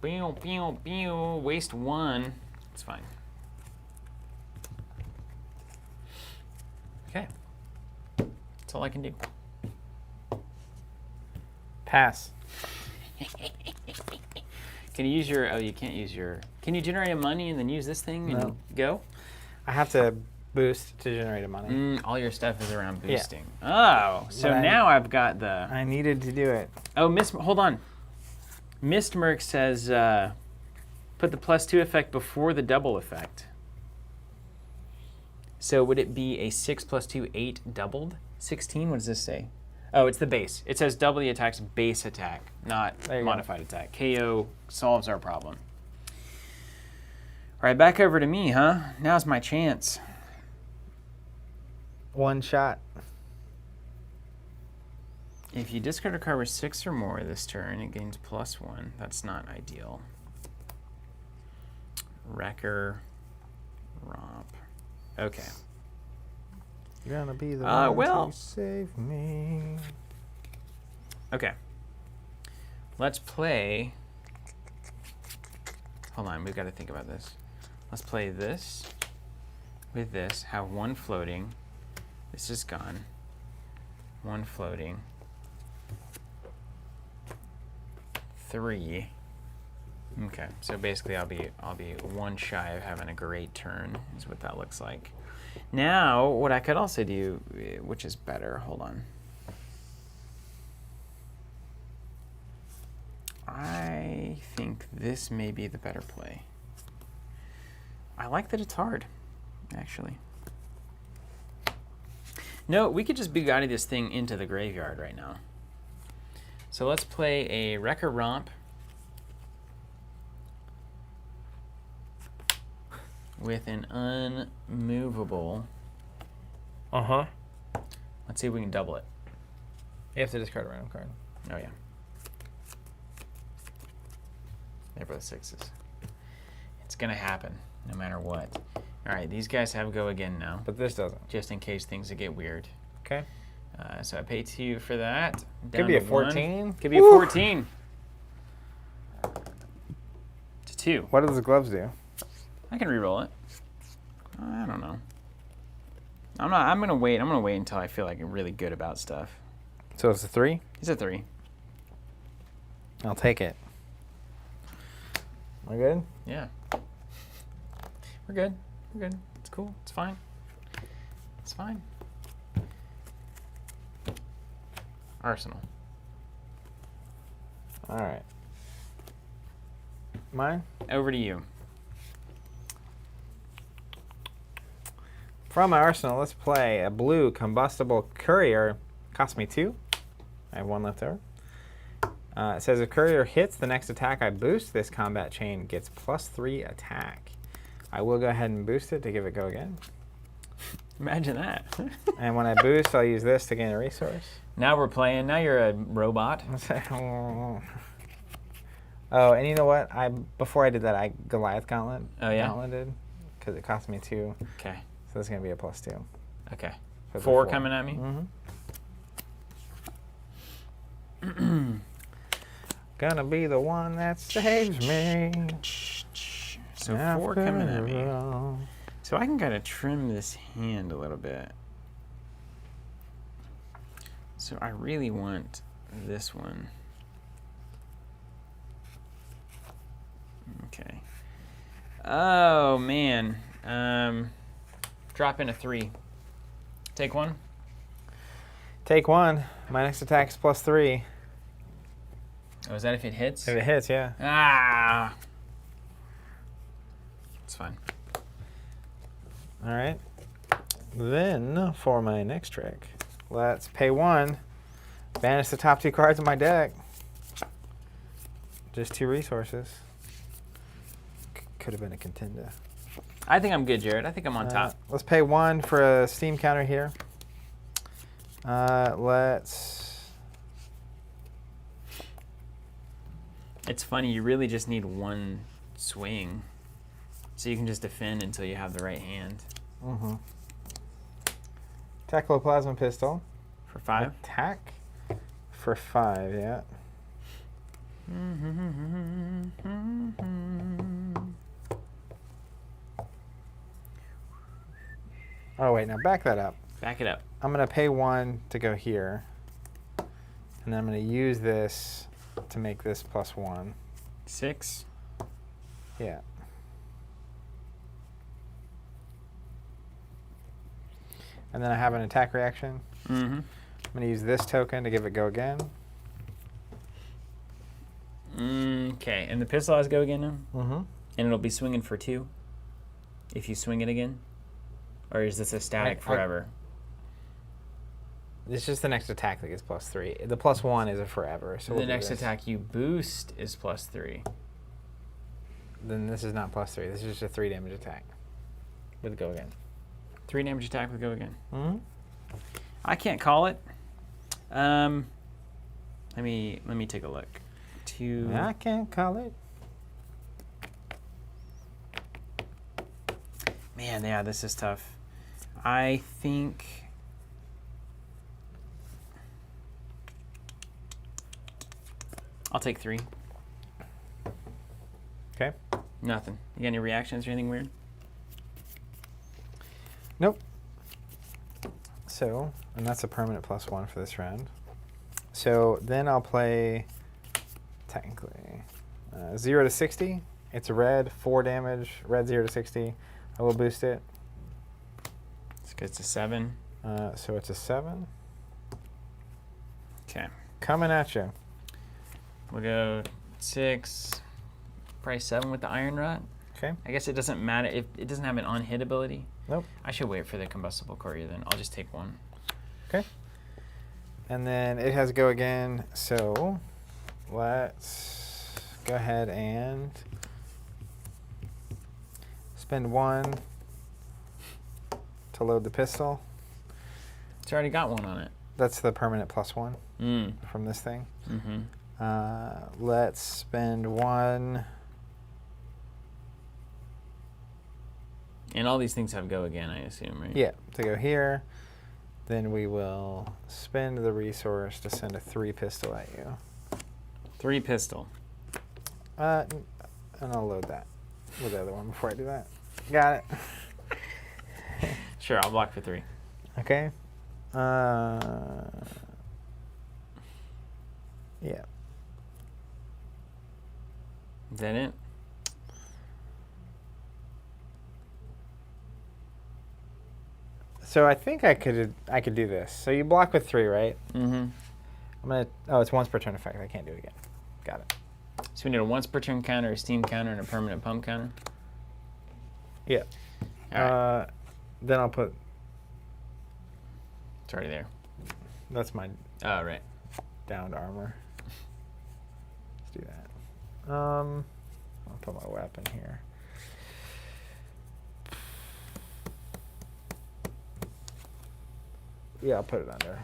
S2: Pew, pew, pew. Waste 1. It's fine. Okay. That's all I can do.
S1: Pass.
S2: Can you use your... Oh, you can't use your... Can you generate a money and then use this thing and go?
S1: I have to boost to generate a money.
S2: All your stuff is around
S1: Yeah.
S2: boosting. Oh, so
S1: But
S2: now I've got the...
S1: I needed to do it.
S2: Oh, hold on. Mistmerk says put the +2 effect before the double effect. So would it be a 6 + 2, 8 doubled? 16? What does this say? Oh, it's the base. It says double the attack's base attack, not modified attack. KO solves our problem. All right, back over to me, huh? Now's my chance.
S1: One shot.
S2: If you discard a card with 6 or more this turn, it gains +1. That's not ideal. Wrecker, Romp. Okay.
S1: You're gonna be the one
S2: well.
S1: to save me.
S2: Okay. Let's play. Hold on, we've got to think about this. Let's play this with this. Have 1 floating. This is gone. 1 floating. 3. Okay, so basically I'll be 1 shy of having a great turn, is what that looks like. Now, what I could also do, which is better, hold on. I think this may be the better play. I like that it's hard, actually. No, we could just Bugatti this thing into the graveyard right now. So let's play a Wrecker Romp with an unmovable.
S1: Uh-huh.
S2: Let's see if we can double it.
S1: You have to discard a random card.
S2: Oh, yeah. They're both 6s. It's going to happen no matter what. All right, these guys have go again now,
S1: But this doesn't.
S2: just in case things get weird.
S1: Okay.
S2: So I pay 2 for that.
S1: Could
S2: Down
S1: be
S2: to
S1: a 14.
S2: 1. Could be a 14. To 2.
S1: What do the gloves do?
S2: I can re-roll it. I don't know. I'm gonna wait. I'm gonna wait until I feel like I'm really good about stuff.
S1: So it's a 3?
S2: He's a 3.
S1: I'll take it. Am I good?
S2: Yeah. We're good. We're good. It's cool. It's fine. It's fine. Arsenal.
S1: All right. Mine?
S2: Over to you.
S1: From my arsenal, let's play a blue combustible courier. Cost me 2. I have 1 left over. It says if courier hits the next attack I boost, this combat chain gets +3 attack. I will go ahead and boost it to give it go again.
S2: Imagine that.
S1: And when I boost, I'll use this to gain a resource.
S2: Now we're playing. Now you're a robot.
S1: Oh, and you know what? Before I did that, I Goliath Gauntlet.
S2: Oh, yeah?
S1: Gauntleted because it cost me 2.
S2: Okay.
S1: So this is gonna be a +2.
S2: Okay.
S1: For the
S2: 4 coming at me.
S1: Mm-hmm. Gonna be the one that saves me.
S2: So 4 coming at me. So I can kind of trim this hand a little bit. So I really want this one. Okay. Oh, man. Drop in a 3. Take 1.
S1: Take 1. My next attack is +3.
S2: Oh, is that if it hits?
S1: If it hits, yeah.
S2: Ah! It's fine.
S1: All right. Then, for my next trick, let's pay 1. Banish the top 2 cards of my deck. Just 2 resources. Could have been a contender.
S2: I think I'm good, Jared. I think I'm on top.
S1: Let's pay 1 for a steam counter here.
S2: It's funny, you really just need 1 swing. So you can just defend until you have the right hand.
S1: Mm-hmm. Plasma Pistol.
S2: For 5?
S1: Attack for 5, yeah. Oh, wait, now back that up.
S2: Back it up.
S1: I'm going to pay 1 to go here. And then I'm going to use this to make this +1.
S2: 6?
S1: Yeah. And then I have an attack reaction.
S2: Mm-hmm.
S1: I'm going to use this token to give it go again.
S2: Okay, and the pistol has go again now?
S1: Mm-hmm.
S2: And it'll be swinging for 2 if you swing it again? Or is this a static forever?
S1: It's just the next attack that gets +3. The +1 is a forever. So
S2: the next attack you boost is +3.
S1: Then this is not +3. This is just a 3 damage attack with go again.
S2: 3 damage attack with go again.
S1: Mm-hmm.
S2: I can't call it. Let me take a look. 2.
S1: I can't call it.
S2: Man, yeah, this is tough. I think I'll take 3.
S1: Okay.
S2: Nothing. You got any reactions or anything weird?
S1: Nope. So, and that's a permanent +1 for this round. So then I'll play, technically, 0 to 60. It's a red, 4 damage, red 0 to 60. I will boost it.
S2: It's a 7.
S1: So it's a 7.
S2: Okay.
S1: Coming at you.
S2: We'll go 6. Probably 7 with the Iron Rot.
S1: Okay.
S2: I guess it doesn't matter. It doesn't have an on-hit ability.
S1: Nope.
S2: I should wait for the Combustible Courier then. I'll just take 1.
S1: Okay. And then it has go again. So let's go ahead and spend 1 to load the pistol.
S2: It's already got 1 on it.
S1: That's the permanent +1
S2: Mm.
S1: from this thing.
S2: Mm-hmm.
S1: Let's spend 1.
S2: And all these things have go again, I assume, right?
S1: Yeah, to go here. Then we will spend the resource to send a 3 pistol at you.
S2: 3 pistol.
S1: And I'll load that with the other one before I do that. Got it.
S2: Sure, I'll block for 3.
S1: Okay. Yeah.
S2: Is that it?
S1: So I think I could do this. So you block with 3, right?
S2: Mm-hmm.
S1: I'm gonna. Oh, it's once per turn effect. I can't do it again. Got it.
S2: So we need a once per turn counter, a steam counter, and a permanent pump counter.
S1: Yeah.
S2: All right.
S1: Then I'll put.
S2: It's already there.
S1: That's my
S2: Oh, right.
S1: downed armor. Let's do that. I'll put my weapon here. Yeah, I'll put it under.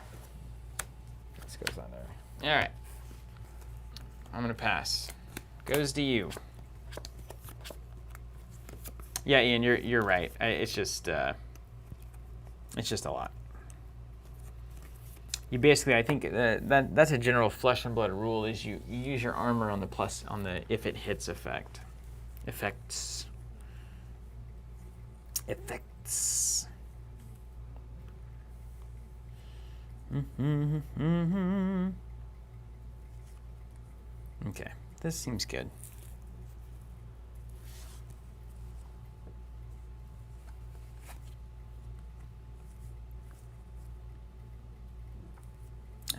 S1: This goes under.
S2: All right. I'm going to pass. Goes to you. Yeah, Ian, you're right. It's just a lot. you basically, I think that's a general Flesh and Blood rule, is you use your armor on the if it hits effect. Effects. Okay, this seems good.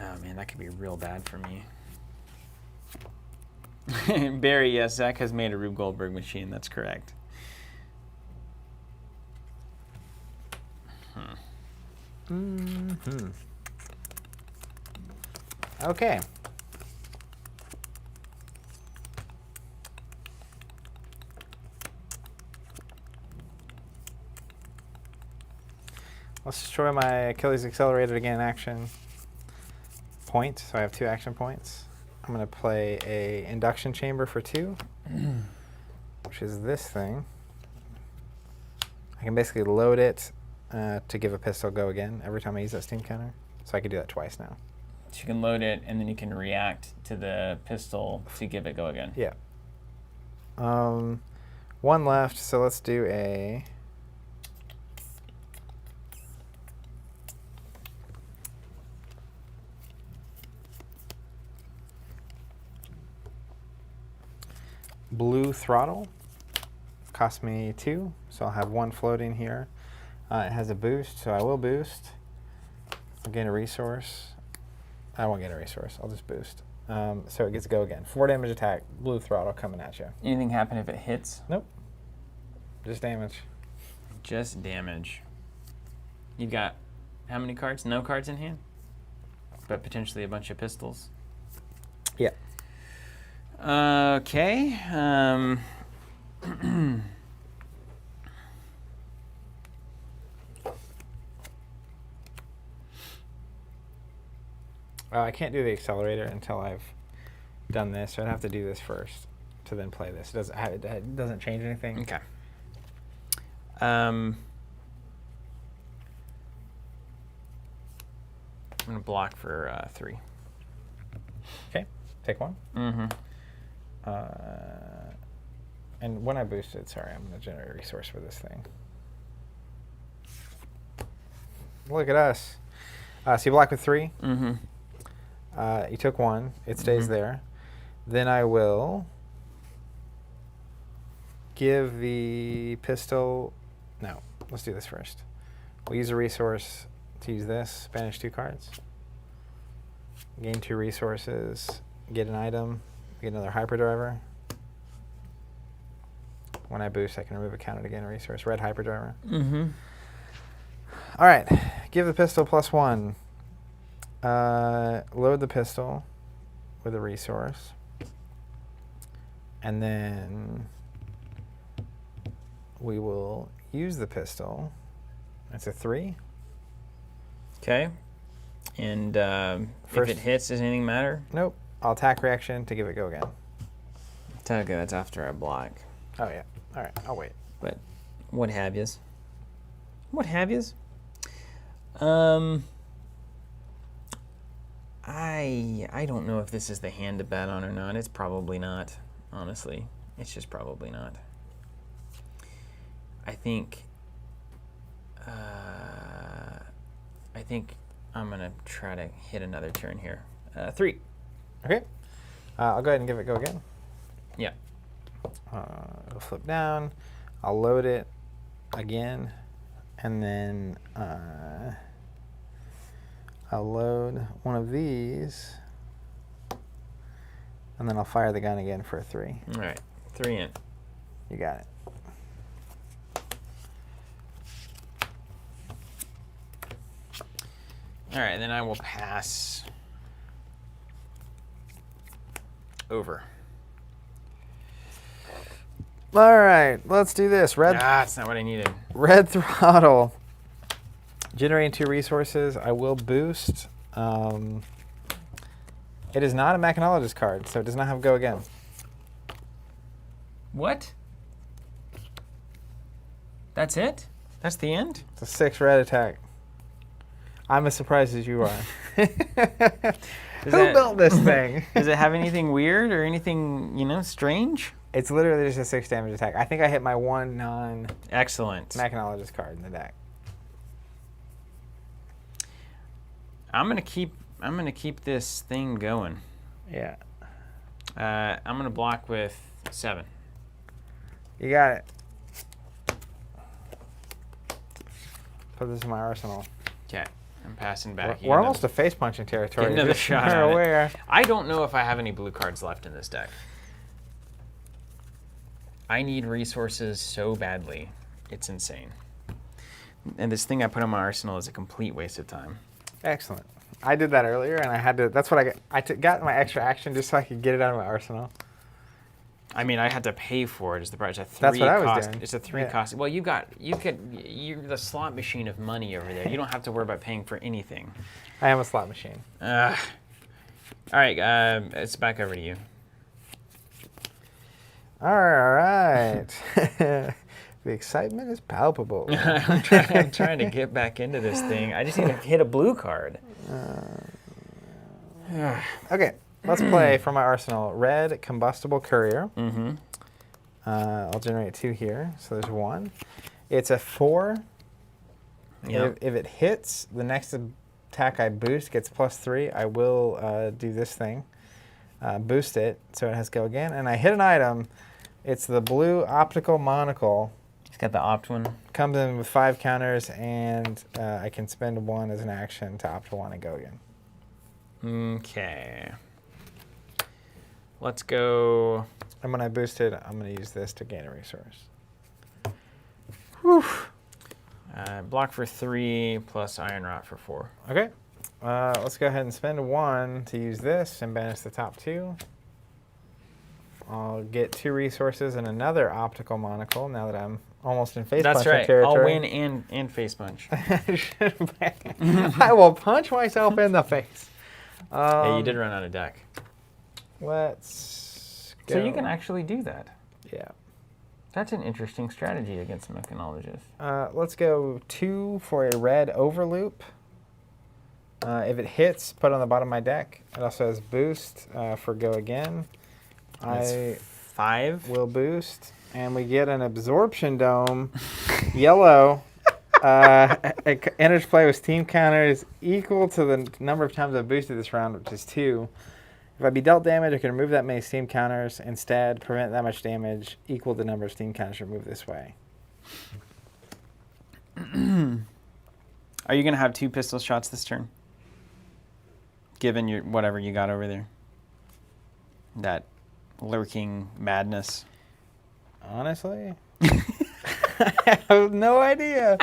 S2: Oh man, that could be real bad for me. Barry, yes, Zach has made a Rube Goldberg machine. That's correct.
S1: Okay. Let's destroy my Achilles Accelerator again action point. So I have 2 action points. I'm going to play a Induction Chamber for 2, which is this thing. I can basically load it to give a pistol go again every time I use that Steam counter. So I can do that twice now.
S2: So you can load it, and then you can react to the pistol to give it go again.
S1: Yeah. 1 left, so let's do a... Blue Throttle. Cost me 2, so I'll have 1 floating here. It has a boost, so I will boost. I'll gain a resource. I won't get a resource, I'll just boost. So it gets to go again. 4 damage attack, Blue Throttle coming at you.
S2: Anything happen if it hits?
S1: Nope. Just damage.
S2: Just damage. You've got how many cards? No cards in hand? But potentially a bunch of pistols.
S1: Yeah.
S2: Okay.
S1: I can't do the accelerator until I've done this, so I'd have to do this first to then play this. It doesn't change anything.
S2: Okay. I'm going to block for 3.
S1: Okay, take 1.
S2: Mm-hmm.
S1: And when I boost it, sorry, I'm going to generate a resource for this thing. Look at us. So you block with 3.
S2: Mm-hmm.
S1: You took 1. It stays there. Then I will give the pistol... No, let's do this first. We'll use a resource to use this. Banish 2 cards. Gain 2 resources. Get an item. Get another hyperdriver. When I boost, I can remove a counter to gain a resource. Red hyperdriver.
S2: Mm-hmm.
S1: All right. Give the pistol +1. Load the pistol with a resource. And then we will use the pistol. That's a 3.
S2: Okay. And if it hits, does anything matter?
S1: Nope. I'll attack reaction to give it go again.
S2: Okay, that's after I block.
S1: Oh, yeah. All right. I'll wait.
S2: But what have yous? What have yous? I don't know if this is the hand to bet on or not. It's probably not, honestly. It's just probably not. I think I'm gonna try to hit another turn here. 3.
S1: Okay. I'll go ahead and give it go again.
S2: Yeah.
S1: It'll flip down. I'll load it again, and then I'll load one of these, and then I'll fire the gun again for a 3.
S2: All right. 3 in.
S1: You got it.
S2: All right, then I will pass over.
S1: All right, let's do this.
S2: That's not what I needed.
S1: Red Throttle. Generating 2 resources. I will boost. It is not a Mechanologist card, so it does not have go again.
S2: What? That's it? That's the end?
S1: It's a 6 red attack. I'm as surprised as you are. Who
S2: that-
S1: built this thing?
S2: Does it have anything weird or anything, strange?
S1: It's literally just a 6 damage attack. I think I hit my one
S2: Excellent.
S1: non-mechanologist card in the deck.
S2: I'm gonna keep this thing going.
S1: Yeah.
S2: I'm gonna block with 7.
S1: You got it. Put this in my arsenal.
S2: Okay, I'm passing back.
S1: We're almost to face punching territory.
S2: Get another
S1: just
S2: shot
S1: so you're
S2: at it.
S1: aware.
S2: I don't know if I have any blue cards left in this deck. I need resources so badly. It's insane. And this thing I put in my arsenal is a complete waste of time.
S1: Excellent. I did that earlier, and I had to. That's what I got. Got my extra action just so I could get it out of my arsenal.
S2: I mean, I had to pay for it. It's the price.
S1: That's what I was doing.
S2: It's a 3 cost. Well, you're the slot machine of money over there. You don't have to worry about paying for anything.
S1: I am a slot machine.
S2: All right, it's back over to you.
S1: All right. The excitement is palpable.
S2: I'm trying to get back into this thing. I just need to hit a blue card.
S1: Okay, let's play from my arsenal. Red Combustible Courier.
S2: Mm-hmm.
S1: I'll generate 2 here. So there's 1. It's a 4.
S2: Yep.
S1: If it hits, the next attack I boost gets +3. I will do this thing. Boost it, so it has go again. And I hit an item. It's the blue optical monocle.
S2: It's got the opt one.
S1: Comes in with 5 counters, and I can spend 1 as an action to opt 1 and go again.
S2: Okay. Let's go.
S1: And when I boost it, I'm going to use this to gain a resource. Whew.
S2: Block for 3 plus Iron Rot for 4.
S1: Okay. Let's go ahead and spend 1 to use this and banish the top 2. I'll get 2 resources and another optical monocle now that I'm almost in face punching territory.
S2: I'll win and face punch.
S1: I will punch myself in the face.
S2: Yeah, you did run out of deck.
S1: Let's go.
S2: So you can actually do that.
S1: Yeah.
S2: That's an interesting strategy against mechanologists.
S1: Let's go 2 for a red overloop. If it hits, put it on the bottom of my deck. It also has boost for go again.
S2: That's 5.
S1: Will boost, and we get an absorption dome, yellow. It enters play with steam counters equal to the number of times I've boosted this round, which is 2. If I be dealt damage, I can remove that many steam counters. Instead, prevent that much damage equal the number of steam counters removed this way.
S2: Are you going to have 2 pistol shots this turn? Given your whatever you got over there. That lurking madness.
S1: Honestly, I have no idea.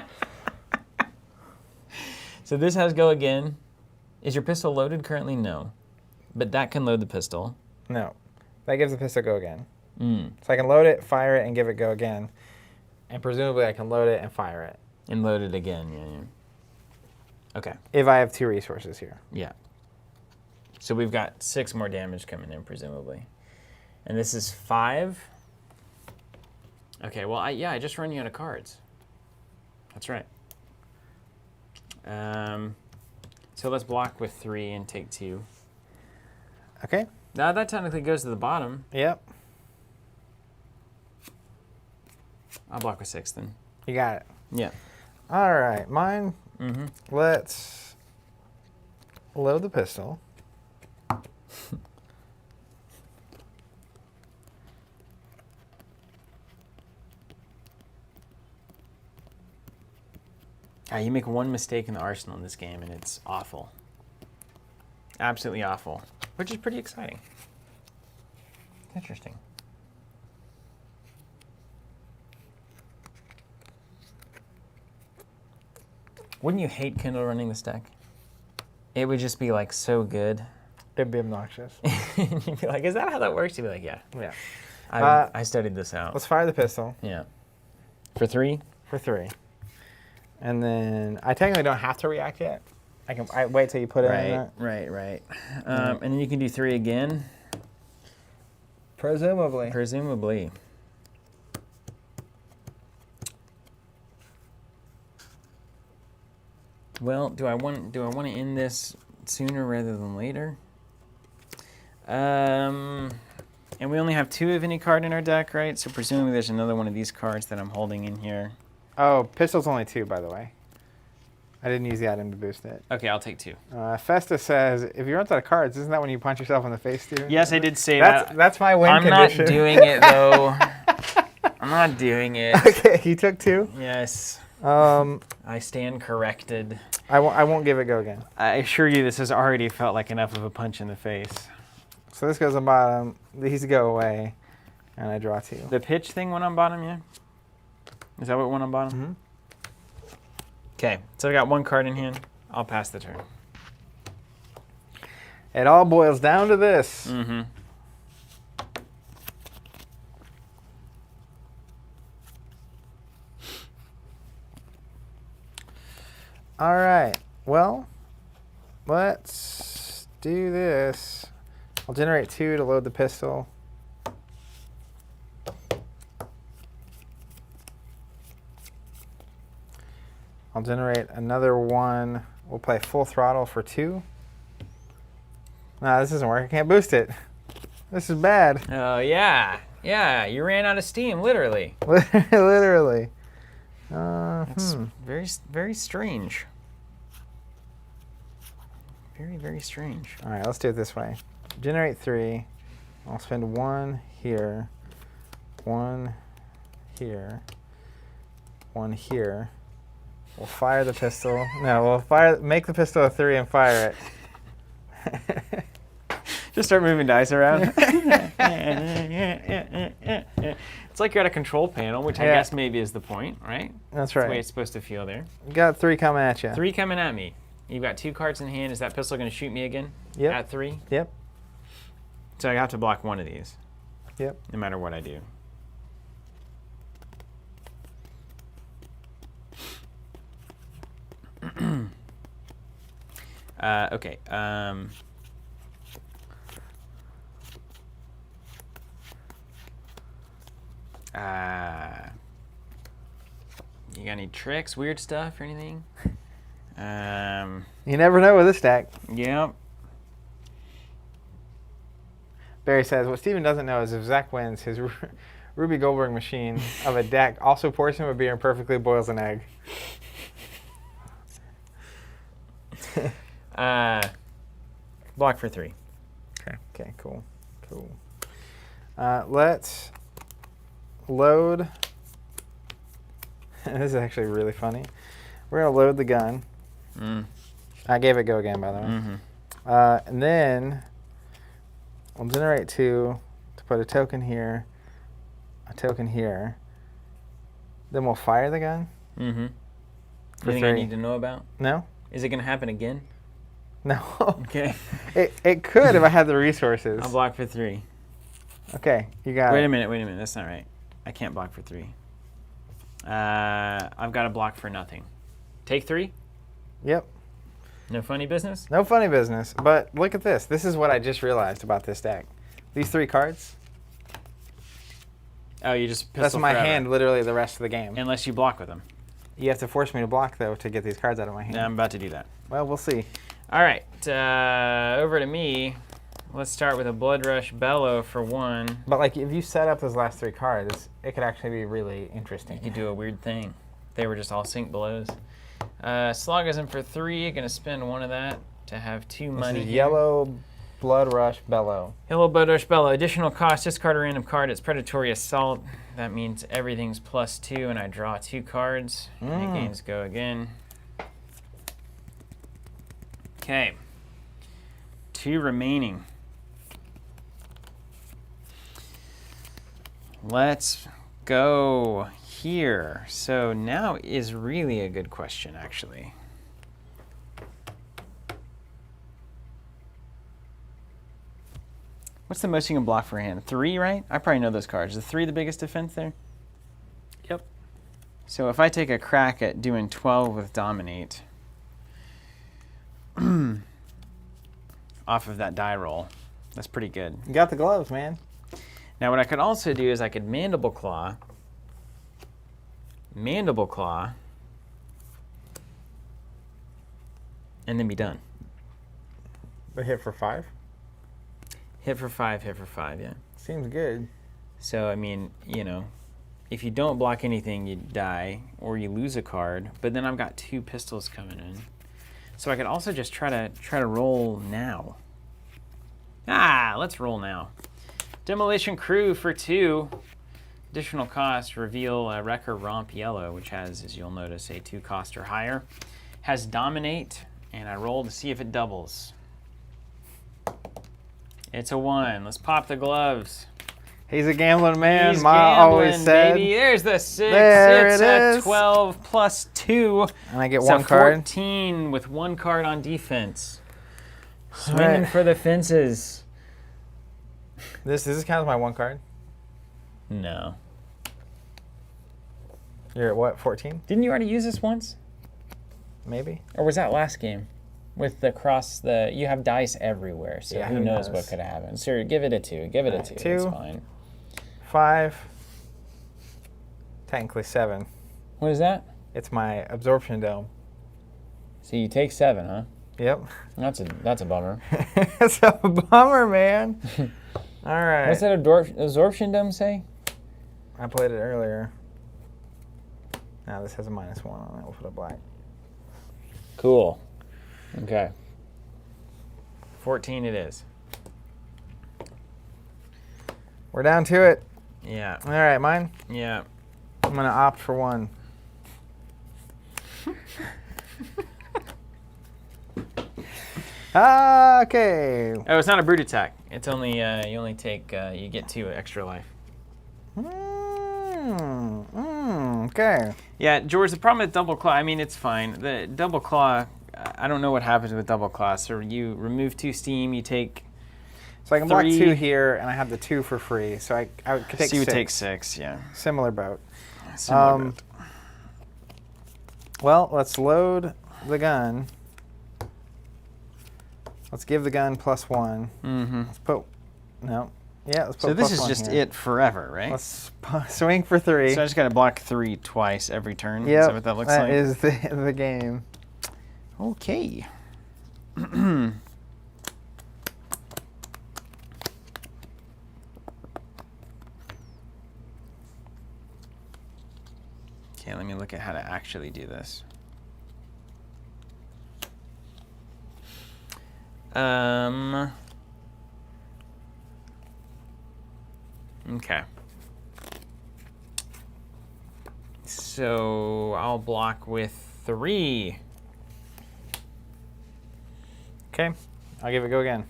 S2: So this has go again. Is your pistol loaded currently? No. But that can load the pistol.
S1: No. That gives the pistol go again.
S2: Mm.
S1: So I can load it, fire it, and give it go again. And presumably I can load it and fire it.
S2: And load it again, yeah. Okay.
S1: If I have 2 resources here.
S2: Yeah. So we've got 6 more damage coming in, presumably. And this is 5. Okay, well, I just run you out of cards. That's right. So let's block with 3 and take 2.
S1: Okay.
S2: Now that technically goes to the bottom.
S1: Yep.
S2: I'll block with 6 then.
S1: You got it.
S2: Yeah.
S1: All right. Mine.
S2: Mm-hmm.
S1: Let's load the pistol.
S2: You make one mistake in the arsenal in this game, and it's awful. Absolutely awful. Which is pretty exciting. Interesting. Wouldn't you hate Kindle running this deck? It would just be like so good.
S1: It'd be obnoxious.
S2: You'd be like, is that how that works? You'd be like, yeah.
S1: Yeah.
S2: I studied this out.
S1: Let's fire the pistol.
S2: Yeah. For 3?
S1: For 3. And then I technically don't have to react yet. I wait till you put it in.
S2: Right. And then you can do 3 again.
S1: Presumably.
S2: Presumably. Well, do I want to end this sooner rather than later? And we only have 2 of any card in our deck, right? So presumably there's another one of these cards that I'm holding in here.
S1: Oh, pistol's only 2, by the way. I didn't use the item to boost it.
S2: Okay, I'll take 2.
S1: Festus says, if you run out of cards, isn't that when you punch yourself in the face, Steven?
S2: Yes, I did say that.
S1: That's my win condition.
S2: I'm not doing it, though. I'm not doing it.
S1: Okay, he took 2?
S2: Yes. I stand corrected.
S1: I won't give it go again.
S2: I assure you this has already felt like enough of a punch in the face.
S1: So this goes on bottom. These go away, and I draw 2.
S2: The pitch thing went on bottom, yeah? Is that what went on bottom?
S1: Mm-hmm.
S2: Okay, so I got 1 card in hand. I'll pass the turn.
S1: It all boils down to this.
S2: Mm-hmm.
S1: All right. Well, let's do this. I'll generate 2 to load the pistol. I'll generate another 1. We'll play full throttle for 2. Nah, this doesn't work. I can't boost it. This is bad.
S2: Oh, yeah. Yeah, you ran out of steam, literally.
S1: Literally.
S2: That's very, very strange. Very, very strange.
S1: All right, let's do it this way. Generate 3. I'll spend 1 here, 1 here, 1 here. We'll fire the pistol. No, we'll make the pistol a 3 and fire it.
S2: Just start moving dice around. It's like you're at a control panel, which I guess maybe is the point, right?
S1: That's right.
S2: That's the way it's supposed to feel there.
S1: Got 3 coming at you.
S2: 3 coming at me. You've got 2 cards in hand. Is that pistol going to shoot me again?
S1: Yep.
S2: At 3?
S1: Yep.
S2: So I have to block 1 of these.
S1: Yep.
S2: No matter what I do. Okay. You got any tricks, weird stuff, or anything?
S1: You never know with this deck.
S2: Yep.
S1: Barry says, what Steven doesn't know is if Zach wins, his Ruby Goldberg machine of a deck also pours him a beer and perfectly boils an egg.
S2: Block for 3.
S1: Okay, cool. Let's load. This is actually really funny. We're going to load the gun. I gave it go again, by the way.
S2: Mm-hmm.
S1: And then we'll generate 2 to put a token here, a token here. Then we'll fire the gun.
S2: Mm-hmm.
S1: For
S2: Anything I
S1: 3.
S2: need to know about?
S1: No?
S2: Is it going to happen again?
S1: No.
S2: Okay.
S1: It could if I had the resources.
S2: I'll block for 3.
S1: Okay, you got
S2: Wait
S1: it.
S2: a minute. That's not right. I can't block for 3. I've got to block for nothing. Take 3?
S1: Yep.
S2: No funny business?
S1: No funny business. But look at this. This is what I just realized about this deck. These 3 cards.
S2: Oh, you just pistol
S1: That's my
S2: forever.
S1: hand literally the rest of the game.
S2: Unless you block with them.
S1: You have to force me to block, though, to get these cards out of my hand.
S2: No, I'm about to do that.
S1: Well, we'll see.
S2: All right, over to me. Let's start with a Blood Rush Bellow for 1.
S1: But like, if you set up those last 3 cards, it could actually be really interesting.
S2: You could do a weird thing. They were just all sync blows. Slogism for 3. Gonna spend 1 of that to have 2 money.
S1: This is
S2: here.
S1: Yellow Blood Rush Bellow.
S2: Hello, Blood Rush Bellow. Additional cost, discard a random card. It's Predatory Assault. That means everything's +2, and I draw 2 cards. And games go again. Okay. 2 remaining. Let's go here. So now is really a good question, actually. What's the most you can block for a hand? 3, right? I probably know those cards. Is 3 the biggest defense there?
S1: Yep.
S2: So if I take a crack at doing 12 with Dominate off of that die roll, that's pretty good.
S1: You got the gloves, man.
S2: Now what I could also do is I could Mandible Claw, and then be done.
S1: But hit for 5?
S2: Hit for 5, yeah.
S1: Seems good.
S2: So, I mean, you know, if you don't block anything, you die, or you lose a card. But then I've got 2 pistols coming in. So I could also just try to roll now. Let's roll now. Demolition Crew for 2. Additional cost, reveal Wrecker Romp Yellow, which has, as you'll notice, a 2 cost or higher. Has Dominate, and I roll to see if it doubles. It's a 1. Let's pop the gloves.
S1: He's a gambling man.
S2: He's
S1: Ma
S2: gambling,
S1: always said.
S2: baby. There's the 6.
S1: There
S2: it's
S1: it
S2: a
S1: is.
S2: 12 plus 2.
S1: And I get
S2: It's
S1: 1
S2: a
S1: card.
S2: 14 with 1 card on defense. Swinging
S1: Alright.
S2: for the fences.
S1: Does this count as my 1 card?
S2: No.
S1: You're at what, 14?
S2: Didn't you already use this once?
S1: Maybe?
S2: Or was that last game? With the cross, you have dice everywhere, so
S1: Yeah,
S2: who
S1: who
S2: knows
S1: knows?
S2: what could have happened. So give it a 2. Give it a 2.
S1: 2.
S2: It's fine.
S1: 5. Technically 7.
S2: What is that?
S1: It's my absorption dome.
S2: So you take 7, huh?
S1: Yep.
S2: That's a bummer.
S1: It's a bummer, man. All right.
S2: What's that absorption dome say?
S1: I played it earlier. Now this has a -1 on it. We'll put a black.
S2: Cool. Okay. 14 it is.
S1: We're down to it.
S2: Yeah.
S1: All right, mine.
S2: Yeah.
S1: I'm gonna opt for 1. Okay.
S2: Oh, it's not a brute attack. It's only you only take you get 2 extra life.
S1: Okay.
S2: Yeah, George. The problem with double claw. I mean, it's fine. The double claw. I don't know what happens with double claw. So you remove 2 steam. You take.
S1: So I can block
S2: 3.
S1: 2 here, and I have the 2 for free. So I could take
S2: So you would
S1: 6.
S2: take 6. Yeah.
S1: Similar boat.
S2: Similar boat.
S1: Well, let's load the gun. Let's give the gun +1.
S2: Mm-hmm.
S1: Let's put no. Yeah, let's put
S2: So this
S1: +1
S2: is just
S1: here.
S2: it forever, right?
S1: Let's swing for 3.
S2: So I just got to block 3 twice every turn.
S1: Yep,
S2: Is that what that looks like?
S1: That is the game.
S2: Okay. Okay, let me look at how to actually do this. Okay. So I'll block with 3.
S1: Okay, I'll give it a go again.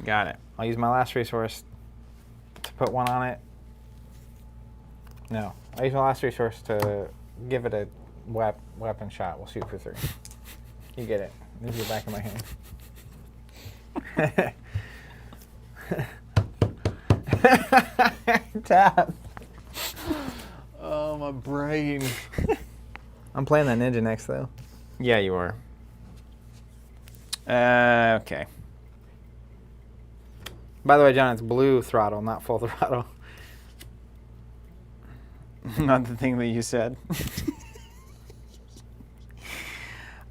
S2: Got it.
S1: I'll use my last resource to put 1 on it. No, I'll use my last resource to give it a weapon shot. We'll shoot for 3. You get it. Leave it back in my hand. Tap. Oh, my brain. I'm playing that ninja next, though.
S2: Yeah, you are. Okay.
S1: By the way, John, it's blue throttle, not full throttle.
S2: Not the thing that you said.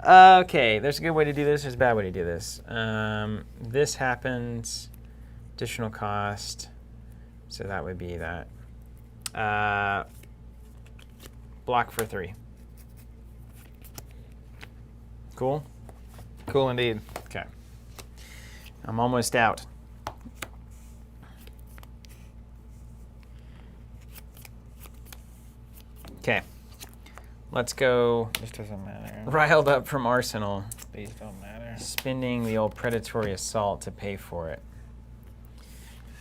S2: Okay, there's a good way to do this. There's a bad way to do this. This happens. Additional cost. So that would be that. Block for 3. Cool?
S1: Cool indeed.
S2: Okay. I'm almost out. Okay. Let's go.
S1: This doesn't matter.
S2: Riled up from Arsenal.
S1: These don't matter.
S2: Spending the old predatory assault to pay for it.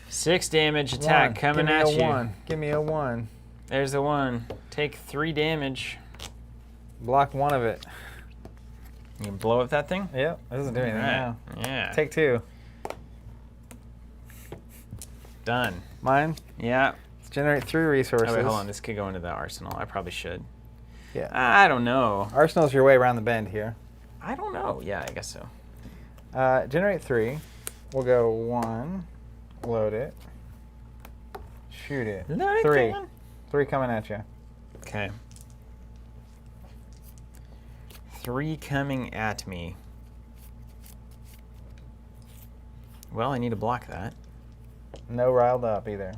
S2: 6 damage attack coming at you.
S1: 1. Give me a 1.
S2: There's the 1. Take 3 damage.
S1: Block 1 of it.
S2: You can blow up that thing?
S1: Yep, it doesn't do anything now.
S2: Yeah.
S1: Take 2.
S2: Done.
S1: Mine.
S2: Yeah.
S1: Let's generate 3 resources.
S2: Oh, wait, hold on. This could go into the arsenal. I probably should.
S1: Yeah.
S2: I don't know.
S1: Arsenal's your way around the bend here.
S2: I don't know. Yeah, I guess so.
S1: Generate 3. We'll go 1. Load it. Shoot it.
S2: Load it,
S1: 3.
S2: Kevin.
S1: 3 coming at you.
S2: Okay. 3 coming at me. Well, I need to block that.
S1: No riled up either.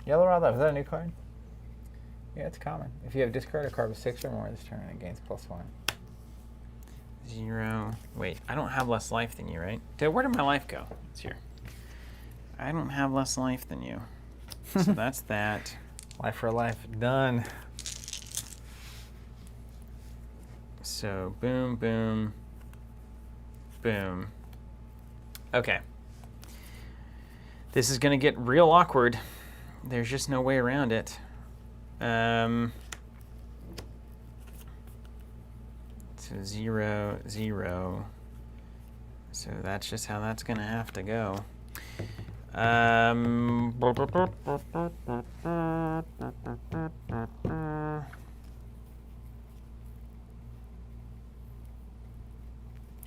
S1: Yellow riled up. Is that a new card? Yeah, it's common. If you have discard a card with 6 or more this turn, it gains +1.
S2: 0. Wait, I don't have less life than you, right? Where did my life go? It's here. I don't have less life than you. So that's that.
S1: Life for life. Done.
S2: So boom, boom, boom. Okay. This is going to get real awkward. There's just no way around it. So 0, 0. So that's just how that's going to have to go.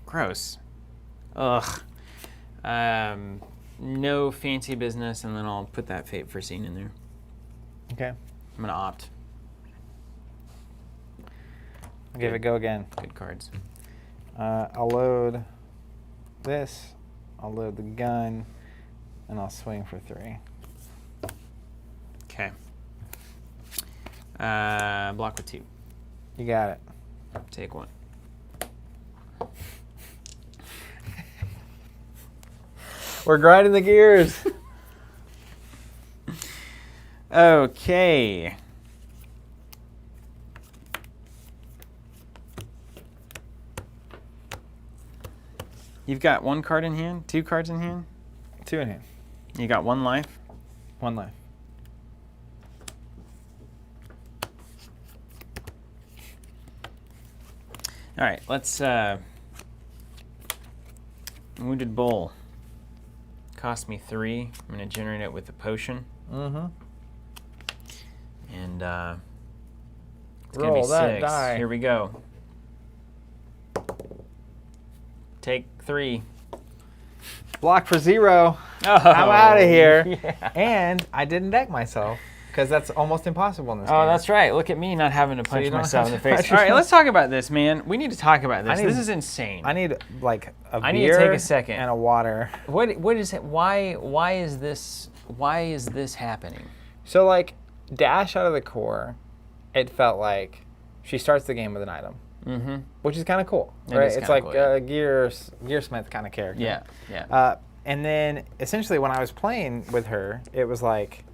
S2: Gross. Ugh. No fancy business, and then I'll put that Fate Foreseen in there.
S1: Okay.
S2: I'm going to opt.
S1: I'll give it a go again.
S2: Good cards.
S1: I'll load this. I'll load the gun. And I'll swing for 3.
S2: Okay. Block with 2.
S1: You got it.
S2: Take 1.
S1: We're grinding the gears.
S2: Okay. You've got 1 card in hand? 2 cards in hand?
S1: 2 in hand.
S2: You got 1 life?
S1: 1 life.
S2: All right, let's Wounded Bull. Cost me 3. I'm going to generate it with a potion.
S1: Mm-hmm.
S2: And it's
S1: Roll
S2: going to be
S1: that
S2: 6.
S1: die.
S2: Here we go. Take 3.
S1: Block for 0.
S2: Oh,
S1: I'm out of here.
S2: Yeah.
S1: And I didn't deck myself because that's almost impossible in this game.
S2: Oh, that's right. Look at me not having to punch
S1: you don't
S2: myself in the
S1: have to
S2: face.
S1: punch
S2: All right,
S1: yourself.
S2: let's talk about this, man. We need to talk about this.
S1: I need-
S2: This is insane.
S1: I need like a
S2: I
S1: beer
S2: need to take a second.
S1: and a water.
S2: What is it? Why is this happening?
S1: So like dash out of the core, it felt like she starts the game with an item,
S2: Mm-hmm.
S1: which is kind of cool,
S2: It
S1: right?
S2: is
S1: It's
S2: kinda
S1: like
S2: cool, yeah.
S1: a Gearsmith kind of character.
S2: Yeah, yeah.
S1: And then essentially when I was playing with her, it was like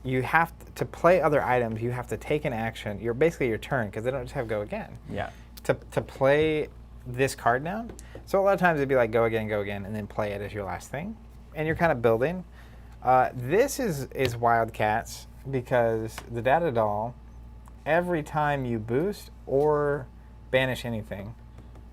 S1: you have to play other items. You have to take an action. You're basically your turn because they don't just have go again.
S2: Yeah.
S1: To play this card down. So a lot of times it'd be like go again, and then play it as your last thing. And you're kind of building. This is Wildcats because the data doll, every time you boost or banish anything,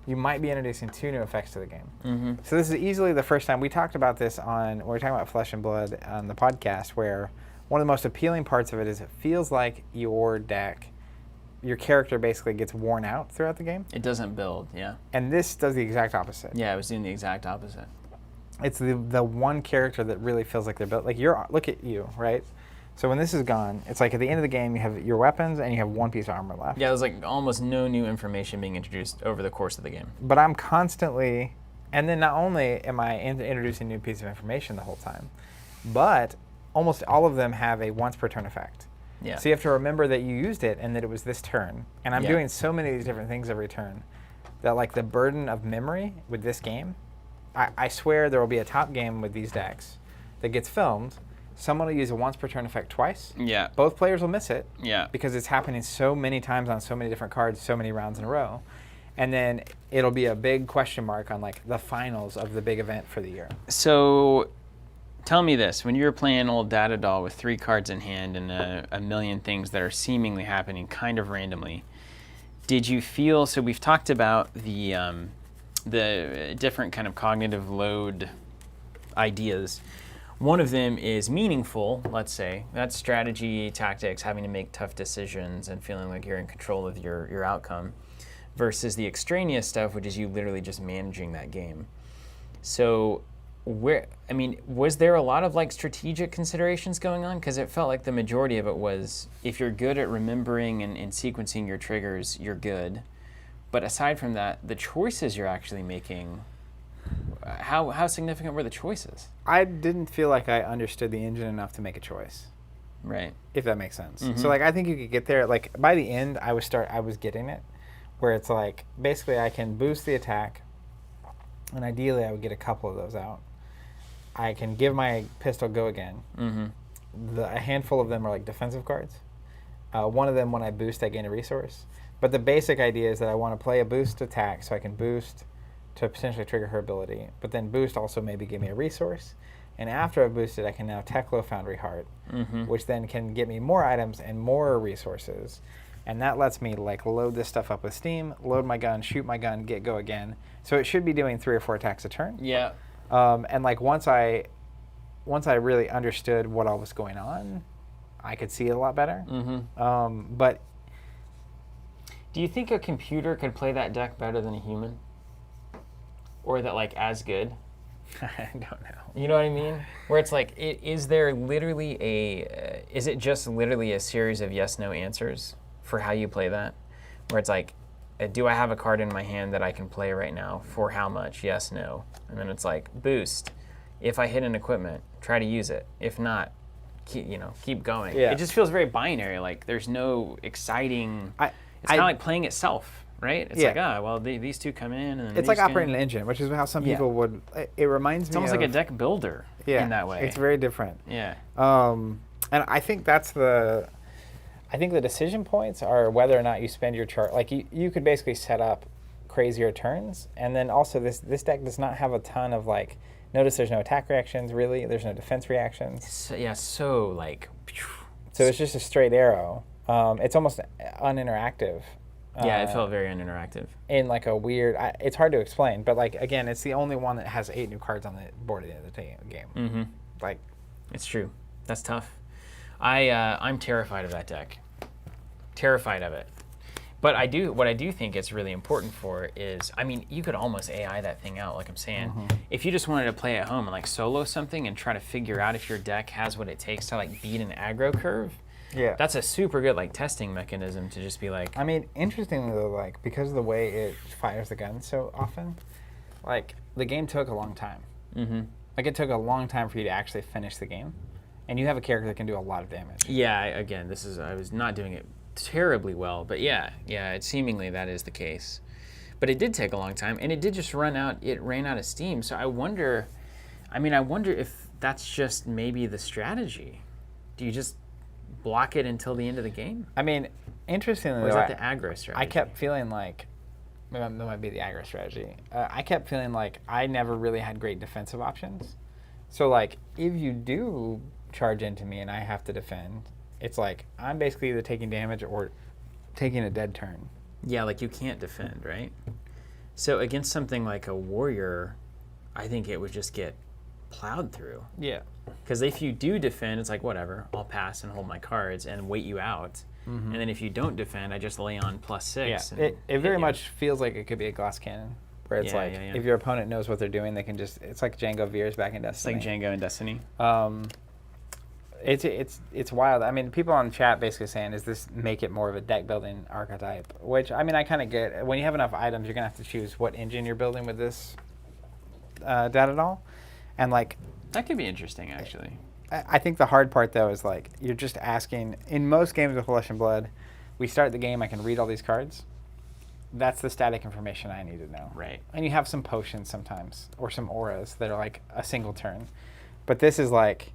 S1: you might be introducing 2 new effects to the game.
S2: Mm-hmm.
S1: So this is easily the first time. We talked about this when we were talking about Flesh and Blood on the podcast, where one of the most appealing parts of it is it feels like your deck, your character basically gets worn out throughout the game.
S2: It doesn't build, yeah.
S1: And this does the exact opposite.
S2: Yeah, I was doing the exact opposite.
S1: It's the one character that really feels like they're built. Like look at you, right? So when this is gone, it's like at the end of the game you have your weapons and you have 1 piece of armor left.
S2: Yeah, there's like almost no new information being introduced over the course of the game.
S1: But I'm constantly, and then not only am I introducing new piece of information the whole time, but almost all of them have a once per turn effect.
S2: Yeah.
S1: So you have to remember that you used it and that it was this turn. And I'm
S2: Yeah.
S1: doing so many of these different things every turn that like the burden of memory with this game, I swear there will be a top game with these decks that gets filmed. Someone will use a once per turn effect twice.
S2: Yeah.
S1: Both players will miss it.
S2: Yeah.
S1: Because it's happening so many times on so many different cards, so many rounds in a row. And then it'll be a big question mark on like the finals of the big event for the year.
S2: So tell me this, when you were playing old Data Doll with 3 cards in hand and a million things that are seemingly happening kind of randomly, did you feel, so we've talked about the different kind of cognitive load ideas. One of them is meaningful, let's say. That's strategy, tactics, having to make tough decisions and feeling like you're in control of your outcome, versus the extraneous stuff, which is you literally just managing that game. So was there a lot of like strategic considerations going on? Because it felt like the majority of it was, if you're good at remembering and sequencing your triggers, you're good. But aside from that, the choices you're actually making how significant were the choices?
S1: I didn't feel like I understood the engine enough to make a choice.
S2: Right.
S1: If that makes sense. So like I think you could get there. Like by the end, I was getting it, where it's like basically I can boost the attack, and ideally I would get a couple of those out. I can give my pistol go again. A handful of them are like defensive cards. One of them, when I boost, I gain a resource. But the basic idea is that I want to play a boost attack so I can boost to potentially trigger her ability, but then boost also maybe give me a resource. And after I've boosted, I can now Teklo Foundry Heart, which then can get me more items and more resources. And that lets me like load this stuff up with Steam, load my gun, shoot my gun, get go again. So it should be doing 3 or 4 attacks a turn.
S2: Yeah.
S1: And like once I really understood what all was going on, I could see it a lot better. But
S2: do you think a computer could play that deck better than a human? Or that like as good?
S1: I don't know.
S2: You know what I mean? Where it's like, is it just literally a series of yes/no answers for how you play that? Where it's like, do I have a card in my hand that I can play right now? For how much? Yes, no. And then it's like, boost. If I hit an equipment, try to use it. If not, keep going.
S1: Yeah.
S2: It just feels very binary. Like there's no exciting. It's kind of like playing itself. Right? It's like, these two come in. And
S1: it's like operating an engine, which is how some people would. It reminds me.
S2: It's almost like a deck builder in that way.
S1: It's very different.
S2: Yeah.
S1: And I think that's the. I think the decision points are whether or not you spend your chart. Like you could basically set up crazier turns, and then also this deck does not have a ton of like. Notice there's no attack reactions really. There's no defense reactions.
S2: So like.
S1: So it's just a straight arrow. It's almost uninteractive.
S2: Yeah, it felt very uninteractive.
S1: In like a weird, it's hard to explain, but like again, it's the only one that has 8 new cards on the board at the end of the game. Like,
S2: it's true. That's tough. I'm terrified of that deck. Terrified of it. But what I do think it's really important for is, I mean, you could almost AI that thing out, like I'm saying. If you just wanted to play at home and like solo something and try to figure out if your deck has what it takes to like beat an aggro curve.
S1: Yeah.
S2: That's a super good like testing mechanism to just be like.
S1: I mean, interestingly though, like because of the way it fires the gun so often, like the game took a long time. Like it took a long time for you to actually finish the game, and you have a character that can do a lot of damage.
S2: Yeah. Again, I was not doing it terribly well, but yeah, seemingly that is the case. But it did take a long time, and it did just run out. It ran out of steam. So I wonder if that's just maybe the strategy. Do you just block it until the end of the game?
S1: I mean, interestingly,
S2: or is that the aggro strategy?
S1: I kept feeling like that might be the aggro strategy. I kept feeling like I never really had great defensive options. So like, if you do charge into me and I have to defend, it's like I'm basically either taking damage or taking a dead turn.
S2: Yeah, like you can't defend, right? So against something like a warrior, I think it would just get plowed through.
S1: Yeah.
S2: Because if you do defend, it's like, whatever, I'll pass and hold my cards and wait you out. And then if you don't defend, I just lay on +6.
S1: Yeah. It very much feels like it could be a glass cannon. Where it's if your opponent knows what they're doing, they can just, it's like Django Veers back in Destiny.
S2: It's like Django in Destiny.
S1: It's wild. I mean, people on chat basically saying, "Is this make it more of a deck building archetype?" Which I mean, I kind of get. When you have enough items, you're gonna have to choose what engine you're building with this data doll, and like
S2: that could be interesting actually.
S1: I think the hard part though is like you're just asking. In most games of Flesh and Blood, we start the game. I can read all these cards. That's the static information I need to know.
S2: Right.
S1: And you have some potions sometimes, or some auras that are like a single turn, but this is like.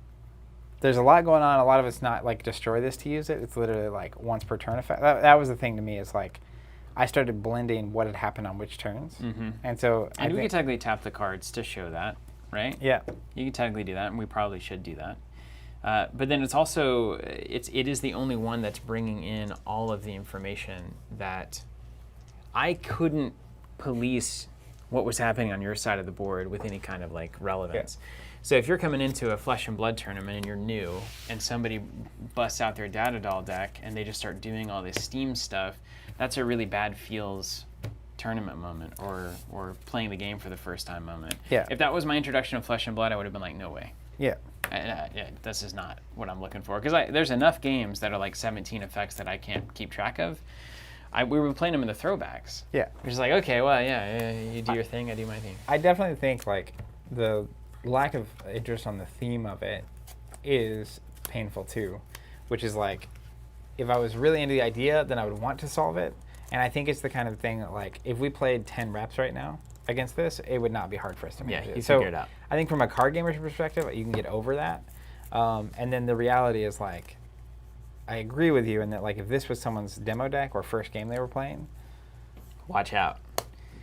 S1: There's a lot going on. A lot of it's not like destroy this to use it. It's literally like once per turn effect. That was the thing to me. Is like I started blending what had happened on which turns, and so
S2: we could technically tap the cards to show that, right?
S1: Yeah,
S2: you can technically do that, and we probably should do that. But then it's also it is the only one that's bringing in all of the information that I couldn't police what was happening on your side of the board with any kind of like relevance. Yeah. So if you're coming into a Flesh and Blood tournament and you're new, and somebody busts out their Data Doll deck and they just start doing all this Steam stuff, that's a really bad feels tournament moment or playing the game for the first time moment.
S1: Yeah.
S2: If that was my introduction of Flesh and Blood, I would have been like, no way.
S1: Yeah.
S2: This is not what I'm looking for. Because there's enough games that are like 17 effects that I can't keep track of. we were playing them in the throwbacks.
S1: Yeah.
S2: We're just like, okay, well, yeah, you do your thing, I do my thing.
S1: I definitely think like the lack of interest on the theme of it is painful too, which is like, if I was really into the idea, then I would want to solve it. And I think it's the kind of thing that, like, if we played 10 reps right now against this, it would not be hard for us to manage it.
S2: You figure it out.
S1: I think from a card gamer's perspective, you can get over that. And then the reality is, like, I agree with you in that, like, if this was someone's demo deck or first game they were playing,
S2: watch out.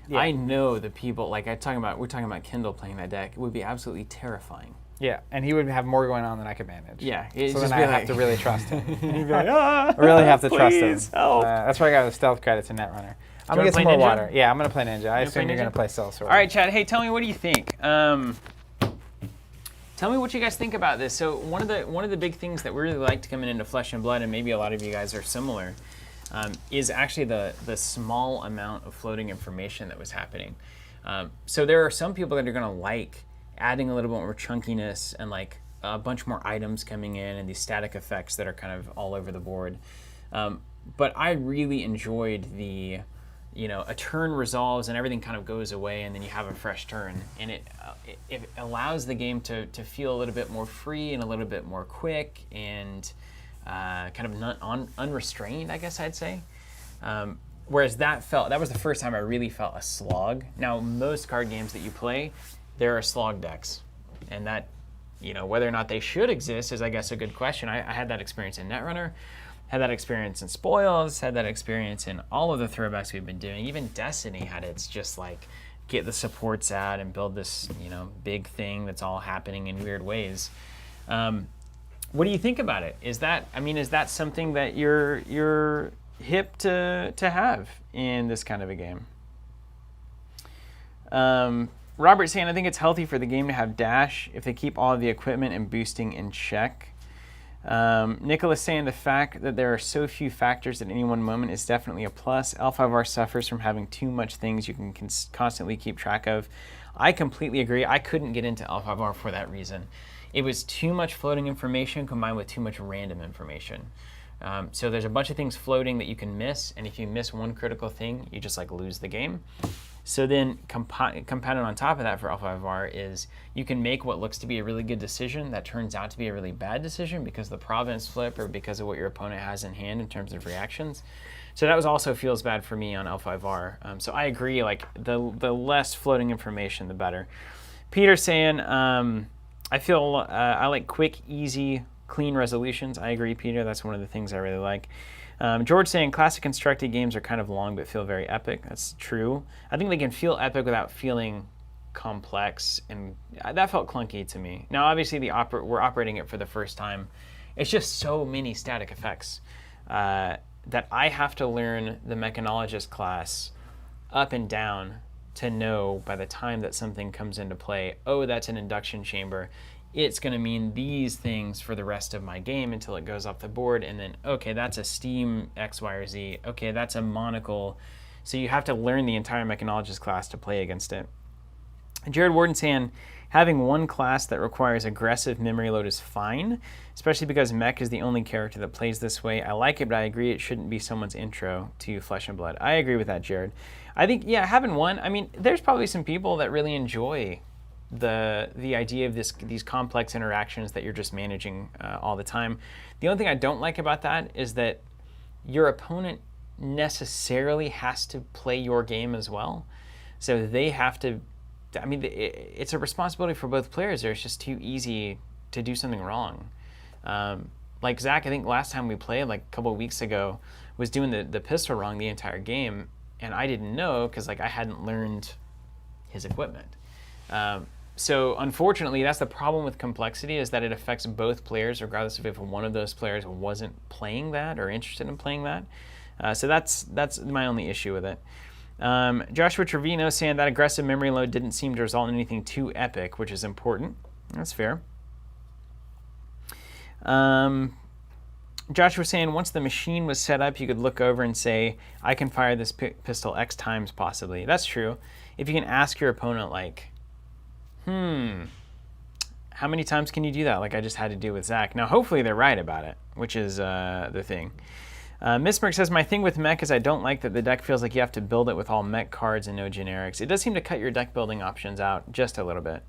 S1: Yeah.
S2: I know the people, like we're talking about Kindle playing that deck. It would be absolutely terrifying.
S1: yeah, and he would have more going on than I could manage.
S2: Yeah,
S1: so then I have to really trust him.
S2: He'd be like, ah,
S1: I really have to trust him.
S2: please, help.
S1: That's why I got the stealth credits in Netrunner. I'm
S2: wanna
S1: gonna get some
S2: play
S1: more
S2: Ninja?
S1: water. Yeah, I'm gonna play Ninja. I assume
S2: play
S1: you're
S2: Ninja?
S1: gonna play Sellsword.
S2: All right, Chad. Hey, tell me, what do you think? Tell me what you guys think about this. So one of the big things that we really liked coming into Flesh and Blood, and maybe a lot of you guys are similar, is actually the small amount of floating information that was happening. So there are some people that are gonna like adding a little bit more chunkiness and like a bunch more items coming in and these static effects that are kind of all over the board. But I really enjoyed the, a turn resolves and everything kind of goes away and then you have a fresh turn. And it allows the game to feel a little bit more free and a little bit more quick and kind of unrestrained, I guess I'd say. Whereas that was the first time I really felt a slog. Now, most card games that you play, there are slog decks. And that, whether or not they should exist is, I guess, a good question. I had that experience in Netrunner, had that experience in Spoils, had that experience in all of the throwbacks we've been doing. Even Destiny had its just like, get the supports out and build this, big thing that's all happening in weird ways. What do you think about it? Is that something that you're hip to have in this kind of a game? Robert's saying, I think it's healthy for the game to have dash if they keep all of the equipment and boosting in check. Nicholas saying the fact that there are so few factors at any one moment is definitely a plus. L5R suffers from having too much things you can constantly keep track of. I completely agree. I couldn't get into L5R for that reason. It was too much floating information combined with too much random information. So there's a bunch of things floating that you can miss, and if you miss one critical thing, you just like lose the game. So then compounded on top of that for L5R is you can make what looks to be a really good decision that turns out to be a really bad decision because of the providence flip or because of what your opponent has in hand in terms of reactions. So that also feels bad for me on L5R. So I agree, like the less floating information, the better. Peter saying, I feel I like quick, easy, clean resolutions. I agree, Peter. That's one of the things I really like. George saying classic constructed games are kind of long but feel very epic. That's true. I think they can feel epic without feeling complex, and that felt clunky to me. Now, obviously, we're operating it for the first time. It's just so many static effects that I have to learn the mechanologist class up and down to know by the time that something comes into play, oh, that's an induction chamber. It's going to mean these things for the rest of my game until it goes off the board. And then, okay, that's a steam X, Y, or Z. Okay, that's a monocle. So you have to learn the entire mechanologist class to play against it. Jared Warden's saying, having one class that requires aggressive memory load is fine, especially because mech is the only character that plays this way. I like it, but I agree it shouldn't be someone's intro to Flesh and Blood. I agree with that, Jared. I think, yeah, having one, there's probably some people that really enjoy the idea of these complex interactions that you're just managing all the time. The only thing I don't like about that is that your opponent necessarily has to play your game as well. So they have to, it's a responsibility for both players there. It's just too easy to do something wrong. Like Zach, I think last time we played, like a couple of weeks ago, was doing the pistol wrong the entire game, and I didn't know because I hadn't learned his equipment. So unfortunately, that's the problem with complexity, is that it affects both players, regardless of if one of those players wasn't playing that or interested in playing that. So that's my only issue with it. Joshua Trevino saying that aggressive memory load didn't seem to result in anything too epic, which is important. That's fair. Joshua saying once the machine was set up, you could look over and say, I can fire this pistol X times possibly. That's true. If you can ask your opponent, like, how many times can you do that? Like I just had to do with Zach. Now, hopefully they're right about it, which is the thing. Missmerk says, my thing with mech is I don't like that the deck feels like you have to build it with all mech cards and no generics. It does seem to cut your deck building options out just a little bit.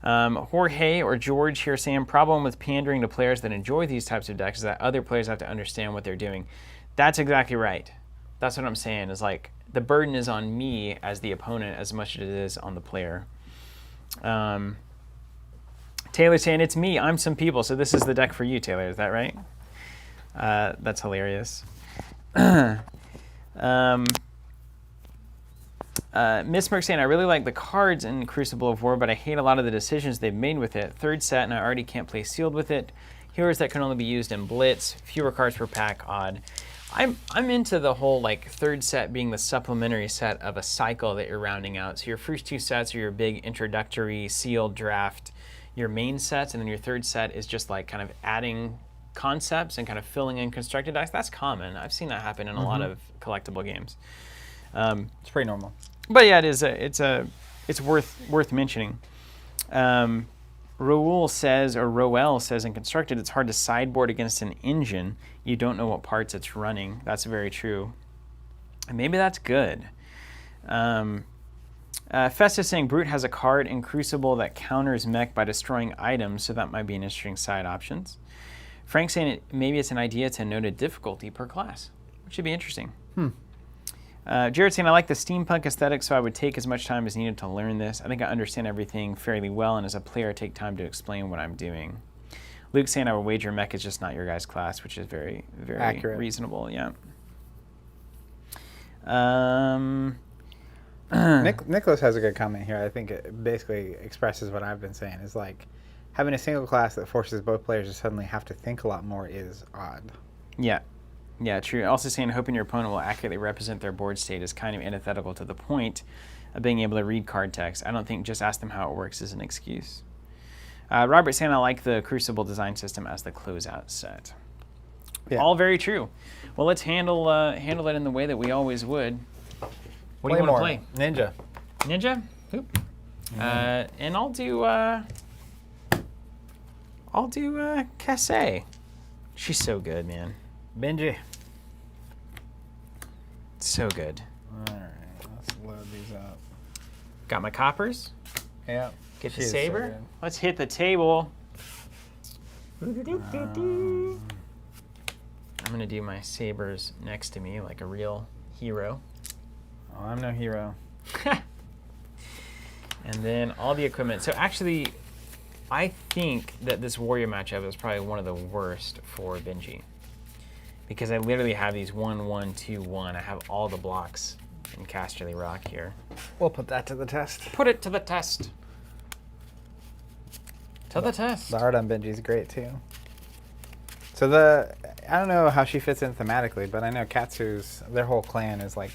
S2: Jorge or George here saying, problem with pandering to players that enjoy these types of decks is that other players have to understand what they're doing. That's exactly right. That's what I'm saying, is like the burden is on me as the opponent as much as it is on the player. Taylor's saying, it's me, I'm some people, so this is the deck for you, Taylor. Is that right? That's hilarious. Miss Merck saying, I really like the cards in Crucible of War, but I hate a lot of the decisions they've made with it. Third set, and I already can't play sealed with it. Heroes that can only be used in Blitz, fewer cards per pack, odd. I'm into the whole like third set being the supplementary set of a cycle that you're rounding out. So your first 2 sets are your big introductory sealed draft, your main sets, and then your third set is just like kind of adding concepts and kind of filling in constructed decks. That's common. I've seen that happen in a lot of collectible games.
S1: It's pretty normal.
S2: But yeah, it's worth mentioning. Roel says in constructed, it's hard to sideboard against an engine. You don't know what parts it's running. That's very true. And maybe that's good. Festus saying Brute has a card in Crucible that counters mech by destroying items, so that might be an interesting side options. Frank saying maybe it's an idea to note a difficulty per class, which should be interesting. Jared saying, I like the steampunk aesthetic, so I would take as much time as needed to learn this. I think I understand everything fairly well, and as a player, I take time to explain what I'm doing. Luke saying, I would wager mech is just not your guys' class, which is very, very accurate. Reasonable, yeah.
S1: Nicholas has a good comment here. I think it basically expresses what I've been saying. Is like having a single class that forces both players to suddenly have to think a lot more is odd.
S2: Yeah. Yeah, true. Also saying hoping your opponent will accurately represent their board state is kind of antithetical to the point of being able to read card text. I don't think just ask them how it works is an excuse. Robert saying I like the Crucible design system as the closeout set. Yeah. All very true. Well, let's handle it in the way that we always would. What do you want to play?
S1: Ninja.
S2: Ninja? Oop. And I'll do Kassai. She's so good, man.
S1: Benji.
S2: So good.
S1: All right, let's load these up.
S2: Got my coppers.
S1: Yeah.
S2: Get the saber. So let's hit the table. I'm going to do my sabers next to me like a real hero.
S1: Oh, I'm no hero.
S2: And then all the equipment. So actually, I think that this warrior matchup is probably one of the worst for Benji. Because I literally have these 1-1-2-1. I have all the blocks in Casterly Rock here.
S1: We'll put that to the test.
S2: Put it to the test. The test.
S1: The art on Benji is great too. So I don't know how she fits in thematically, but I know Katsu's, their whole clan is like,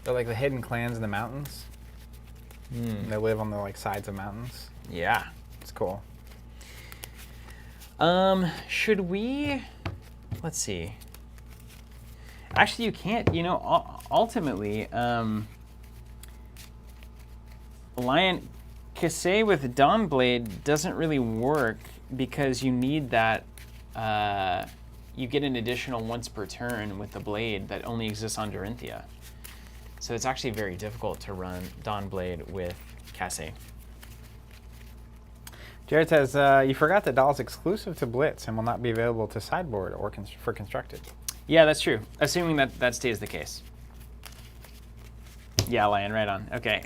S1: they're like the hidden clans in the mountains. They live on the like sides of mountains.
S2: Yeah.
S1: It's cool.
S2: Should we, let's see. Actually, you can't, ultimately, Lion Kassai with Dawnblade doesn't really work because you need that, you get an additional once per turn with the blade that only exists on Dorinthia. So it's actually very difficult to run Dawnblade with Kassai.
S1: Jared says, you forgot that Doll's exclusive to Blitz and will not be available to sideboard or for constructed.
S2: Yeah, that's true. Assuming that stays the case. Yeah, Lion, right on. Okay.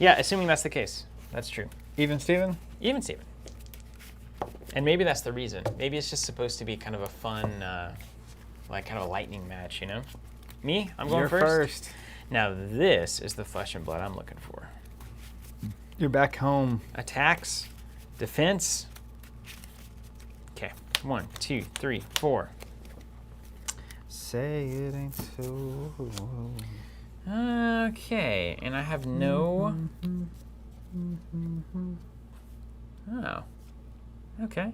S2: Yeah, assuming that's the case. That's true.
S1: Even Steven?
S2: Even Steven. And maybe that's the reason. Maybe it's just supposed to be kind of a fun, like kind of a lightning match, you know? Me? I'm going first. Now this is the flesh and blood I'm looking for.
S1: You're back home.
S2: Attacks, defense. Okay, 1, 2, 3, 4.
S1: Say it ain't so.
S2: Okay, and I have no. Oh. Okay.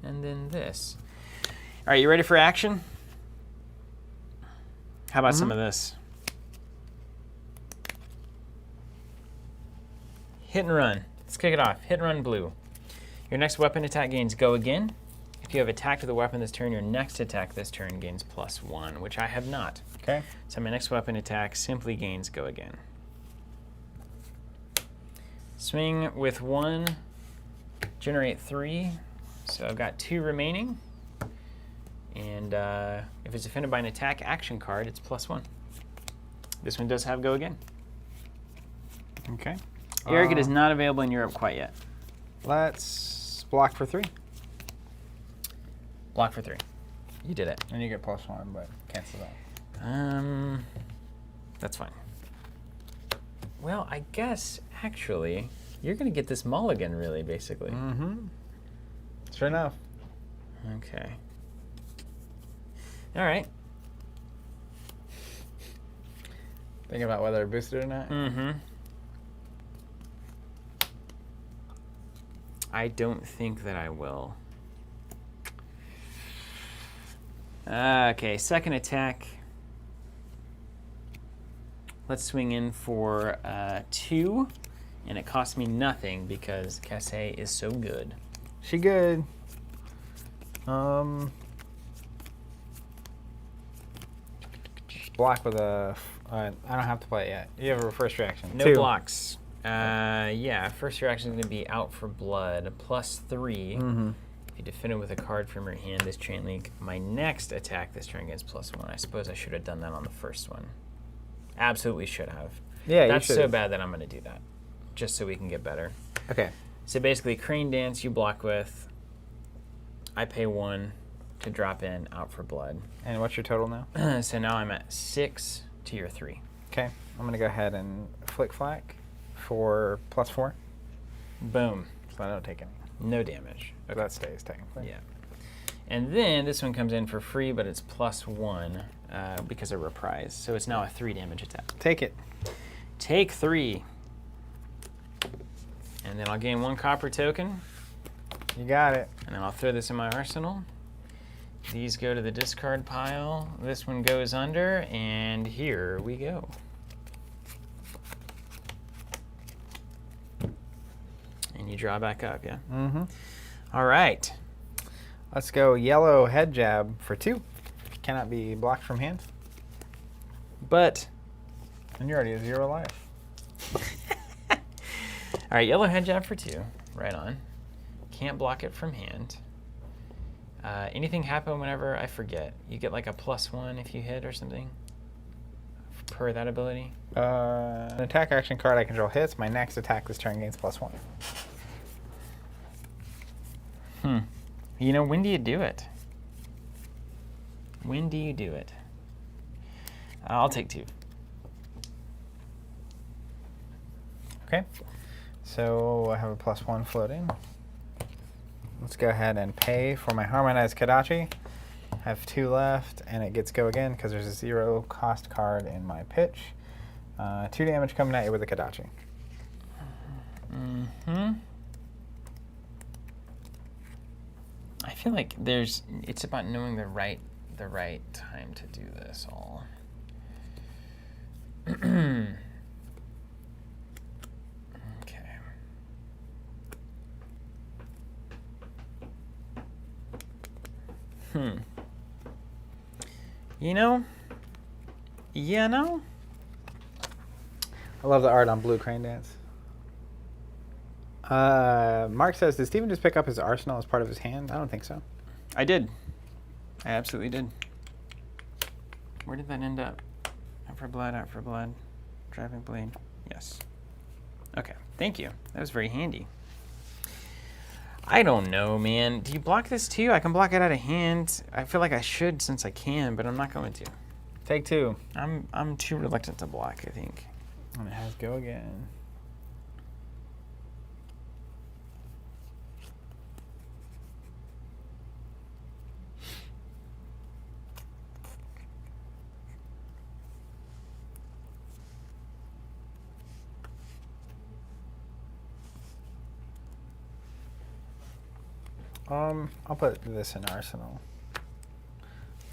S2: And then this. All right, you ready for action? How about some of this? Hit and run. Let's kick it off. Hit and run blue. Your next weapon attack gains go again. If If you have attacked with a weapon this turn, your next attack this turn gains +1, which I have not.
S1: Okay.
S2: So my next weapon attack simply gains go again. Swing with 1, generate 3. So I've got 2 remaining. And if it's defended by an attack action card, it's +1. This one does have go again.
S1: Okay.
S2: Arrogant is not available in Europe quite yet.
S1: Let's block for 3.
S2: Block for 3. You did it.
S1: And you get +1, but cancel that.
S2: That's fine. Well, I guess, actually, you're going to get this mulligan, really, basically.
S1: Mm-hmm. Sure enough.
S2: Okay. All right.
S1: Thinking about whether I boosted or not?
S2: Mm-hmm. I don't think that I will. Okay, second attack. Let's swing in for 2, and it costs me nothing because Kassai is so good.
S1: She good. Block with a. I don't have to play it yet. You have a first reaction.
S2: No
S1: 2.
S2: blocks. Yeah, first reaction is going to be out for blood, +3.
S1: Mm-hmm.
S2: If you defend it with a card from your hand this chain link, my next attack this turn gets +1. I suppose I should have done that on the first one. Absolutely should have.
S1: Yeah,
S2: That's
S1: you
S2: so
S1: should.
S2: bad that I'm going to do that, just so we can get better.
S1: Okay.
S2: So basically, Crane Dance you block with. I pay 1 to drop in out for blood.
S1: And what's your total now?
S2: So now I'm at 6 to your 3.
S1: Okay. I'm going to go ahead and flick flack for +4.
S2: Boom.
S1: So I don't take any.
S2: No damage.
S1: But that stays technically.
S2: Yeah. And then this one comes in for free, but it's +1 because of reprise. So it's now a 3 damage attack.
S1: Take it.
S2: Take 3. And then I'll gain 1 copper token.
S1: You got it.
S2: And then I'll throw this in my arsenal. These go to the discard pile. This one goes under, and here we go. And you draw back up, yeah?
S1: Mm-hmm.
S2: All right.
S1: Let's go yellow head jab for 2. Cannot be blocked from hand.
S2: But,
S1: And you're already at 0 life.
S2: all right, yellow head jab for 2. Right on. Can't block it from hand. Anything happen whenever I forget? You get like a +1 if you hit or something? Per that ability?
S1: An attack action card I control hits. My next attack this turn gains +1.
S2: You know, when do you do it? When do you do it? I'll take 2.
S1: Okay. So I have a +1 floating. Let's go ahead and pay for my Harmonized Kadachi. I have 2 left, and it gets go again because there's a 0 cost card in my pitch. 2 damage coming at you with a Kadachi.
S2: Mm-hmm. I feel like it's about knowing the right time to do this all. Okay. You know? Yeah, no?
S1: I love the art on Blue Crane Dance. Mark says, did Steven just pick up his arsenal as part of his hand? I don't think so.
S2: I did. I absolutely did. Where did that end up? Out for blood. Driving blade. Yes. Okay, thank you. That was very handy. I don't know, man. Do you block this too? I can block it out of hand. I feel like I should since I can, but I'm not going to.
S1: Take 2.
S2: I'm too reluctant to block, I think.
S1: And it has go again. I'll put this in Arsenal.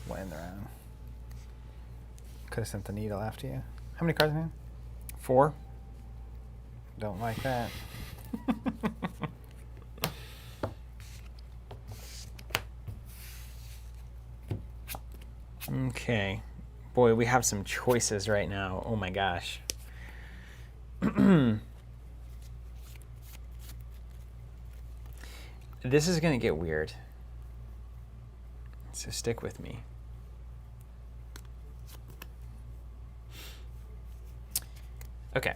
S1: Laying around. Could have sent the needle after you. How many cards in hand?
S2: 4.
S1: Don't like that.
S2: Okay. Boy, we have some choices right now. Oh my gosh. This is going to get weird. So stick with me. Okay.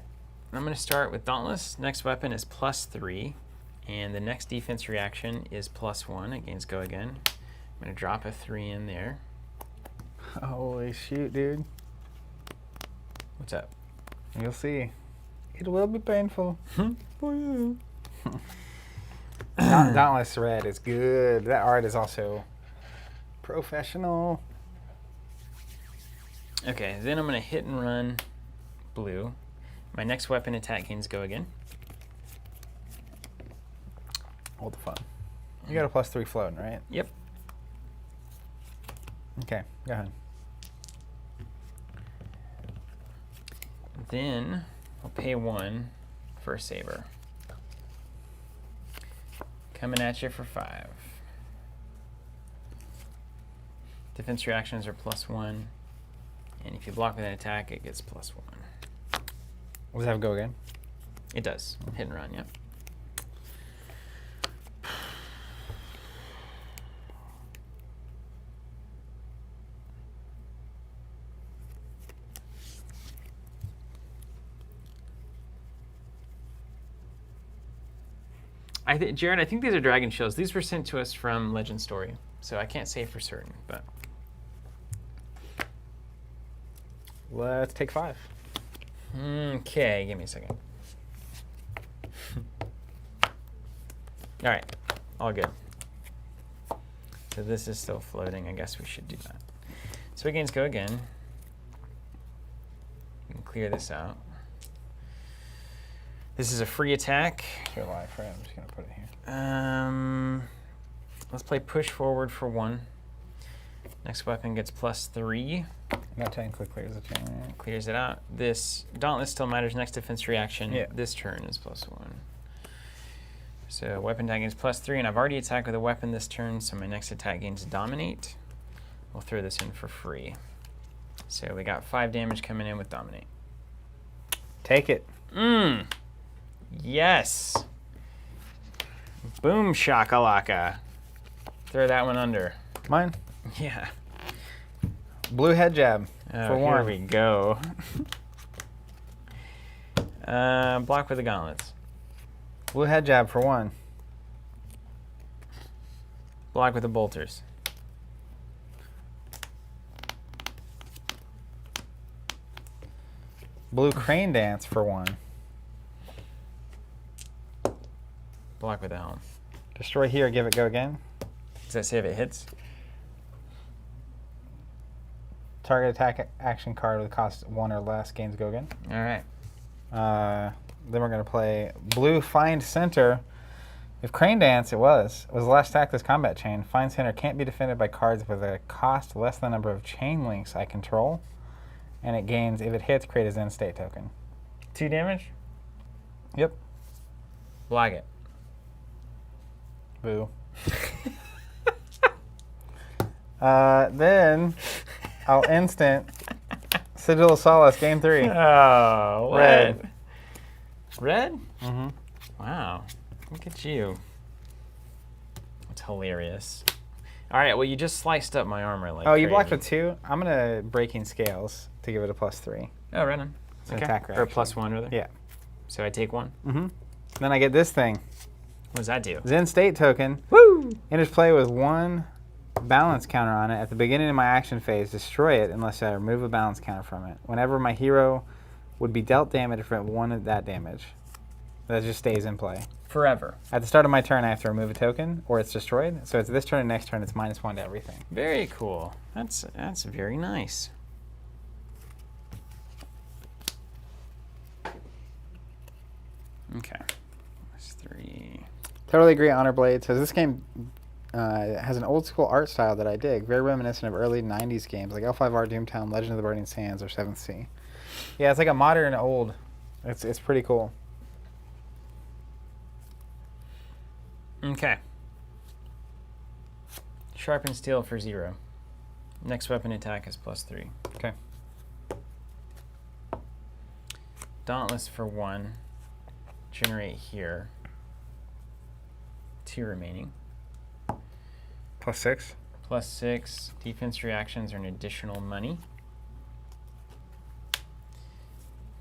S2: I'm going to start with Dauntless. Next weapon is +3. And the next defense reaction is +1 against Go Again. I'm going to drop a 3 in there.
S1: Holy shoot, dude.
S2: What's up?
S1: You'll see. It will be painful for you. Dauntless Red is good. That art is also professional.
S2: Okay, then I'm going to hit and run blue. My next weapon attack gains Go Again.
S1: Hold the fun. You got a +3 floating, right?
S2: Yep.
S1: Okay, go ahead.
S2: Then I'll pay 1 for a saber. Coming at you for 5. Defense reactions are +1. And if you block with an attack, it gets +1.
S1: Does it have Go Again?
S2: It does. Hit and run, yep. Jared, I think these are dragon shells. These were sent to us from Legend Story, so I can't say for certain, but
S1: Let's take 5.
S2: okay, give me a second. All right, all good. So this is still floating. I guess we should do that. So against Go Again. We can clear this out. This is a free attack.
S1: Your life, right? I'm just gonna put it here.
S2: Let's play push forward for 1. Next weapon gets +3.
S1: That technically clears the chain. Right?
S2: Clears it out. This Dauntless still matters. Next defense reaction.
S1: Yeah.
S2: This turn is +1. So weapon attack gains +3, and I've already attacked with a weapon this turn, so my next attack gains Dominate. We'll throw this in for free. So we got 5 damage coming in with Dominate.
S1: Take it.
S2: Yes. Boom shakalaka. Throw that one under.
S1: Mine.
S2: Yeah.
S1: Blue head jab
S2: Oh,
S1: for
S2: here
S1: 1.
S2: we go. Block with the gauntlets.
S1: Blue head jab for 1.
S2: Block with the bolters.
S1: Blue crane dance for 1.
S2: Block with the helm.
S1: Destroy here, give it Go Again.
S2: Does that say if it hits?
S1: Target attack action card with cost 1 or less gains Go Again.
S2: All right.
S1: Then we're going to play Blue Find Center. If Crane Dance, it was the last attack this combat chain. Find Center can't be defended by cards with a cost less than the number of chain links I control. And it gains, if it hits, create a Zen State token.
S2: 2 damage?
S1: Yep.
S2: Block it.
S1: Boo. Then I'll instant Sigil of Solace, game 3.
S2: Oh, what?
S1: Red.
S2: Red?
S1: Mm-hmm.
S2: Wow. Look at you. That's hilarious. All right, well, you just sliced up my armor like
S1: Oh, you blocked
S2: crazy.
S1: with 2? I'm going to Breaking Scales to give it a +3.
S2: Oh, right on.
S1: It's an attack
S2: Or
S1: reaction.
S2: +1, rather?
S1: Yeah.
S2: So I take 1?
S1: Mm-hmm. Then I get this thing.
S2: What does that do?
S1: Zen State token.
S2: Woo!
S1: Enters play with 1 balance counter on it. At the beginning of my action phase, destroy it unless I remove a balance counter from it. Whenever my hero would be dealt damage from 1 of that damage. That just stays in play.
S2: Forever.
S1: At the start of my turn, I have to remove a token, or it's destroyed. So it's this turn and next turn, it's -1 to everything.
S2: Very cool. That's very nice. Okay. That's 3.
S1: Totally agree, Honor Blade says this game has an old school art style that I dig, very reminiscent of early 90s games like L5R, Doomtown, Legend of the Burning Sands, or 7th Sea. Yeah, it's like a modern old. It's pretty cool.
S2: Okay. Sharpened steel for 0. Next weapon attack is +3.
S1: Okay.
S2: Dauntless for 1. Generate here. 2 remaining.
S1: +6.
S2: +6. Defense reactions are an additional money.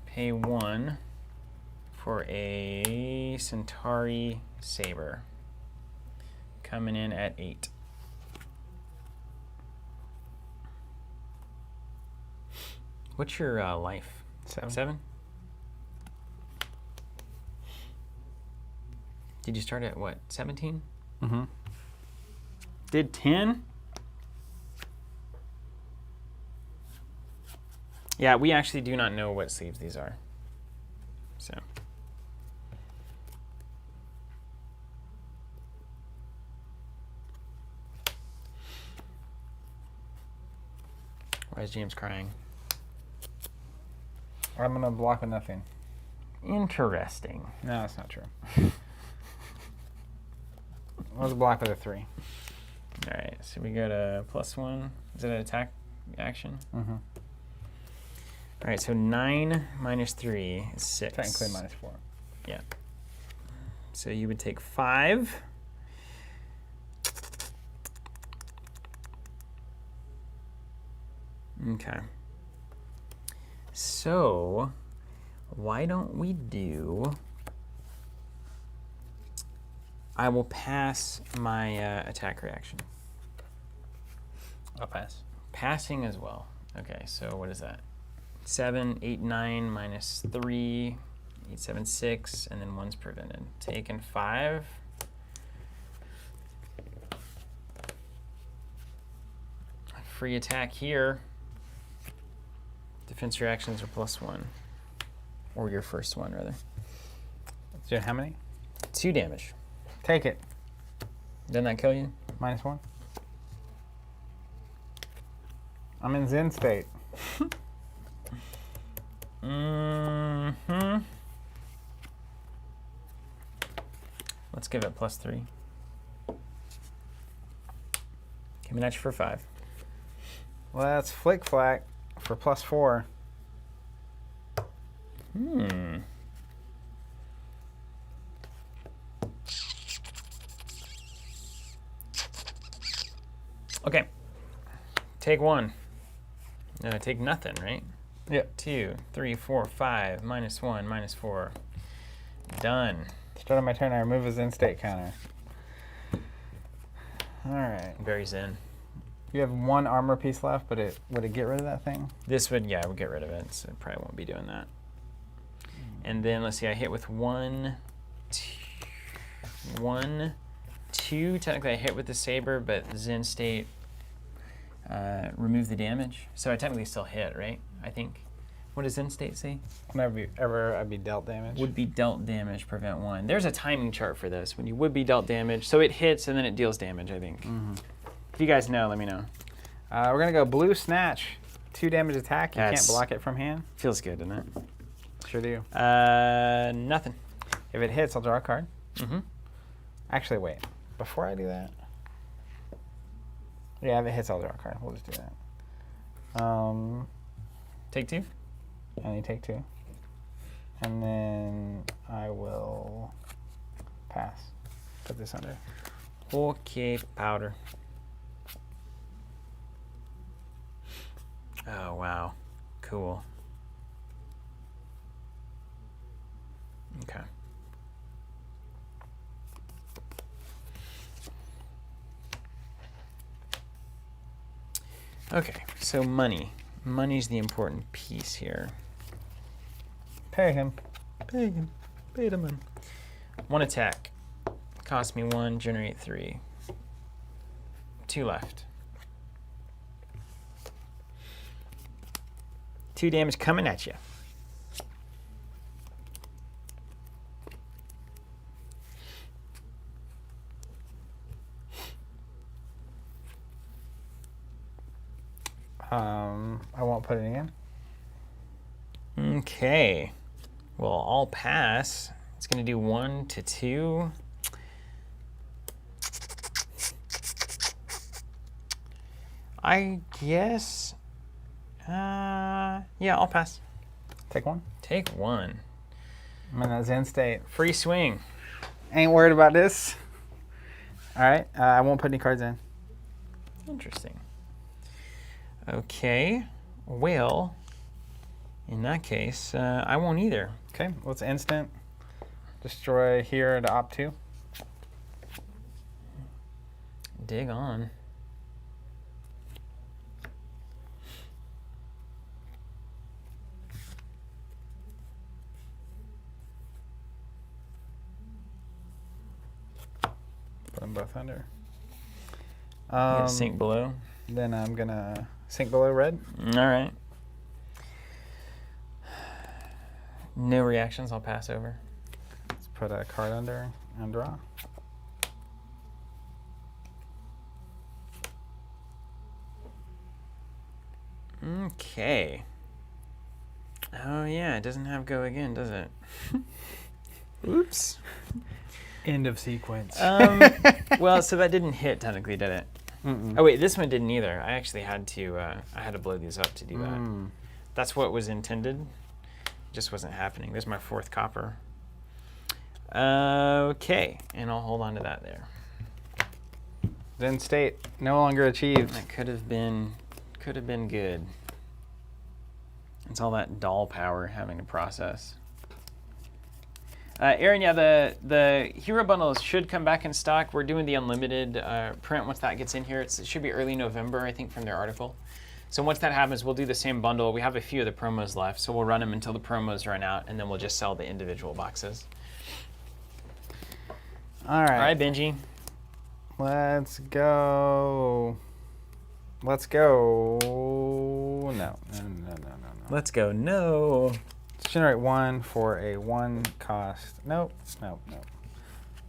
S2: Pay 1 for a Centauri Saber. Coming in at 8. What's your life?
S1: 7.
S2: 7? Did you start at what, 17?
S1: Mm-hmm.
S2: Did 10? Yeah, we actually do not know what sleeves these are. So. Why is James crying?
S1: I'm going to block with nothing.
S2: Interesting.
S1: No, that's not true. What was a block with a 3?
S2: All right, so we go to +1. Is it an attack action?
S1: Mm-hmm.
S2: All right, so 9 minus 3 is 6.
S1: Technically -4.
S2: Yeah. So you would take 5. Okay. So why don't we do... I will pass my attack reaction.
S1: I'll pass.
S2: Passing as well. Okay, so what is that? 7, 8, 9 minus 3, 8, 7, 6, and then 1's prevented. Taken 5. Free attack here. Defense reactions are +1. Or your first one, rather.
S1: So how many?
S2: 2 damage.
S1: Take it.
S2: Doesn't that kill you?
S1: -1. I'm in Zen state.
S2: Mm-hmm. Let's give it +3. Coming at you for 5.
S1: Well, that's Flick Flack for +4.
S2: Okay. Take 1. No, take nothing, right?
S1: Yep.
S2: 2, 3, 4, 5, -1, -4. Done.
S1: Start of my turn, I remove a Zen state counter. Alright.
S2: Very zen.
S1: You have 1 armor piece left, but would it get rid of that thing?
S2: This would, yeah, we'll get rid of it, so it probably won't be doing that. And then, let's see, I hit with 1, 2. Technically, I hit with the saber, but Zen state remove the damage. So I technically still hit, right? I think. What does Zen state say?
S1: Whenever I'd be dealt damage.
S2: Would be dealt damage, prevent 1. There's a timing chart for this. When you would be dealt damage, so it hits and then it deals damage, I think.
S1: Mm-hmm.
S2: If you guys know, let me know.
S1: We're going to go Blue Snatch. 2 damage attack. You
S2: That's-
S1: can't block it from hand.
S2: Feels good, doesn't it?
S1: Sure do.
S2: Nothing.
S1: If it hits, I'll draw a card.
S2: Mm-hmm.
S1: Actually, wait. Before I do that. Yeah, if it hits, I'll draw a card. We'll just do that.
S2: Take 2.
S1: And you take 2. And then I will pass. Put this under.
S2: Okay, powder. Oh, wow. Cool. Okay. Okay, so money. Money's the important piece here.
S1: Pay him.
S2: Pay him. Pay the man. 1 attack. Cost me 1, generate 3. 2 left. 2 damage coming at you.
S1: I won't put any in.
S2: Okay. Well, I'll pass. It's going to do 1 to 2. I guess. Yeah, I'll pass.
S1: Take one.
S2: Take one.
S1: I'm in a Zen state.
S2: Free swing.
S1: Ain't worried about this. All right. I won't put any cards in.
S2: Interesting. Okay. Well, in that case, I won't either.
S1: Okay. Well, it's instant. Destroy here to opt 2.
S2: Dig on.
S1: Put them both under.
S2: Sink below.
S1: Then I'm gonna sink below red.
S2: All right. No reactions. I'll pass over.
S1: Let's put a card under and draw.
S2: Okay. Oh yeah, it doesn't have go again, does it?
S1: Oops. End of sequence.
S2: Well, so that didn't hit technically, did it?
S1: Mm-mm.
S2: Oh wait, this one didn't either. I actually had to. I had to blow these up to do that. That's what was intended. It just wasn't happening. There's my 4th copper. Okay, and I'll hold on to that there.
S1: Zen state no longer achieved.
S2: That could have been good. It's all that doll power having to process. Aaron, yeah, the hero bundles should come back in stock. We're doing the unlimited print once that gets in here. It should be early November, I think, from their article. So once that happens, we'll do the same bundle. We have a few of the promos left, so we'll run them until the promos run out, and then we'll just sell the individual boxes.
S1: All right.
S2: All right, Benji.
S1: Let's go. Let's go. No.
S2: Let's go. No.
S1: Let's generate 1 for a 1 cost. Nope. Let's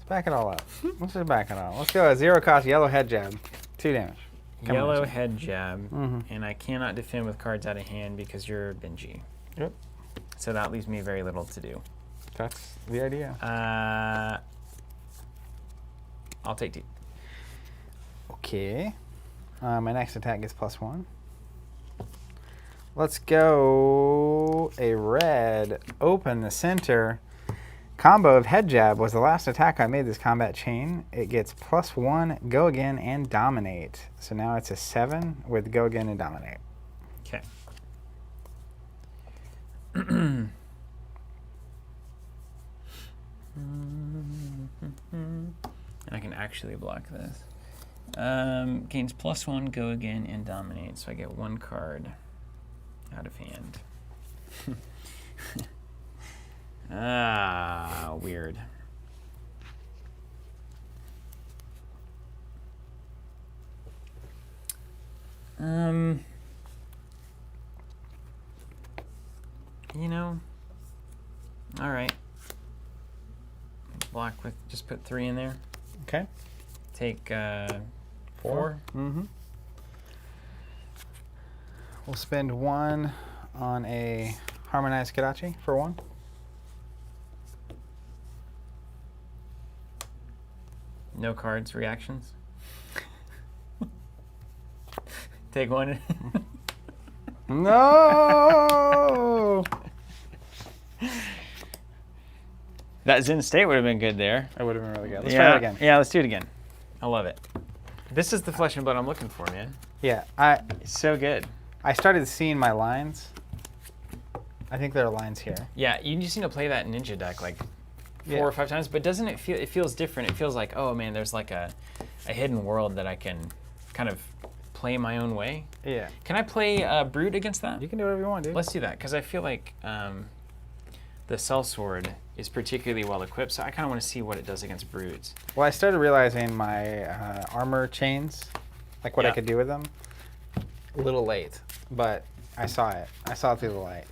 S1: back it all up. Let's just back it all. Let's go a 0 cost yellow head jab. 2 damage. Come on,
S2: Yellow
S1: Benji.
S2: head jab, and I cannot defend with cards out of hand because you're Benji.
S1: Yep.
S2: So that leaves me very little to do.
S1: That's the idea.
S2: I'll take 2.
S1: Okay. My next attack gets +1. Let's go a red. Open the center. Combo of head jab was the last attack I made this combat chain. It gets +1, go again, and dominate. So now it's a 7 with go again and dominate.
S2: Okay. And I can actually block this. Gains +1, go again, and dominate. So I get 1 card out of hand. Weird. You know, all right. Block with, just put 3 in there.
S1: Okay.
S2: Take 4.
S1: Mm-hmm. We'll spend 1 on a harmonized Kadachi for 1.
S2: No cards, reactions. Take 1.
S1: No!
S2: That Zen State would have been good there.
S1: That would have been really good. Let's try it again.
S2: Yeah, let's do it again. I love it. This is the flesh and blood I'm looking for, man.
S1: Yeah,
S2: It's so good.
S1: I started seeing my lines. I think there are lines here.
S2: Yeah, you just need to play that Ninja deck like 4
S1: Yeah.
S2: or 5 times, but doesn't it feel, it feels different. It feels like, oh man, there's like a hidden world that I can kind of play my own way.
S1: Yeah.
S2: Can I play Brute against that?
S1: You can do whatever you want, dude.
S2: Let's do that, because I feel like the Sellsword is particularly well equipped, so I kind of want to see what it does against Brutes.
S1: Well, I started realizing my armor chains, like what I
S2: Yeah.
S1: could do with them, a little late, but I saw it. I saw it through the light.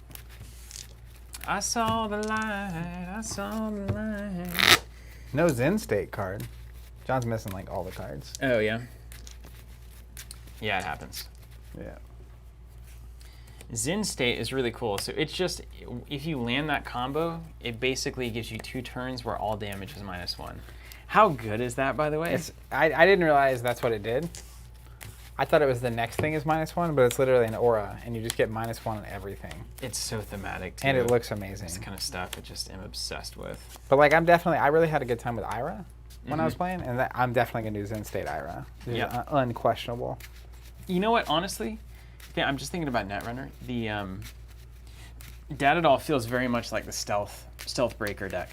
S2: I saw the light, I saw the light.
S1: No Zen State card. John's missing like all the cards.
S2: Oh, yeah? Yeah, it happens.
S1: Yeah.
S2: Zen State is really cool. So it's just, if you land that combo, it basically gives you 2 turns where all damage is -1. How good is that, by the way?
S1: I didn't realize that's what it did. I thought it was the next thing is -1, but it's literally an aura, and you just get -1 on everything.
S2: It's so thematic, too.
S1: And it looks amazing.
S2: This kind of stuff I just am obsessed with.
S1: But like, I really had a good time with Ira when I was playing, and I'm definitely going to do Zen State Ira.
S2: Yeah.
S1: Unquestionable.
S2: You know what, honestly? Yeah, I'm just thinking about Netrunner. The Datadol feels very much like the stealth breaker deck.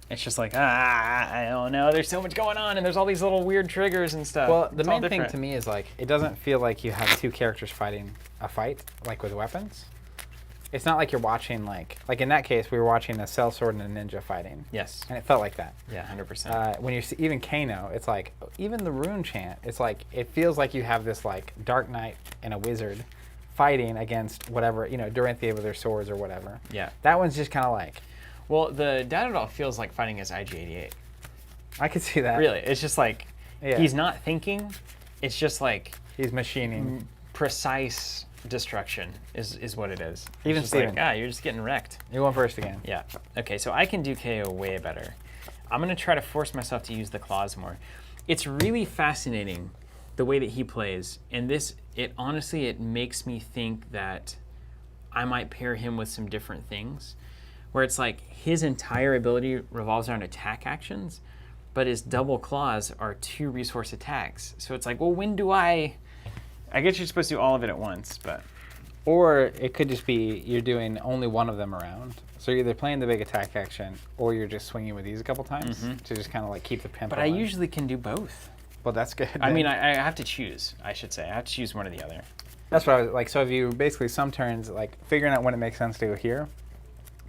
S2: It's just like, I don't know, there's so much going on, and there's all these little weird triggers and stuff.
S1: Well, the
S2: It's all
S1: main thing
S2: different.
S1: to me is like, it doesn't feel like you have two characters fighting a fight, like with weapons. It's not like you're watching like in that case, we were watching a sellsword and a ninja fighting.
S2: Yes.
S1: And it felt like that.
S2: Yeah, 100%.
S1: When you see even Kano, it's like, even the rune chant, it's like, it feels like you have this like Dark Knight and a wizard fighting against whatever, Dorinthia with their swords or whatever.
S2: Yeah.
S1: That one's just kind of like...
S2: Well, the Datadol feels like fighting as IG-88.
S1: I could see that.
S2: Really, it's just like,
S1: Yeah.
S2: he's not thinking, it's just like...
S1: He's machining.
S2: Precise destruction is what it is. It's
S1: Even
S2: just
S1: Steven.
S2: like, you're just getting wrecked.
S1: You're going first again.
S2: Yeah. Okay, so I can do KO way better. I'm going to try to force myself to use the claws more. It's really fascinating the way that he plays, and honestly, it makes me think that I might pair him with some different things, where it's like his entire ability revolves around attack actions, but his double claws are 2 resource attacks. So it's like, well, when do I guess you're supposed to do all of it at once, but...
S1: Or it could just be you're doing only one of them around. So you're either playing the big attack action, or you're just swinging with these a couple times to just kind of like keep the tempo.
S2: But I
S1: in.
S2: usually can do both.
S1: Well, that's good.
S2: I mean, I have to choose, I should say. I have to choose one or the other.
S1: That's what I was like. So if you basically some turns, like figuring out when it makes sense to go here,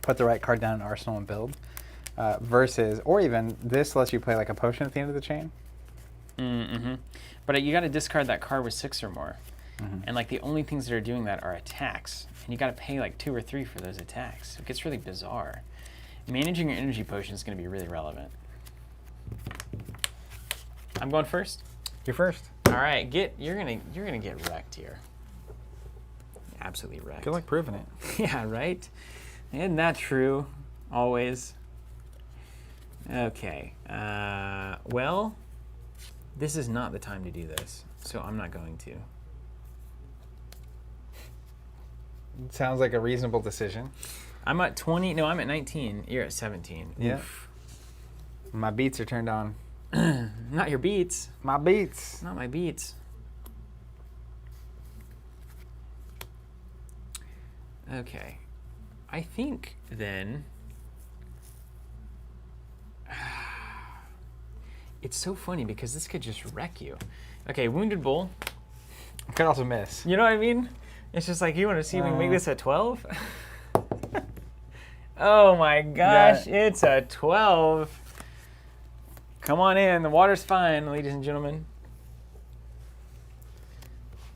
S1: put the right card down in arsenal and build, versus, or even this lets you play like a potion at the end of the chain.
S2: But you got to discard that card with 6 or more. And like the only things that are doing that are attacks. And you got to pay like 2 or 3 for those attacks. It gets really bizarre. Managing your energy potion is going to be really relevant. I'm going first.
S1: You're first.
S2: All right, you're gonna get wrecked here. Absolutely wrecked.
S1: Good luck proving it.
S2: Yeah, right? Isn't that true? Always. Okay. Well, this is not the time to do this, so I'm not going to.
S1: Sounds like a reasonable decision.
S2: I'm at 20. No, I'm at 19. You're at 17.
S1: Yeah.
S2: Oof.
S1: My beats are turned on.
S2: Not your beats.
S1: My beats.
S2: Not my beats. Okay. I think then... It's so funny because this could just wreck you. Okay, Wounded Bull.
S1: Could also miss.
S2: You know what I mean? It's just like, you want to see if we can make this a 12? Oh my gosh, it's a 12. Come on in, the water's fine, ladies and gentlemen.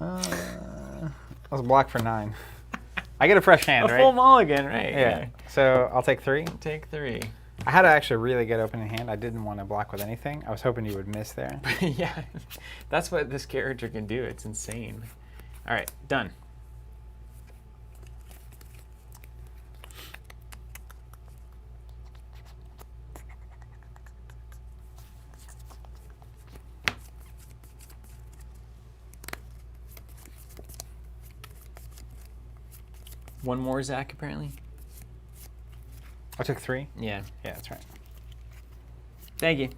S1: I was blocked for 9. I get a fresh hand,
S2: A
S1: right?
S2: full mulligan, right?
S1: Yeah. So I'll take 3.
S2: Take 3.
S1: I had actually a really good opening hand. I didn't want to block with anything. I was hoping you would miss there.
S2: Yeah, that's what this character can do. It's insane. All right, done. One more, Zach, apparently.
S1: I took 3.
S2: Yeah.
S1: Yeah, that's right.
S2: Thank you.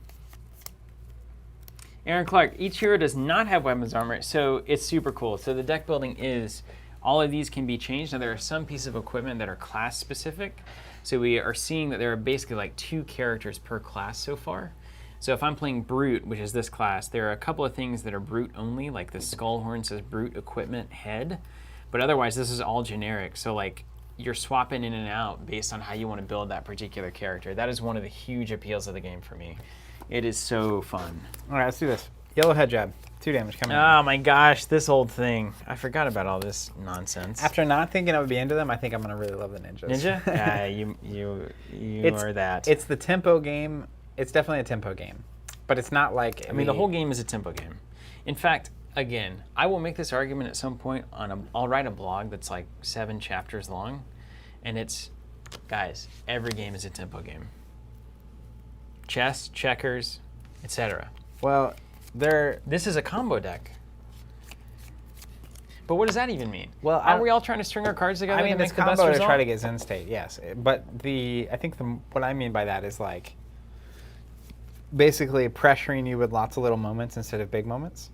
S2: Aaron Clark, each hero does not have weapons armor, so it's super cool. So the deck building is, all of these can be changed. Now there are some pieces of equipment that are class specific. So we are seeing that there are basically like 2 characters per class so far. So if I'm playing Brute, which is this class, there are a couple of things that are Brute only, like the skull horn says Brute equipment head. But otherwise, this is all generic. So like, you're swapping in and out based on how you want to build that particular character. That is one of the huge appeals of the game for me. It is so fun.
S1: All right, let's do this. Yellow head jab. 2 damage coming in.
S2: Oh my gosh, this old thing. I forgot about all this nonsense.
S1: After not thinking I would be into them, I think I'm going to really love the ninjas.
S2: Ninja? Yeah, you are that.
S1: It's the tempo game. It's definitely a tempo game. But it's not like...
S2: I mean, the whole game is a tempo game. In fact, again, I will make this argument at some point I'll write a blog that's like 7 chapters long, and it's, guys, every game is a tempo game. Chess, checkers, etc.
S1: Well,
S2: This is a combo deck. But what does that even mean?
S1: Well,
S2: aren't we all trying to string our cards together?
S1: I mean,
S2: to
S1: it's
S2: make the best
S1: combo to
S2: result?
S1: try to get Zen state, yes. But I think what I mean by that is like basically pressuring you with lots of little moments instead of big moments,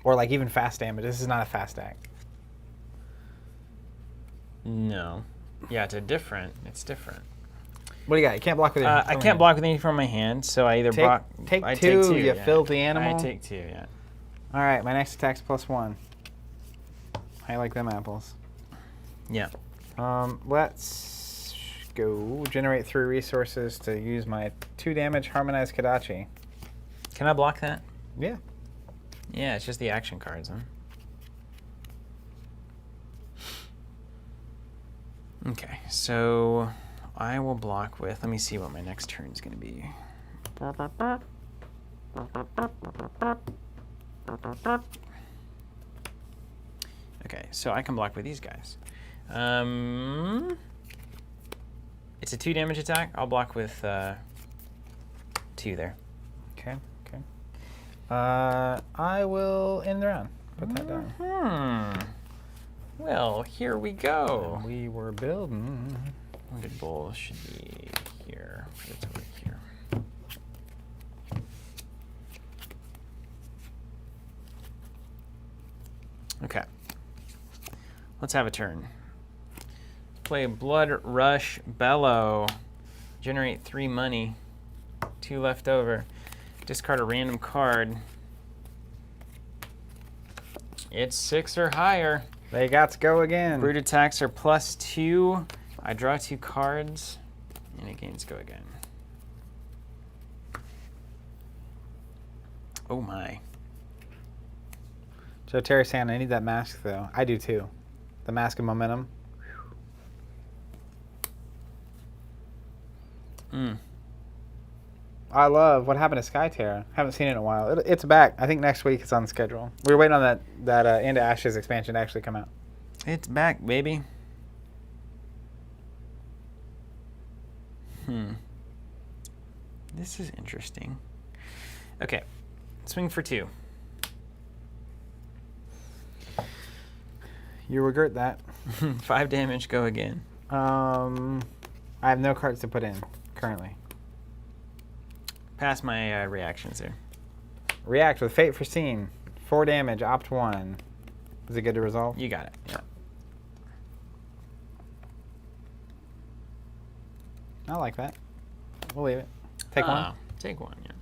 S1: or like even fast damage. This is not a fast deck.
S2: No. Yeah, it's different.
S1: What do you got? You can't block with
S2: I can't block with anything from my hand, so I either block.
S1: Take
S2: I
S1: two,
S2: take two,
S1: you filthy animal.
S2: I take 2, yeah.
S1: All right, my next attack's +1. I like them apples.
S2: Yeah.
S1: Let's go generate 3 resources to use my 2 damage harmonized Kadachi.
S2: Can I block that?
S1: Yeah.
S2: Yeah, it's just the action cards, huh? Okay, so I will block with, let me see what my next turn is going to be. Okay, so I can block with these guys. It's a 2 damage attack. I'll block with 2 there.
S1: Okay. I will end the round. Put that down.
S2: Well, here we go.
S1: We were building.
S2: Wounded Bull should be here. It's over here. Okay. Let's have a turn. Play Blood Rush Bellow. Generate 3 money. 2 left over. Discard a random card. It's 6 or higher.
S1: They got to go again.
S2: Brute attacks are +2. I draw 2 cards, and it gains go again. Oh my.
S1: So Terry Sand, I need that mask though. I do too. The Mask of Momentum. I love what happened to Sky Terra. Haven't seen it in a while. It's back. I think next week it's on the schedule. We were waiting on that Into Ashes expansion to actually come out.
S2: It's back, baby. This is interesting. Okay, swing for 2.
S1: You regret that.
S2: 5 damage, go again.
S1: I have no cards to put in currently.
S2: Pass my reactions here.
S1: React with Fate Foreseen. 4 damage, opt 1. Is it good to resolve?
S2: You got it, yeah.
S1: I like that. We'll leave it. Take 1.
S2: Take 1, yeah.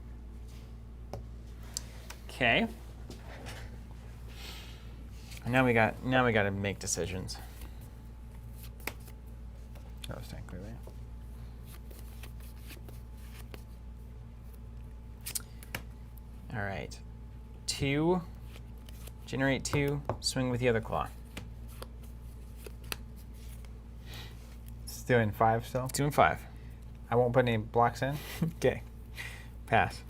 S2: Okay. Now we got to make decisions.
S1: That was technically there.
S2: All right. 2. Generate 2. Swing with the other claw.
S1: It's doing 5 still.
S2: 2 and 5.
S1: I won't put any blocks in.
S2: Okay. Pass.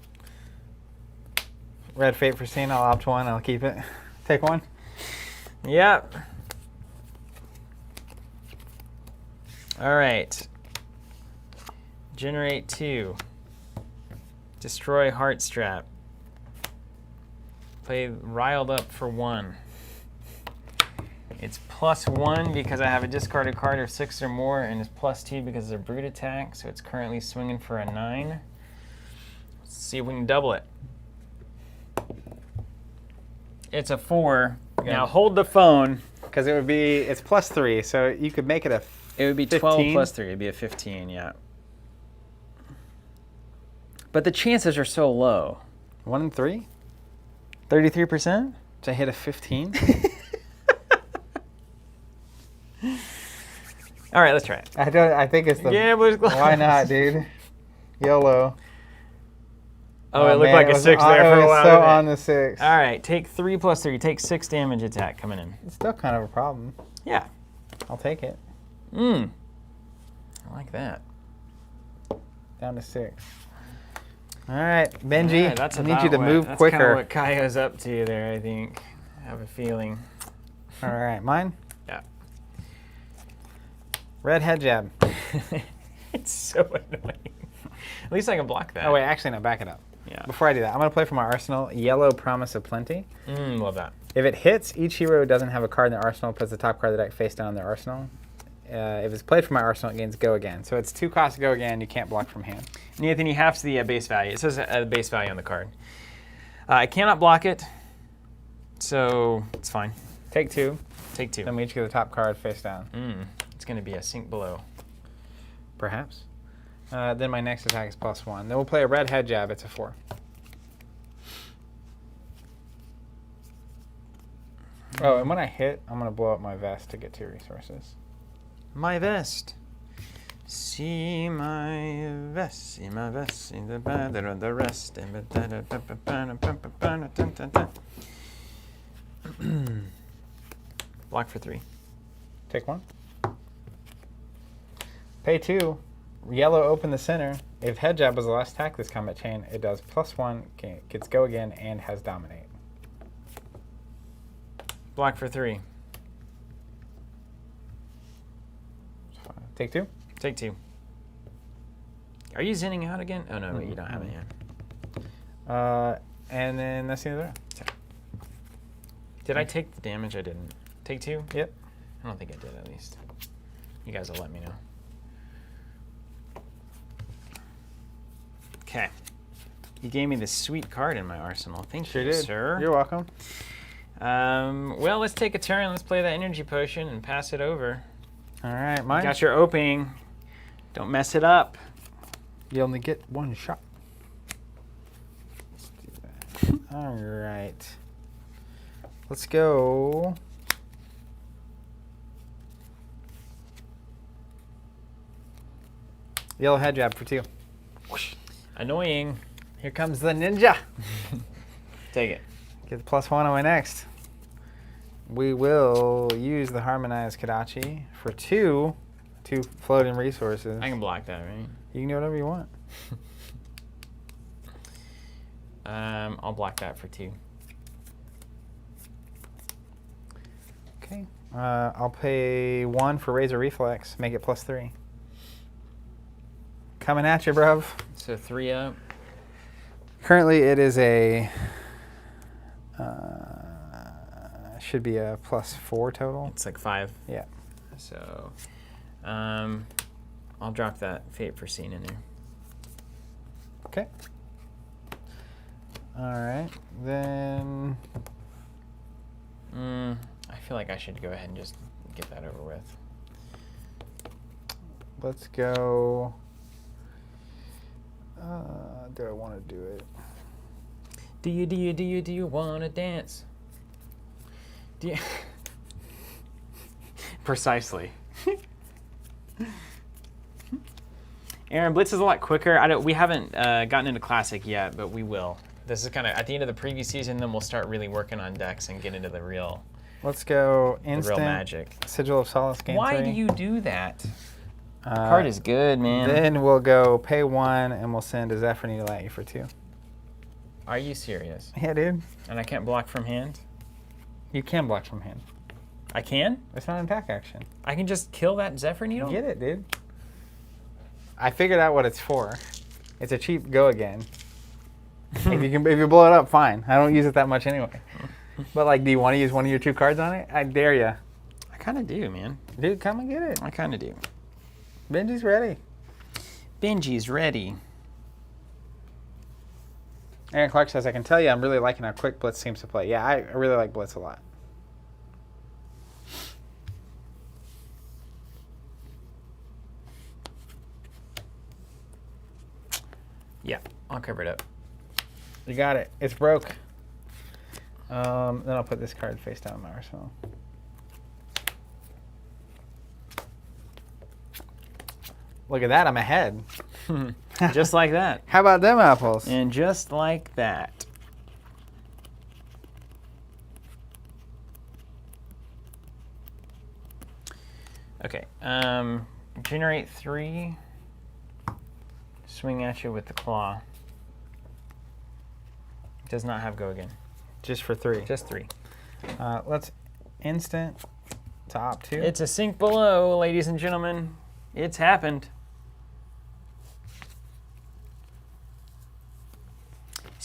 S1: Red Fate Foreseen. I'll opt 1. I'll keep it. Take 1.
S2: Yep. All right. Generate 2. Destroy Heartstrap. Play Riled Up for 1. It's +1 because I have a discarded card of 6 or more, and it's +2 because it's a brute attack, so it's currently swinging for a 9. Let's see if we can double it. It's a 4.
S1: Yeah.
S2: Now hold the phone.
S1: Because it's +3, so you could make it a 15.
S2: It would be 12 plus 3. It'd be a 15, yeah. But the chances are so low.
S1: 1 in 3
S2: 33%?
S1: to hit a 15.
S2: All right, let's try it.
S1: I think it's the.
S2: Yeah, but
S1: why not, dude? YOLO.
S2: Oh, it looked
S1: man,
S2: like a 6 there for a while.
S1: So
S2: didn't it?
S1: on the 6.
S2: All right, take 3 plus 3. Take 6 damage attack coming in.
S1: It's still kind of a problem.
S2: Yeah.
S1: I'll take it.
S2: I like that.
S1: Down to 6. All right, Benji.
S2: All right,
S1: I need you to move
S2: that's
S1: quicker.
S2: That's kind of what Kaio's up to there, I think. I have a feeling.
S1: All right, mine.
S2: Yeah.
S1: Red head jab.
S2: It's so annoying. At least I can block that.
S1: Oh wait, actually no, back it up.
S2: Yeah.
S1: Before I do that, I'm gonna play for my arsenal Yellow Promise of Plenty.
S2: Love that.
S1: If it hits, each hero doesn't have a card in their arsenal, puts the top card of the deck face down in their arsenal. If it's played from my arsenal, it gains go again. So it's 2 costs to go again. You can't block from hand.
S2: Nathan, you have the base value. It says base value on the card. I cannot block it, so it's fine.
S1: Take 2.
S2: Take 2.
S1: Then we each get the top card face down.
S2: It's going to be a sink below.
S1: Perhaps. Then my next attack is +1. Then we'll play a red head jab. It's a 4. Oh, and when I hit, I'm going to blow up my vest to get 2 resources.
S2: My vest. See my vest, see the better of the rest. Block for 3.
S1: Take 1. Pay 2. Yellow open the center. If head jab was the last attack this combat chain, it does +1, gets go again, and has dominate.
S2: Block for 3.
S1: Take 2.
S2: Take 2. Are you zinning out again? Oh no, you don't have it yet.
S1: And then that's the end of the round.
S2: Did I take the damage? I didn't. Take 2?
S1: Yep.
S2: I don't think I did, at least. You guys will let me know. Okay. You gave me this sweet card in my arsenal. Thank you, sir.
S1: You're welcome.
S2: Well, let's take a turn. Let's play that energy potion and pass it over.
S1: All right, mine.
S2: Got your opening. Don't mess it up.
S1: You only get 1 shot. Let's do that. All right. Let's go. Yellow head jab for 2. Whoosh.
S2: Annoying.
S1: Here comes the ninja.
S2: Take it.
S1: Get the +1 on my next. We will use the Harmonized Kodachi for 2 floating resources.
S2: I can block that, right?
S1: You can do whatever you want.
S2: I'll block that for 2.
S1: Okay. I'll pay 1 for Razor Reflex. Make it +3. Coming at you, bruv.
S2: So 3 up.
S1: Currently, it is a should be a +4 total.
S2: It's like 5.
S1: Yeah.
S2: So, I'll drop that Fate for Scene in there.
S1: Okay. All right. Then.
S2: I feel like I should go ahead and just get that over with.
S1: Let's go. Do I want to do it?
S2: Do you want to dance? Do you? Precisely. Aaron, Blitz is a lot quicker. We haven't gotten into Classic yet, but we will. This is kind of at the end of the preview season, then we'll start really working on decks and get into the real.
S1: Let's go instant.
S2: The real magic.
S1: Sigil of Solace game 3.
S2: Why do you do that? Card is good, man.
S1: Then we'll go pay 1 and we'll send a Zephyr Needle at you for 2.
S2: Are you serious?
S1: Yeah, dude.
S2: And I can't block from hand?
S1: You can block from hand.
S2: I can?
S1: It's not an attack action.
S2: I can just kill that Zephyr Needle?
S1: Get it, dude. I figured out what it's for. It's a cheap go again. if you blow it up, fine. I don't use it that much anyway. But like, do you want to use one of your 2 cards on it? I dare ya.
S2: I kind of do, man.
S1: Dude, come and get it.
S2: I kind of do.
S1: Benji's ready.
S2: Benji's ready.
S1: Aaron Clark says, I can tell you I'm really liking how quick Blitz seems to play. Yeah, I really like Blitz a lot.
S2: Yeah, I'll cover it up.
S1: You got it. It's broke. Then I'll put this card face down in my arsenal. Look at that, I'm ahead.
S2: Just like that.
S1: How about them apples?
S2: And just like that. Okay, generate 3. Swing at you with the claw. Does not have go again.
S1: Just for 3.
S2: Just 3.
S1: Let's instant to opt 2.
S2: It's a sink below, ladies and gentlemen. It's happened.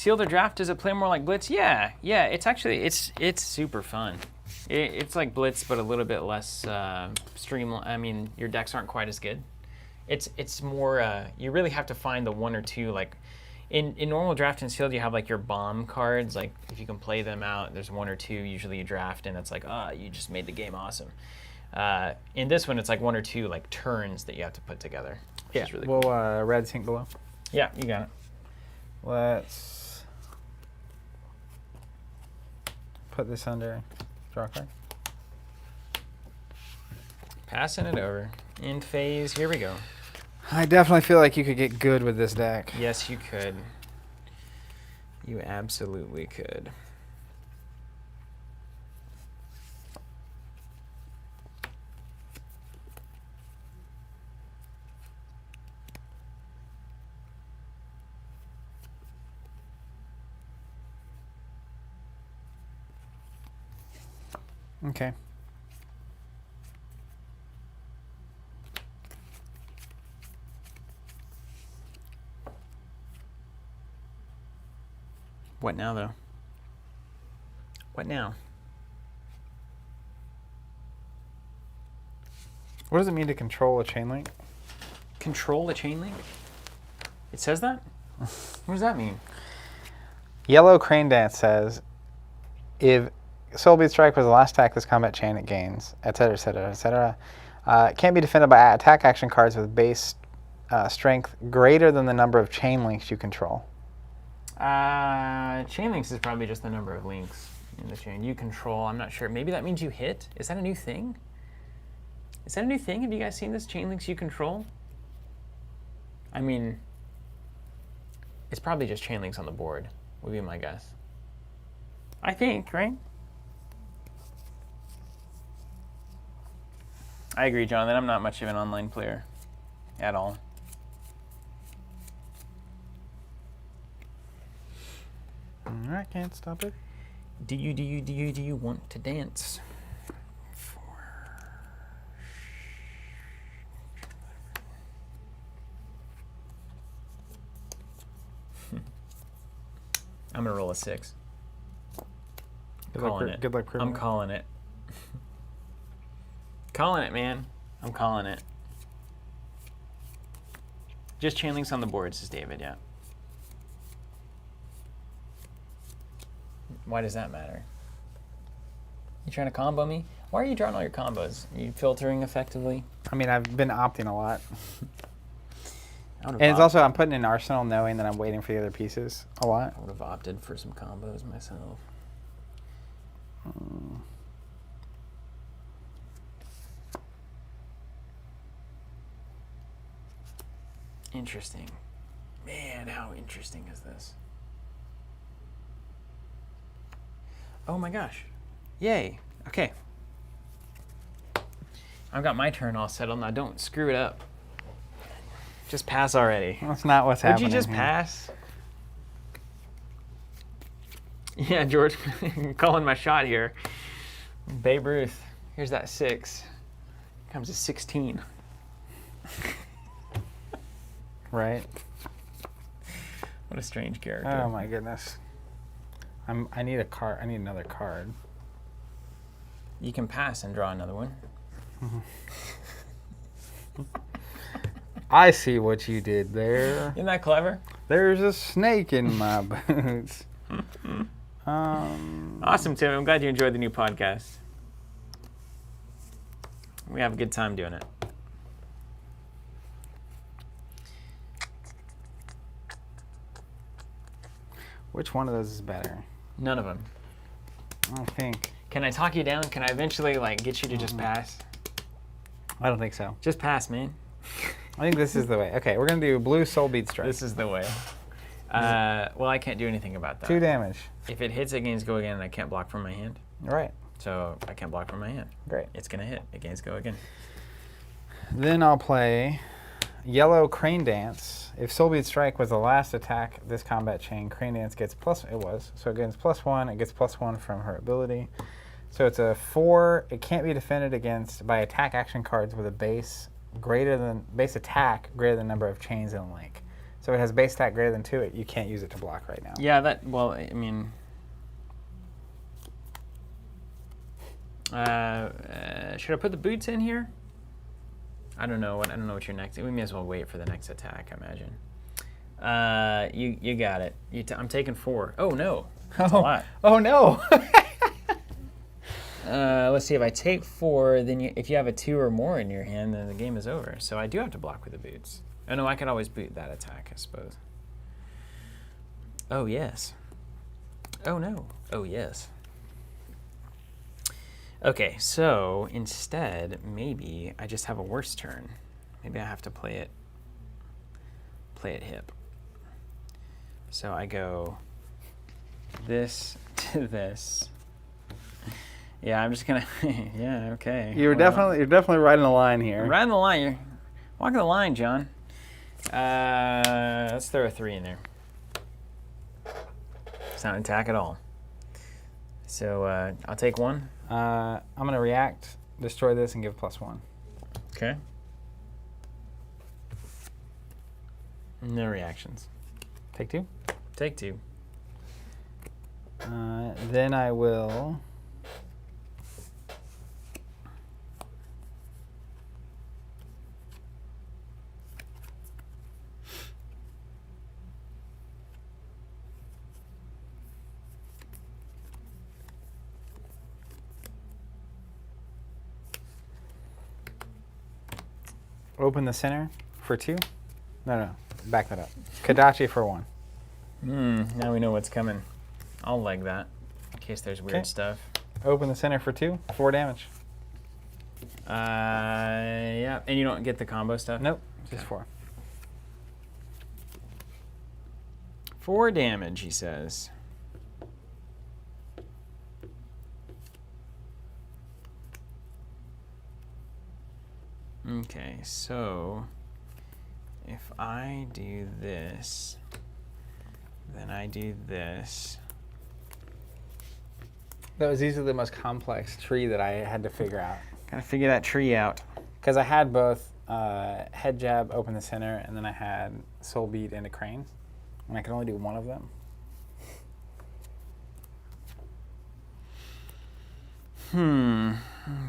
S2: Seal the Draft, does it play more like Blitz? Yeah. It's actually it's super fun. It's like Blitz, but a little bit less streamlined. I mean, your decks aren't quite as good. It's more. You really have to find the one or two like. In normal draft and sealed, you have like your bomb cards. Like if you can play them out, there's one or two usually you draft, and it's like, you just made the game awesome. In this one, it's like one or two like turns that you have to put together. Which is really cool.
S1: Red sync below.
S2: Yeah, you got it.
S1: Let's put this under draw card.
S2: Passing it over. In phase, here we go.
S1: I definitely feel like you could get good with this deck.
S2: Yes, you could. You absolutely could.
S1: Okay.
S2: What now, though? What now?
S1: What does it mean to control a chain link?
S2: Control a chain link? It says that? What does that mean?
S1: Yellow Crane Dance says, if Soulbeat Strike was the last attack this combat chain, it gains, etc., etc., etc. It can't be defended by attack action cards with base strength greater than the number of chain links you control.
S2: Chain links is probably just the number of links in the chain. You control, I'm not sure. Maybe that means you hit? Is that a new thing? Is that a new thing? Have you guys seen this? Chain links you control? I mean, it's probably just chain links on the board, would be my guess. I think, right? I agree, Jonathan. I'm not much of an online player at all.
S1: I can't stop it.
S2: Do you want to dance? I'm gonna roll a 6.
S1: Good
S2: Calling it.
S1: Good luck proving
S2: I'm calling it. Calling it, man. I'm calling it. Just chain links on the board, says David, yeah. Why does that matter? You trying to combo me? Why are you drawing all your combos? Are you filtering effectively?
S1: I mean, I've been opting a lot.
S2: And
S1: And it's also, I'm putting in Arsenal knowing that I'm waiting for the other pieces a lot.
S2: I would have opted for some combos myself. Interesting. Man, how interesting is this? Oh my gosh. Yay. Okay. I've got my turn all settled. Now don't screw it up. Just pass already.
S1: That's not what's
S2: Would
S1: happening
S2: you just
S1: here.
S2: pass? Yeah, George, calling my shot here. Babe Ruth. Here's that 6. Comes a 16.
S1: Right?
S2: What a strange character.
S1: Oh my goodness. I need a card. I need another card.
S2: You can pass and draw another one.
S1: I see what you did there.
S2: Isn't that clever?
S1: There's a snake in my boots.
S2: Awesome, Tim. I'm glad you enjoyed the new podcast. We have a good time doing it.
S1: Which one of those is better?
S2: None of them.
S1: I think.
S2: Can I talk you down? Can I eventually get you to just pass?
S1: I don't think so.
S2: Just pass, man.
S1: I think this is the way. Okay, we're going to do blue Soulbeat Strike.
S2: This is the way. Well, I can't do anything about that.
S1: 2 damage.
S2: If it hits, it gains go again, and I can't block from my hand.
S1: All right.
S2: So I can't block from my hand.
S1: Great.
S2: It's going to hit. It gains go again.
S1: Then I'll play Yellow Crane Dance. If Soulbeat Strike was the last attack this combat chain, Crane Dance gets plus, it was, so it gets +1, it gets +1 from her ability. So it's a 4, it can't be defended against by attack action cards with a base attack greater than number of chains in a link. So if it has base stat greater than 2, you can't use it to block right now.
S2: Yeah, well, I mean... should I put the boots in here? I don't know what your next... We may as well wait for the next attack, I imagine. You got it. I'm taking 4. Oh, no. That's a lot.
S1: Oh, no.
S2: Let's see. If I take 4, then if you have a 2 or more in your hand, then the game is over. So I do have to block with the boots. Oh, no, I could always boot that attack, I suppose. Oh, yes. Oh, no. Oh, yes. Okay, so instead, maybe I just have a worse turn. Maybe I have to play it hip. So I go this to this. Yeah, I'm just gonna. Yeah, okay.
S3: You're definitely riding the line here.
S2: I'm riding the line. You're walking the line, John. Let's throw a 3 in there. It's not an attack at all. So I'll take 1.
S1: I'm going to react, destroy this, and give +1.
S2: Okay. No reactions.
S1: Take 2.
S2: Take 2.
S1: Then I will... open the center for 2. No, back that up. Kadachi for 1.
S2: Now we know what's coming. I'll leg that in case there's weird stuff.
S1: Open the center for 2. 4 damage.
S2: Yeah, and you don't get the combo stuff?
S1: Nope, just 4.
S2: 4 damage, he says. Okay, so if I do this, then I do this.
S1: That was easily the most complex tree that I had to figure out.
S2: Gotta figure that tree out.
S1: Because I had both head jab, open the center, and then I had soul beat and a crane. And I could only do one of them.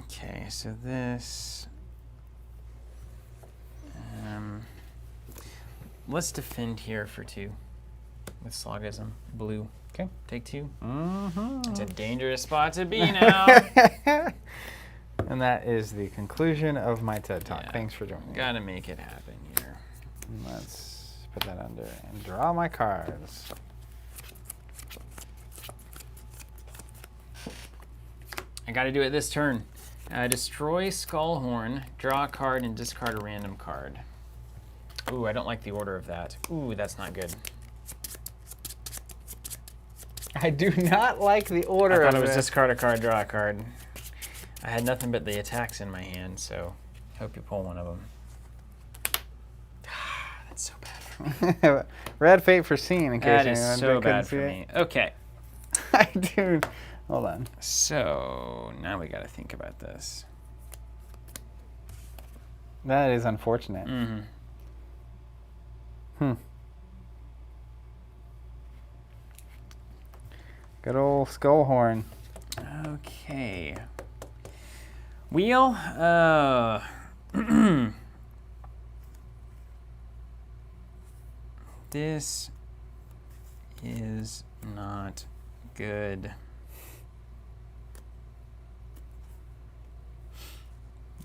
S2: Okay, so this... let's defend here for 2 with Slogism. Blue.
S1: Okay.
S2: Take 2.
S1: Mm-hmm.
S2: It's a dangerous spot to be now.
S1: And that is the conclusion of my TED Talk.
S2: Yeah.
S1: Thanks for joining me.
S2: Gotta make it happen here.
S1: Let's put that under and draw my cards.
S2: I gotta do it this turn. Destroy Skullhorn, draw a card, and discard a random card. Ooh, I don't like the order of that. Ooh, that's not good.
S1: I do not like the order
S2: I
S1: of
S2: thought it was
S1: this.
S2: discard a card, draw a card. I had nothing but the attacks in my hand, so hope you pull one of them. That's so bad for me.
S1: Red Fate for Scene, in case
S2: That is
S1: anyone
S2: so
S1: couldn't
S2: bad
S1: see
S2: for
S1: it.
S2: me. Okay,
S1: I do. Hold on.
S2: so now we gotta think about this.
S1: That is unfortunate.
S2: Mm-hmm.
S1: Good old Skullhorn.
S2: Okay. Wheel. This is not good.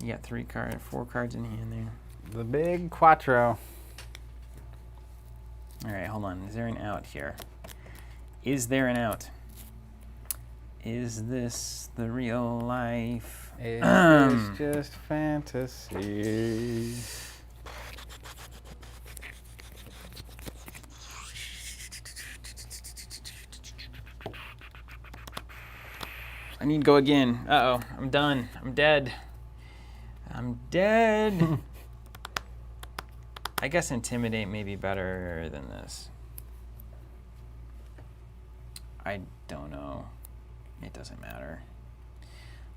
S2: You got 4 cards in hand there.
S1: The big Quattro.
S2: All right, hold on. Is there an out here? Is there an out? Is this the real life?
S1: It's just fantasy.
S2: I need to go again. Uh-oh, I'm done. I'm dead. I'm dead. I guess Intimidate may be better than this. I don't know. It doesn't matter.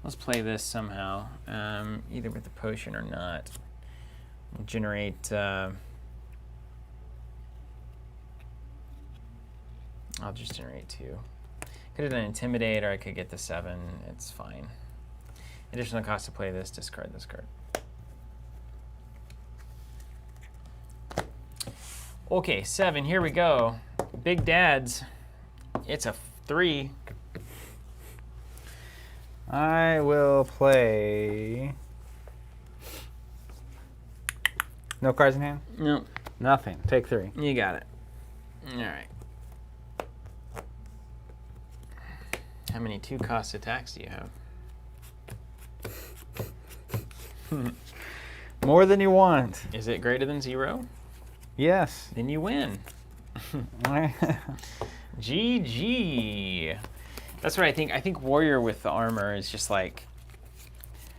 S2: Let's play this somehow, either with the potion or not. We'll generate I'll just generate 2. Could have done Intimidate, or I could get the 7. It's fine. Additional cost to play this, discard this card. Okay, 7, here we go. Big Dads. It's a 3.
S1: I will play. No cards in hand?
S2: No,
S1: Nothing. Take 3.
S2: you got it. All right. How many 2-cost attacks do you have?
S1: More than you want.
S2: Is it greater than 0?
S1: Yes.
S2: Then you win. GG. That's what I think. I think Warrior with the armor is just like,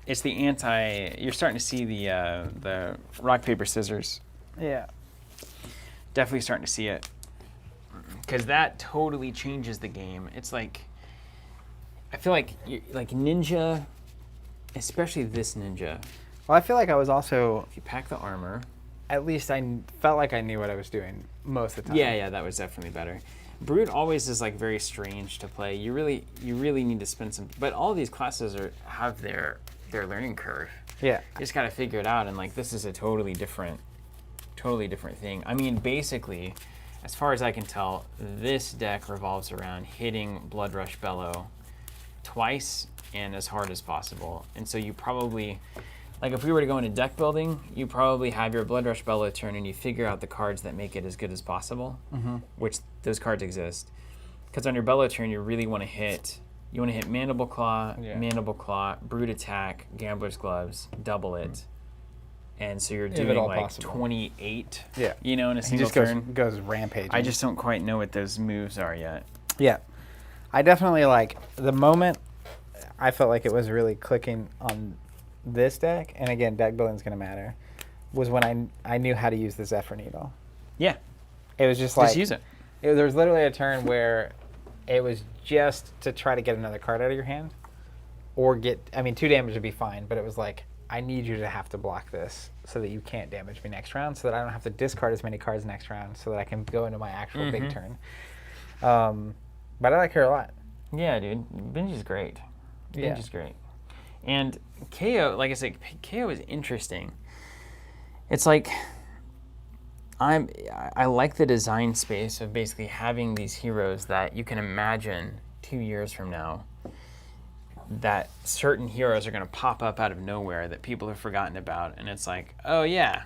S2: it's the anti. You're starting to see the rock paper scissors.
S1: Yeah.
S2: Definitely starting to see it, because that totally changes the game. It's like, I feel like ninja, especially this ninja.
S1: Well, I feel like I was also,
S2: If you pack the armor.
S1: at least I felt like I knew what I was doing most of the time.
S2: Yeah, that was definitely better. Brute always is like very strange to play. You really need to spend some. But all these classes have their learning curve.
S1: Yeah.
S2: You just got to figure it out, and like this is a totally different thing. I mean, basically, as far as I can tell, this deck revolves around hitting Blood Rush Bellow twice and as hard as possible. And so you probably, like if we were to go into deck building, you probably have your Blood Rush Bellow turn and you figure out the cards that make it as good as possible, which those cards exist. Because on your Bellow turn, you really want to hit. You want to hit Mandible Claw, Mandible Claw, Brute Attack, Gambler's Gloves, double it. And so you're doing like possible. 28, in a single turn.
S1: Goes rampaging.
S2: I just don't quite know what those moves are yet.
S1: Yeah. I definitely the moment I felt like it was really clicking on this deck, and again, deck building's going to matter, was when I knew how to use the Zephyr Needle.
S2: Yeah.
S1: It was just
S2: use it.
S1: There was literally a turn where it was just to try to get another card out of your hand, or 2 damage would be fine, but it was like, I need you to have to block this so that you can't damage me next round, so that I don't have to discard as many cards next round, so that I can go into my actual big turn. But I like her a lot.
S2: Yeah, dude. Benji's great. Benji's great. And KO, like I said, KO is interesting. It's like, I like the design space of basically having these heroes that you can imagine 2 years from now that certain heroes are going to pop up out of nowhere that people have forgotten about. And it's like, oh yeah,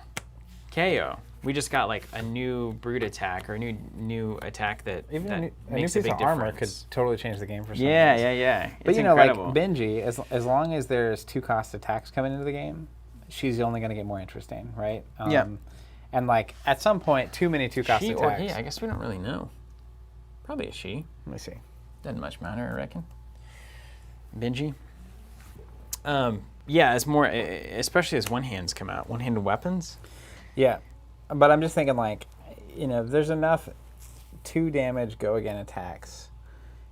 S2: KO. We just got like a new Brute Attack or a new attack that makes a big
S1: piece of armor could
S2: difference.
S1: totally change the game for some
S2: Yeah.
S1: But
S2: it's
S1: incredible. Like Benji, as long as there's 2-cost attacks coming into the game, she's only going to get more interesting, right? And like at some point, too many 2-cost attacks.
S2: She or he? I guess we don't really know. Probably a she.
S1: Let me see.
S2: Doesn't much matter, I reckon. Benji. Yeah, as more, especially as one-hands come out, one-handed weapons.
S1: Yeah, but I'm just thinking there's enough 2 damage go again attacks.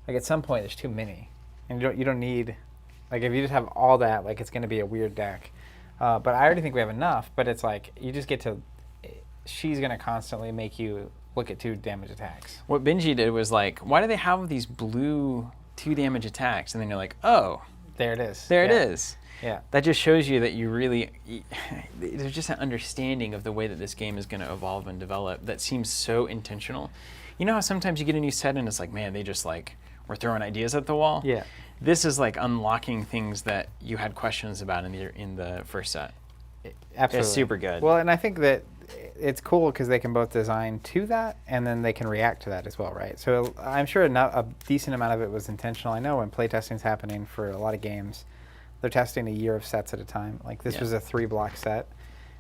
S1: Like at some point, there's too many, and you don't need, like if you just have all that, like it's going to be a weird deck. But I already think we have enough. But it's like you just get to, she's going to constantly make you look at 2 damage attacks.
S2: What Benji did was like, why do they have these blue 2 damage attacks? And then you're like, oh,
S1: there it is.
S2: There it is.
S1: Yeah.
S2: That just shows you that there's just an understanding of the way that this game is going to evolve and develop that seems so intentional. You know how sometimes you get a new set and it's like, man, they just like were throwing ideas at the wall?
S1: Yeah.
S2: This is like unlocking things that you had questions about in the first set.
S1: Absolutely.
S2: It's super good.
S1: Well, and I think that it's cool because they can both design to that and then they can react to that as well, right? So I'm sure a decent amount of it was intentional. I know when playtesting is happening for a lot of games, they're testing a year of sets at a time. Like this was a 3-block set,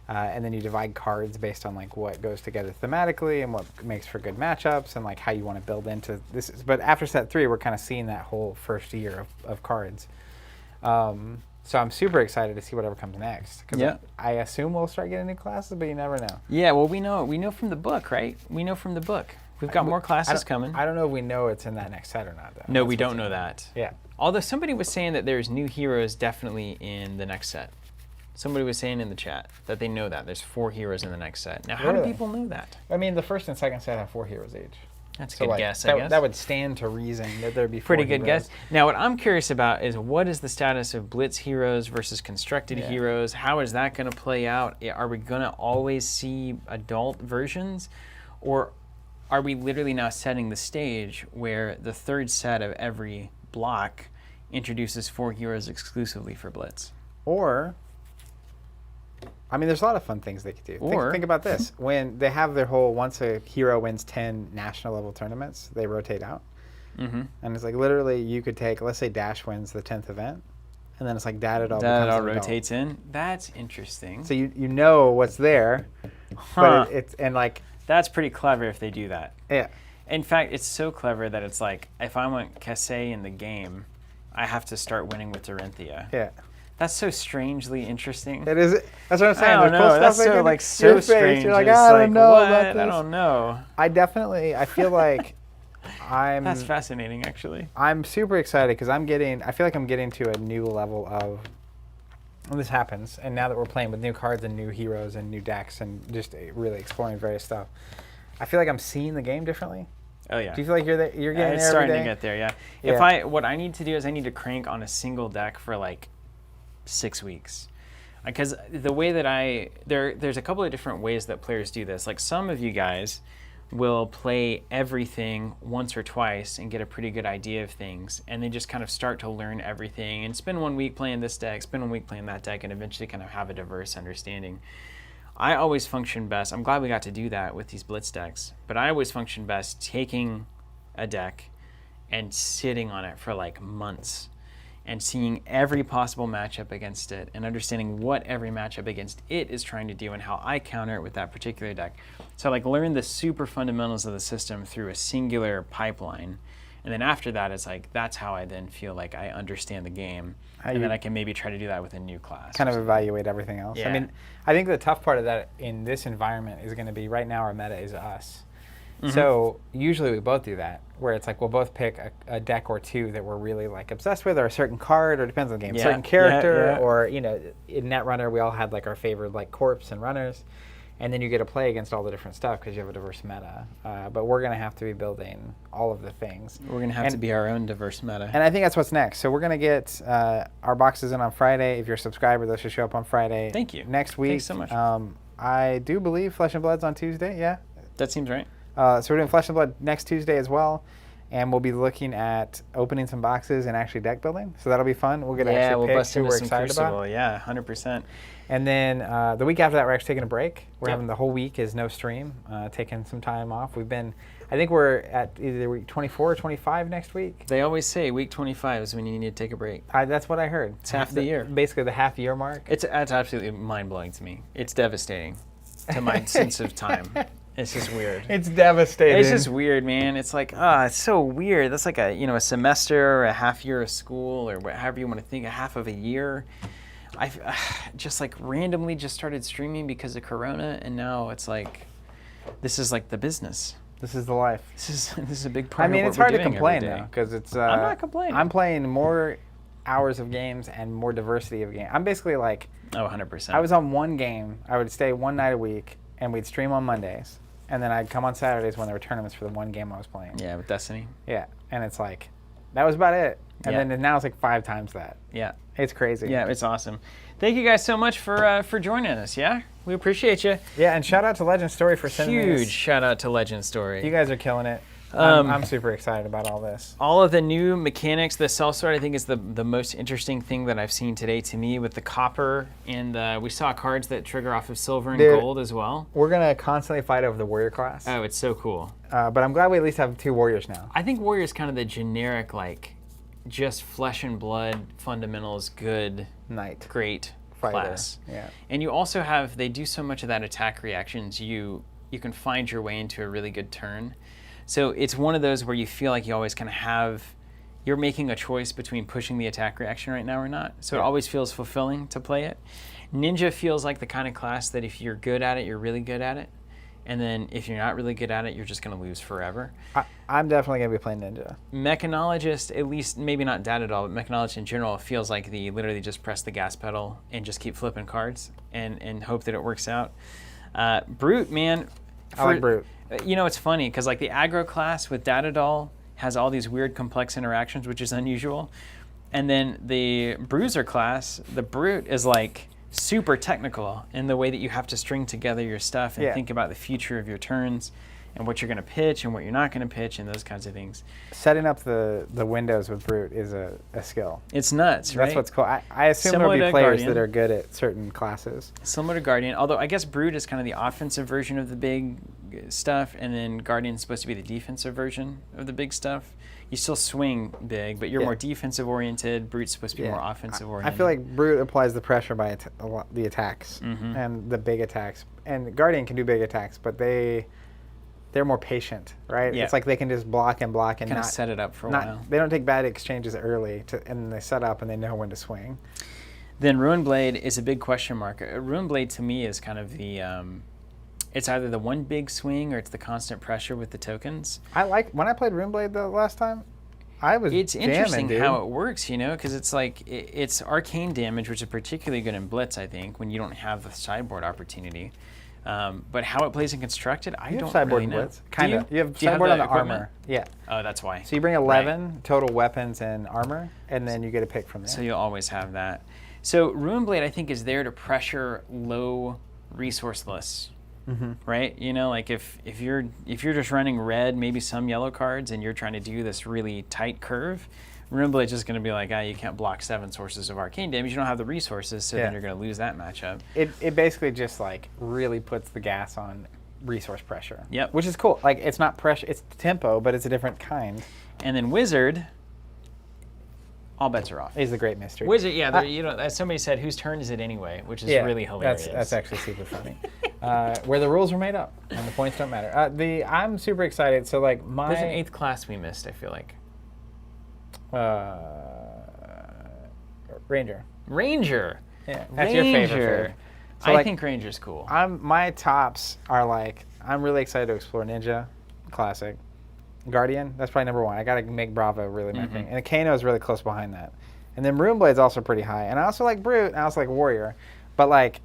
S1: and then you divide cards based on like what goes together thematically and what makes for good matchups and like how you want to build into this. But after set 3, we're kind of seeing that whole first year of cards. So I'm super excited to see whatever comes next. Because I assume we'll start getting new classes, but you never know.
S2: Yeah, well, we know from the book, right? We know from the book. We've got more classes coming.
S1: I don't know if we know it's in that next set or not, though.
S2: No, we don't know that.
S1: Yeah.
S2: Although somebody was saying that there's new heroes definitely in the next set. Somebody was saying in the chat that they know that. There's 4 heroes in the next set. Now, how do people know that?
S1: I mean, the first and second set have 4 heroes each.
S2: That's a
S1: So
S2: good
S1: like,
S2: guess,
S1: that,
S2: I guess.
S1: that would stand to reason that there'd be four
S2: Pretty good
S1: heroes.
S2: guess. Now, what I'm curious about is what is the status of Blitz heroes versus constructed
S1: Yeah.
S2: heroes? How is that going to play out? Are we going to always see adult versions? Or are we literally now setting the stage where the third set of every block introduces 4 heroes exclusively for Blitz?
S1: Or, I mean, there's a lot of fun things they could do.
S2: Or-
S1: Think about this. When they have their whole, once a hero wins 10 national level tournaments, they rotate out.
S2: Mm-hmm.
S1: And it's like literally you could take, let's say Dash wins the 10th event, and then it's like that it all
S2: That
S1: becomes
S2: all
S1: an adult.
S2: rotates in? That's interesting.
S1: So you know what's there,
S2: Huh.
S1: but it's, and like,
S2: That's pretty clever if they do that.
S1: yeah.
S2: In fact, it's so clever that it's like, if I want Kassai in the game, I have to start winning with Dorinthia.
S1: Yeah.
S2: That's so strangely interesting.
S1: It is. That's what I'm saying.
S2: I don't
S1: There's cool
S2: know.
S1: stuff
S2: That's
S1: they
S2: so
S1: can do.
S2: like so
S1: Your face,
S2: strange.
S1: You're like,
S2: It's
S1: I don't know
S2: what?
S1: about this.
S2: I don't know.
S1: I feel like
S2: That's fascinating, actually.
S1: I'm super excited because I feel like I'm getting to a new level of, when this happens, and now that we're playing with new cards and new heroes and new decks and just really exploring various stuff, I feel like I'm seeing the game differently.
S2: Oh yeah.
S1: Do you feel like you're getting
S2: It's
S1: there
S2: starting
S1: every
S2: to
S1: day?
S2: get there, yeah.
S1: Yeah.
S2: What I need to do is I need to crank on a single deck for like 6 weeks. Because the way that there's a couple of different ways that players do this. Like some of you guys will play everything once or twice and get a pretty good idea of things, and then just kind of start to learn everything and spend 1 week playing this deck, spend 1 week playing that deck, and eventually kind of have a diverse understanding. I always function best. I'm glad we got to do that with these Blitz decks, but I always function best taking a deck and sitting on it for like months and seeing every possible matchup against it and understanding what every matchup against it is trying to do and how I counter it with that particular deck. So I like learn the super fundamentals of the system through a singular pipeline. And then after that, it's like, that's how I then feel like I understand the game. And then I can maybe try to do that with a new class.
S1: Kind of evaluate everything else.
S2: Yeah.
S1: I mean, I think the tough part of that in this environment is going to be right now our meta is us.
S2: Mm-hmm.
S1: So usually we both do that, where it's like we'll both pick a deck or two that we're really like obsessed with, or a certain card, or depends on the game,
S2: Yeah,
S1: certain character,
S2: yeah.
S1: or in Netrunner we all had like our favorite like corpse and runners, and then you get to play against all the different stuff because you have a diverse meta. But we're gonna have to be building all of the things.
S2: We're going to have to be our own diverse meta.
S1: And I think that's what's next. So we're gonna get our boxes in on Friday. If you're a subscriber, those should show up on Friday.
S2: Thank you.
S1: Next week.
S2: Thanks so much.
S1: I do believe Flesh and Blood's on Tuesday. Yeah.
S2: That seems right.
S1: So we're doing Flesh and Blood next Tuesday as well, and we'll be looking at opening some boxes and actually deck building. So that'll be fun. We'll get to actually
S2: We'll
S1: pick
S2: bust
S1: who
S2: into
S1: we're
S2: some
S1: excited
S2: Crucible.
S1: about.
S2: Yeah, 100%.
S1: And then the week after that, we're actually taking a break. We're
S2: Yep.
S1: having the whole week is no stream, taking some time off. I think we're at either week 24 or 25 next week.
S2: They always say week 25 is when you need to take a break.
S1: That's what I heard.
S2: It's half the year.
S1: Basically the half year mark.
S2: It's absolutely mind-blowing to me. It's devastating to my sense of time. It's just weird.
S1: It's devastating.
S2: It's just weird, man. It's like, it's so weird. That's like a semester or a half year of school or however you want to think, a half of a year. I've just like randomly just started streaming because of Corona, and now it's like, this is like the business.
S1: This is the life.
S2: This is a big part.
S1: I mean,
S2: of what
S1: it's hard
S2: we're
S1: to
S2: doing
S1: complain
S2: every day.
S1: though, because it's.
S2: I'm not complaining.
S1: I'm playing more hours of games and more diversity of games. I'm basically like,
S2: Oh, 100%.
S1: I was on one game. I would stay one night a week, and we'd stream on Mondays, and then I'd come on Saturdays when there were tournaments for the one game I was playing.
S2: Yeah, with Destiny.
S1: Yeah, and it's like, that was about it. And
S2: Yeah.
S1: then now it's like 5 times that.
S2: Yeah.
S1: It's crazy.
S2: Yeah, it's awesome. Thank you guys so much for joining us. Yeah, we appreciate you.
S1: Yeah, and shout out to Legend Story for sending me
S2: Huge
S1: this.
S2: shout out to Legend Story.
S1: You guys are killing it.
S2: Um,
S1: I'm super excited about all this.
S2: All of the new mechanics, the sellsword, I think is the most interesting thing that I've seen today to me with the copper, and we saw cards that trigger off of silver and
S1: Dude.
S2: gold as well.
S1: We're going to constantly fight over the warrior class,
S2: Oh, it's so cool.
S1: but I'm glad we at least have 2 warriors now.
S2: I think warrior is kind of the generic, like, just flesh and blood fundamentals, good,
S1: Knight.
S2: great
S1: Fighter.
S2: class.
S1: Yeah.
S2: And you also have, they do so much of that attack reactions, you can find your way into a really good turn. So it's one of those where you feel like you always kind of have, you're making a choice between pushing the attack reaction right now or not. So it always feels fulfilling to play it. Ninja feels like the kind of class that if you're good at it, you're really good at it. And then if you're not really good at it, you're just going to lose forever.
S1: I'm definitely going to be playing Ninja.
S2: Mechanologist, at least maybe not dad at all, but Mechanologist in general feels like the literally just press the gas pedal and just keep flipping cards and hope that it works out. Brute, man.
S1: I like Brute.
S2: You know, it's funny because like the aggro class with Datadol has all these weird complex interactions, which is unusual. And then the bruiser class, the brute, is like super technical in the way that you have to string together your stuff and think about the future of your turns and what you're going to pitch and what you're not going to pitch and those kinds of things.
S1: Setting up the windows with brute is a skill.
S2: It's nuts, right?
S1: That's what's cool. I assume
S2: Similar
S1: there'll
S2: to
S1: be players
S2: Guardian.
S1: that are good at certain classes.
S2: Similar to Guardian, although I guess Brute is kind of the offensive version of the big stuff, and then Guardian is supposed to be the defensive version of the big stuff. You still swing big, but you're more defensive oriented. Brute's supposed to be more offensive oriented.
S1: I feel like Brute applies the pressure by the attacks and the big attacks. And Guardian can do big attacks, but they're more patient, right?
S2: Yeah.
S1: It's like they can just block and block and
S2: kind
S1: not
S2: of set it up for a while.
S1: They don't take bad exchanges early, and they set up and they know when to swing.
S2: Then Ruin Blade is a big question mark. Ruin Blade to me is kind of the it's either the one big swing or it's the constant pressure with the tokens.
S1: When I played Runeblade the last time,
S2: It's interesting
S1: dude.
S2: how it works, you know, because it's like it's arcane damage, which is particularly good in Blitz, I think, when you don't have the sideboard opportunity. But how it plays in constructed, I don't
S1: sideboard
S2: really know.
S1: Blitz. Kind of. You have
S2: Do you
S1: sideboard on the
S2: equipment?
S1: armor. Yeah.
S2: Oh, that's why.
S1: So you bring 11 total weapons and armor, and then you get a pick from there.
S2: So you'll always have that. So Ruin Blade, I think, is there to pressure low resourceless. Right, you know, like if you're just running red, maybe some yellow cards, and you're trying to do this really tight curve, Ruin Blade's just going to be like, you can't block 7 sources of arcane damage. You don't have the resources, so then you're going to lose that matchup.
S1: It basically just like really puts the gas on resource pressure.
S2: Yep.
S1: Which is cool. Like it's not pressure, it's tempo, but it's a different kind.
S2: And then Wizard, all bets are off.
S1: Is the great mystery.
S2: Wizard, you know, as somebody said, whose turn is it anyway? Which is really hilarious.
S1: That's actually super funny. Where the rules were made up and the points don't matter. I'm super excited. So like
S2: There's an 8th class we missed, I feel like.
S1: Ranger.
S2: Yeah,
S1: that's your favorite. So
S2: I think Ranger's cool.
S1: My tops are like I'm really excited to explore Ninja, classic. Guardian, that's probably number 1. I gotta make Bravo really my thing. And Kano is really close behind that. And then Runeblade's also pretty high. And I also like Brute, and I also like Warrior. But like,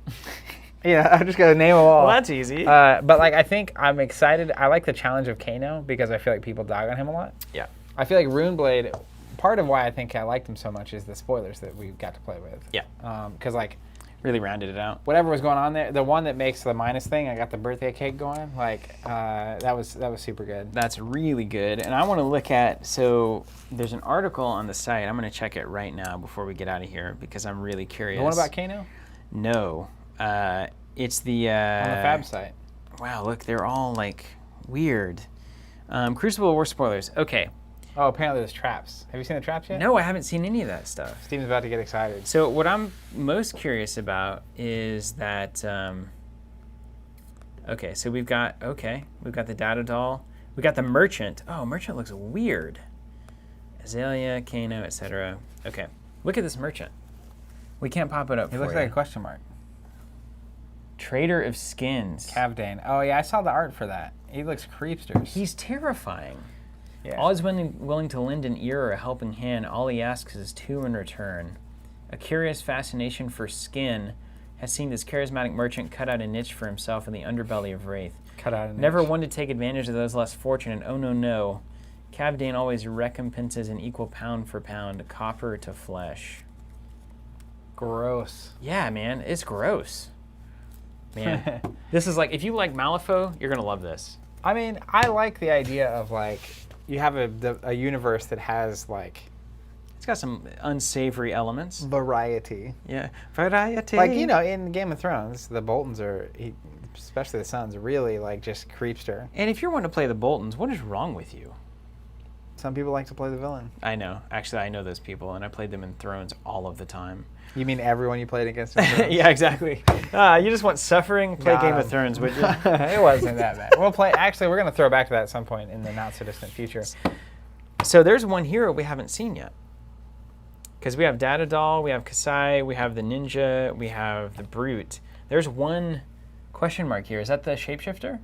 S1: I'm just gonna name them all.
S2: Well, that's easy.
S1: But like, I think I'm excited. I like the challenge of Kano because I feel like people dog on him a lot.
S2: Yeah.
S1: I feel like Runeblade, part of why I think I liked him so much is the spoilers that we got to play with.
S2: Yeah.
S1: Because like,
S2: Really rounded it out.
S1: whatever was going on there, the one that makes the minus thing, I got the birthday cake going. Like that was super good.
S2: That's really good. And I want to look at, so there's an article on the site. I'm going to check it right now before we get out of here because I'm really curious.
S1: The one about Kano?
S2: No. It's the...
S1: On the Fab site.
S2: Wow, look, they're all like weird. Crucible War spoilers. Okay.
S1: Oh, apparently there's traps. Have you seen the traps yet?
S2: No, I haven't seen any of that stuff.
S1: Steven's about to get excited.
S2: So what I'm most curious about is that, okay, so we've got the Data Doll. We got the Merchant. Oh, Merchant looks weird. Azalea, Kano, etc. Okay, look at this Merchant. We can't pop it up
S1: He
S2: for
S1: looks
S2: you.
S1: like a question mark.
S2: Trader of Skins.
S1: Cavdane. Oh yeah, I saw the art for that. He looks creepsters.
S2: He's terrifying.
S1: Yeah.
S2: Always willing to lend an ear or a helping hand, all he asks is 2 in return. A curious fascination for skin has seen this charismatic merchant cut out a niche for himself in the underbelly of Wraith.
S1: Cut out a niche.
S2: Never one to take advantage of those less fortunate. Oh no. Cavdane always recompenses an equal pound for pound, copper to flesh.
S1: Gross.
S2: Yeah, man, it's gross. Man, this is like, if you like Malifaux, you're gonna love this.
S1: I mean, I like the idea of like you have a universe that has like
S2: It's got some unsavory elements.
S1: variety.
S2: Yeah, variety.
S1: Like in Game of Thrones, the Boltons especially the Sons, really like just creepster.
S2: And if you're wanting to play the Boltons, what is wrong with you?
S1: Some people like to play the villain.
S2: I know. Actually, I know those people, and I played them in Thrones all of the time.
S1: You mean everyone you played against? In Thrones?
S2: Yeah, exactly. You just want suffering? Play
S1: Got
S2: Game
S1: him.
S2: of Thrones, would you?
S1: It wasn't that bad. We'll play. Actually, we're gonna throw back to that at some point in the not so distant future.
S2: So there's one hero we haven't seen yet. Because we have Data Doll, we have Kassai, we have the Ninja, we have the Brute. There's one question mark here. Is that the Shapeshifter?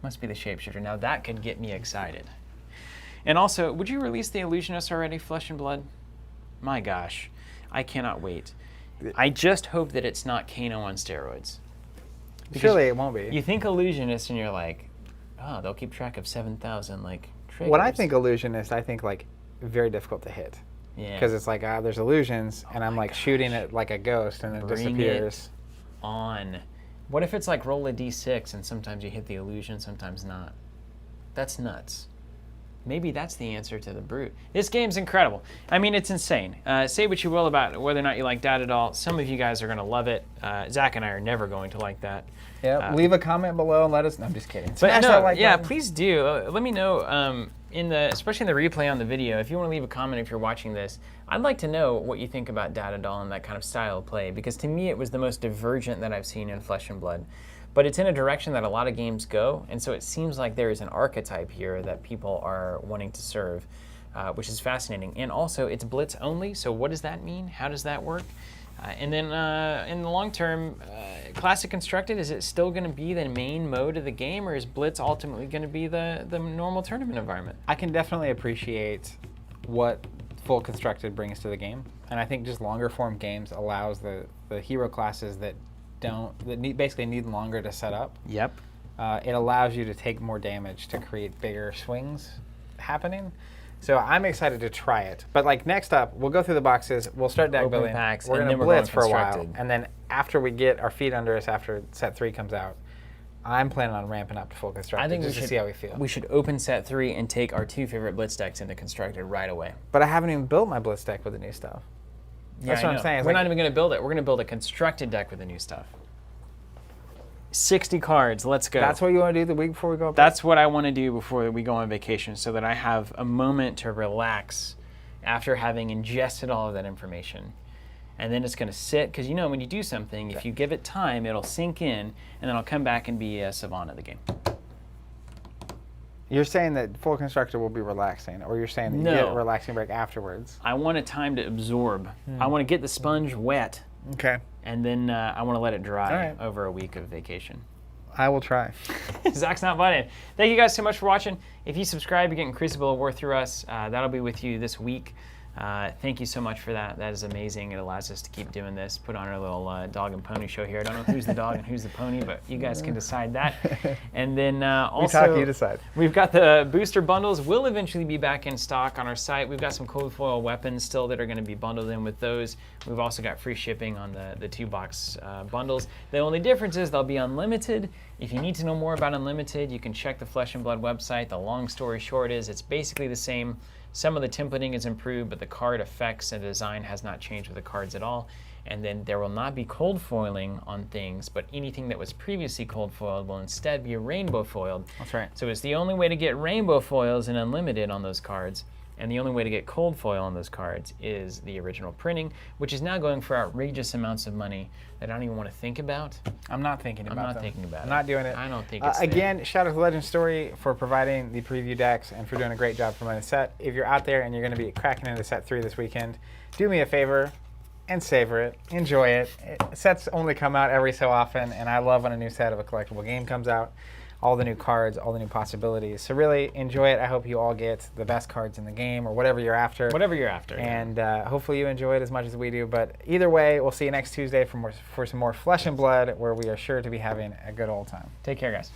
S2: Must be the Shapeshifter. Now that could get me excited. And also, would you release the Illusionist already, Flesh and Blood? My gosh, I cannot wait. I just hope that it's not Kano on steroids. Because
S1: Surely it won't be.
S2: you think Illusionist and you're like, oh, they'll keep track of 7,000 like triggers.
S1: When I think illusionist, I think like very difficult to hit.
S2: Yeah.
S1: Because it's like, there's illusions, and I'm like shooting it like a ghost, and it
S2: Bring
S1: disappears.
S2: it on. What if it's like roll a d6 and sometimes you hit the illusion, sometimes not? That's nuts. Maybe that's the answer to the brute. This game's incredible. I mean, it's insane. Say what you will about whether or not you like that at all. Some of you guys are going to love it. Zach and I are never going to like that.
S1: Yeah, leave a comment below and let us know. I'm just kidding.
S2: But
S1: Smash
S2: no,
S1: that like
S2: yeah,
S1: button.
S2: please do. Let me know, especially in the replay on the video, if you want to leave a comment if you're watching this, I'd like to know what you think about Data Doll and that kind of style of play, because to me it was the most divergent that I've seen in Flesh and Blood. But it's in a direction that a lot of games go, and so it seems like there is an archetype here that people are wanting to serve, which is fascinating. And also, it's Blitz only, so what does that mean? How does that work? And then in the long term, Classic Constructed, is it still going to be the main mode of the game, or is Blitz ultimately going to be the normal tournament environment?
S1: I can definitely appreciate what full Constructed brings to the game, and I think just longer form games allows the hero classes that basically need longer to set up.
S2: Yep.
S1: It allows you to take more damage to create bigger swings happening. So I'm excited to try it. But like next up, we'll go through the boxes. We'll start deck
S2: Open
S1: building.
S2: packs,
S1: we're
S2: and
S1: going to
S2: then we're
S1: blitz for
S2: going
S1: a while,
S2: constructed.
S1: and then after we get our feet under us after set 3 comes out, I'm planning on ramping up to full constructed
S2: I think
S1: just to see how we feel.
S2: We should open set 3 and take our 2 favorite Blitz decks into Constructed right away.
S1: But I haven't even built my blitz deck with the new stuff. That's what I'm saying. It's
S2: We're
S1: like-
S2: not even going to build it. We're going to build a constructed deck with the new stuff. 60 cards. Let's go.
S1: That's what you want to do the week before we go up?
S2: That's what I want to do before we go on vacation, so that I have a moment to relax after having ingested all of that information. And then it's going to sit, because when you do something, if you give it time, it'll sink in, and then I'll come back and be a savant of the game.
S1: You're saying that full constructed will be relaxing, or you're saying that you
S2: No.
S1: get a relaxing break afterwards?
S2: I want a time to absorb. I want to get the sponge wet,
S1: Okay.
S2: and then I want to let it dry
S1: All right.
S2: over a week of vacation.
S1: I will try.
S2: Zach's not buying it. Thank you guys so much for watching. If you subscribe, you're getting Crucible War through us. That'll be with you this week. Thank you so much for that. That is amazing. It allows us to keep doing this, put on our little dog and pony show here. I don't know who's the dog and who's the pony, but you guys can decide that. And then also,
S1: you decide.
S2: We've got the booster bundles. Will eventually be back in stock on our site. We've got some cold foil weapons still that are going to be bundled in with those. We've also got free shipping on the 2-box bundles. The only difference is they'll be unlimited. If you need to know more about unlimited, you can check the Flesh and Blood website. The long story short is it's basically the same. Some of the templating is improved, but the card effects and design has not changed with the cards at all. And then there will not be cold foiling on things, but anything that was previously cold foiled will instead be rainbow foiled.
S1: That's right.
S2: So it's the only way to get rainbow foils in unlimited on those cards. And the only way to get cold foil on those cards is the original printing, which is now going for outrageous amounts of money that I don't even want to think about.
S1: I'm not thinking about it.
S2: I'm not thinking about it.
S1: I'm not doing it.
S2: I don't think it's there.
S1: Again, shout out to Legend Story for providing the preview decks and for doing a great job promoting the set. If you're out there and you're going to be cracking into set 3 this weekend, do me a favor and savor it. Enjoy it. Sets only come out every so often, and I love when a new set of a collectible game comes out. All the new cards, all the new possibilities. So really enjoy it. I hope you all get the best cards in the game or whatever you're after.
S2: Whatever you're after.
S1: And hopefully you enjoy it as much as we do. But either way, we'll see you next Tuesday for some more Flesh and Blood, where we are sure to be having a good old time.
S2: Take care, guys.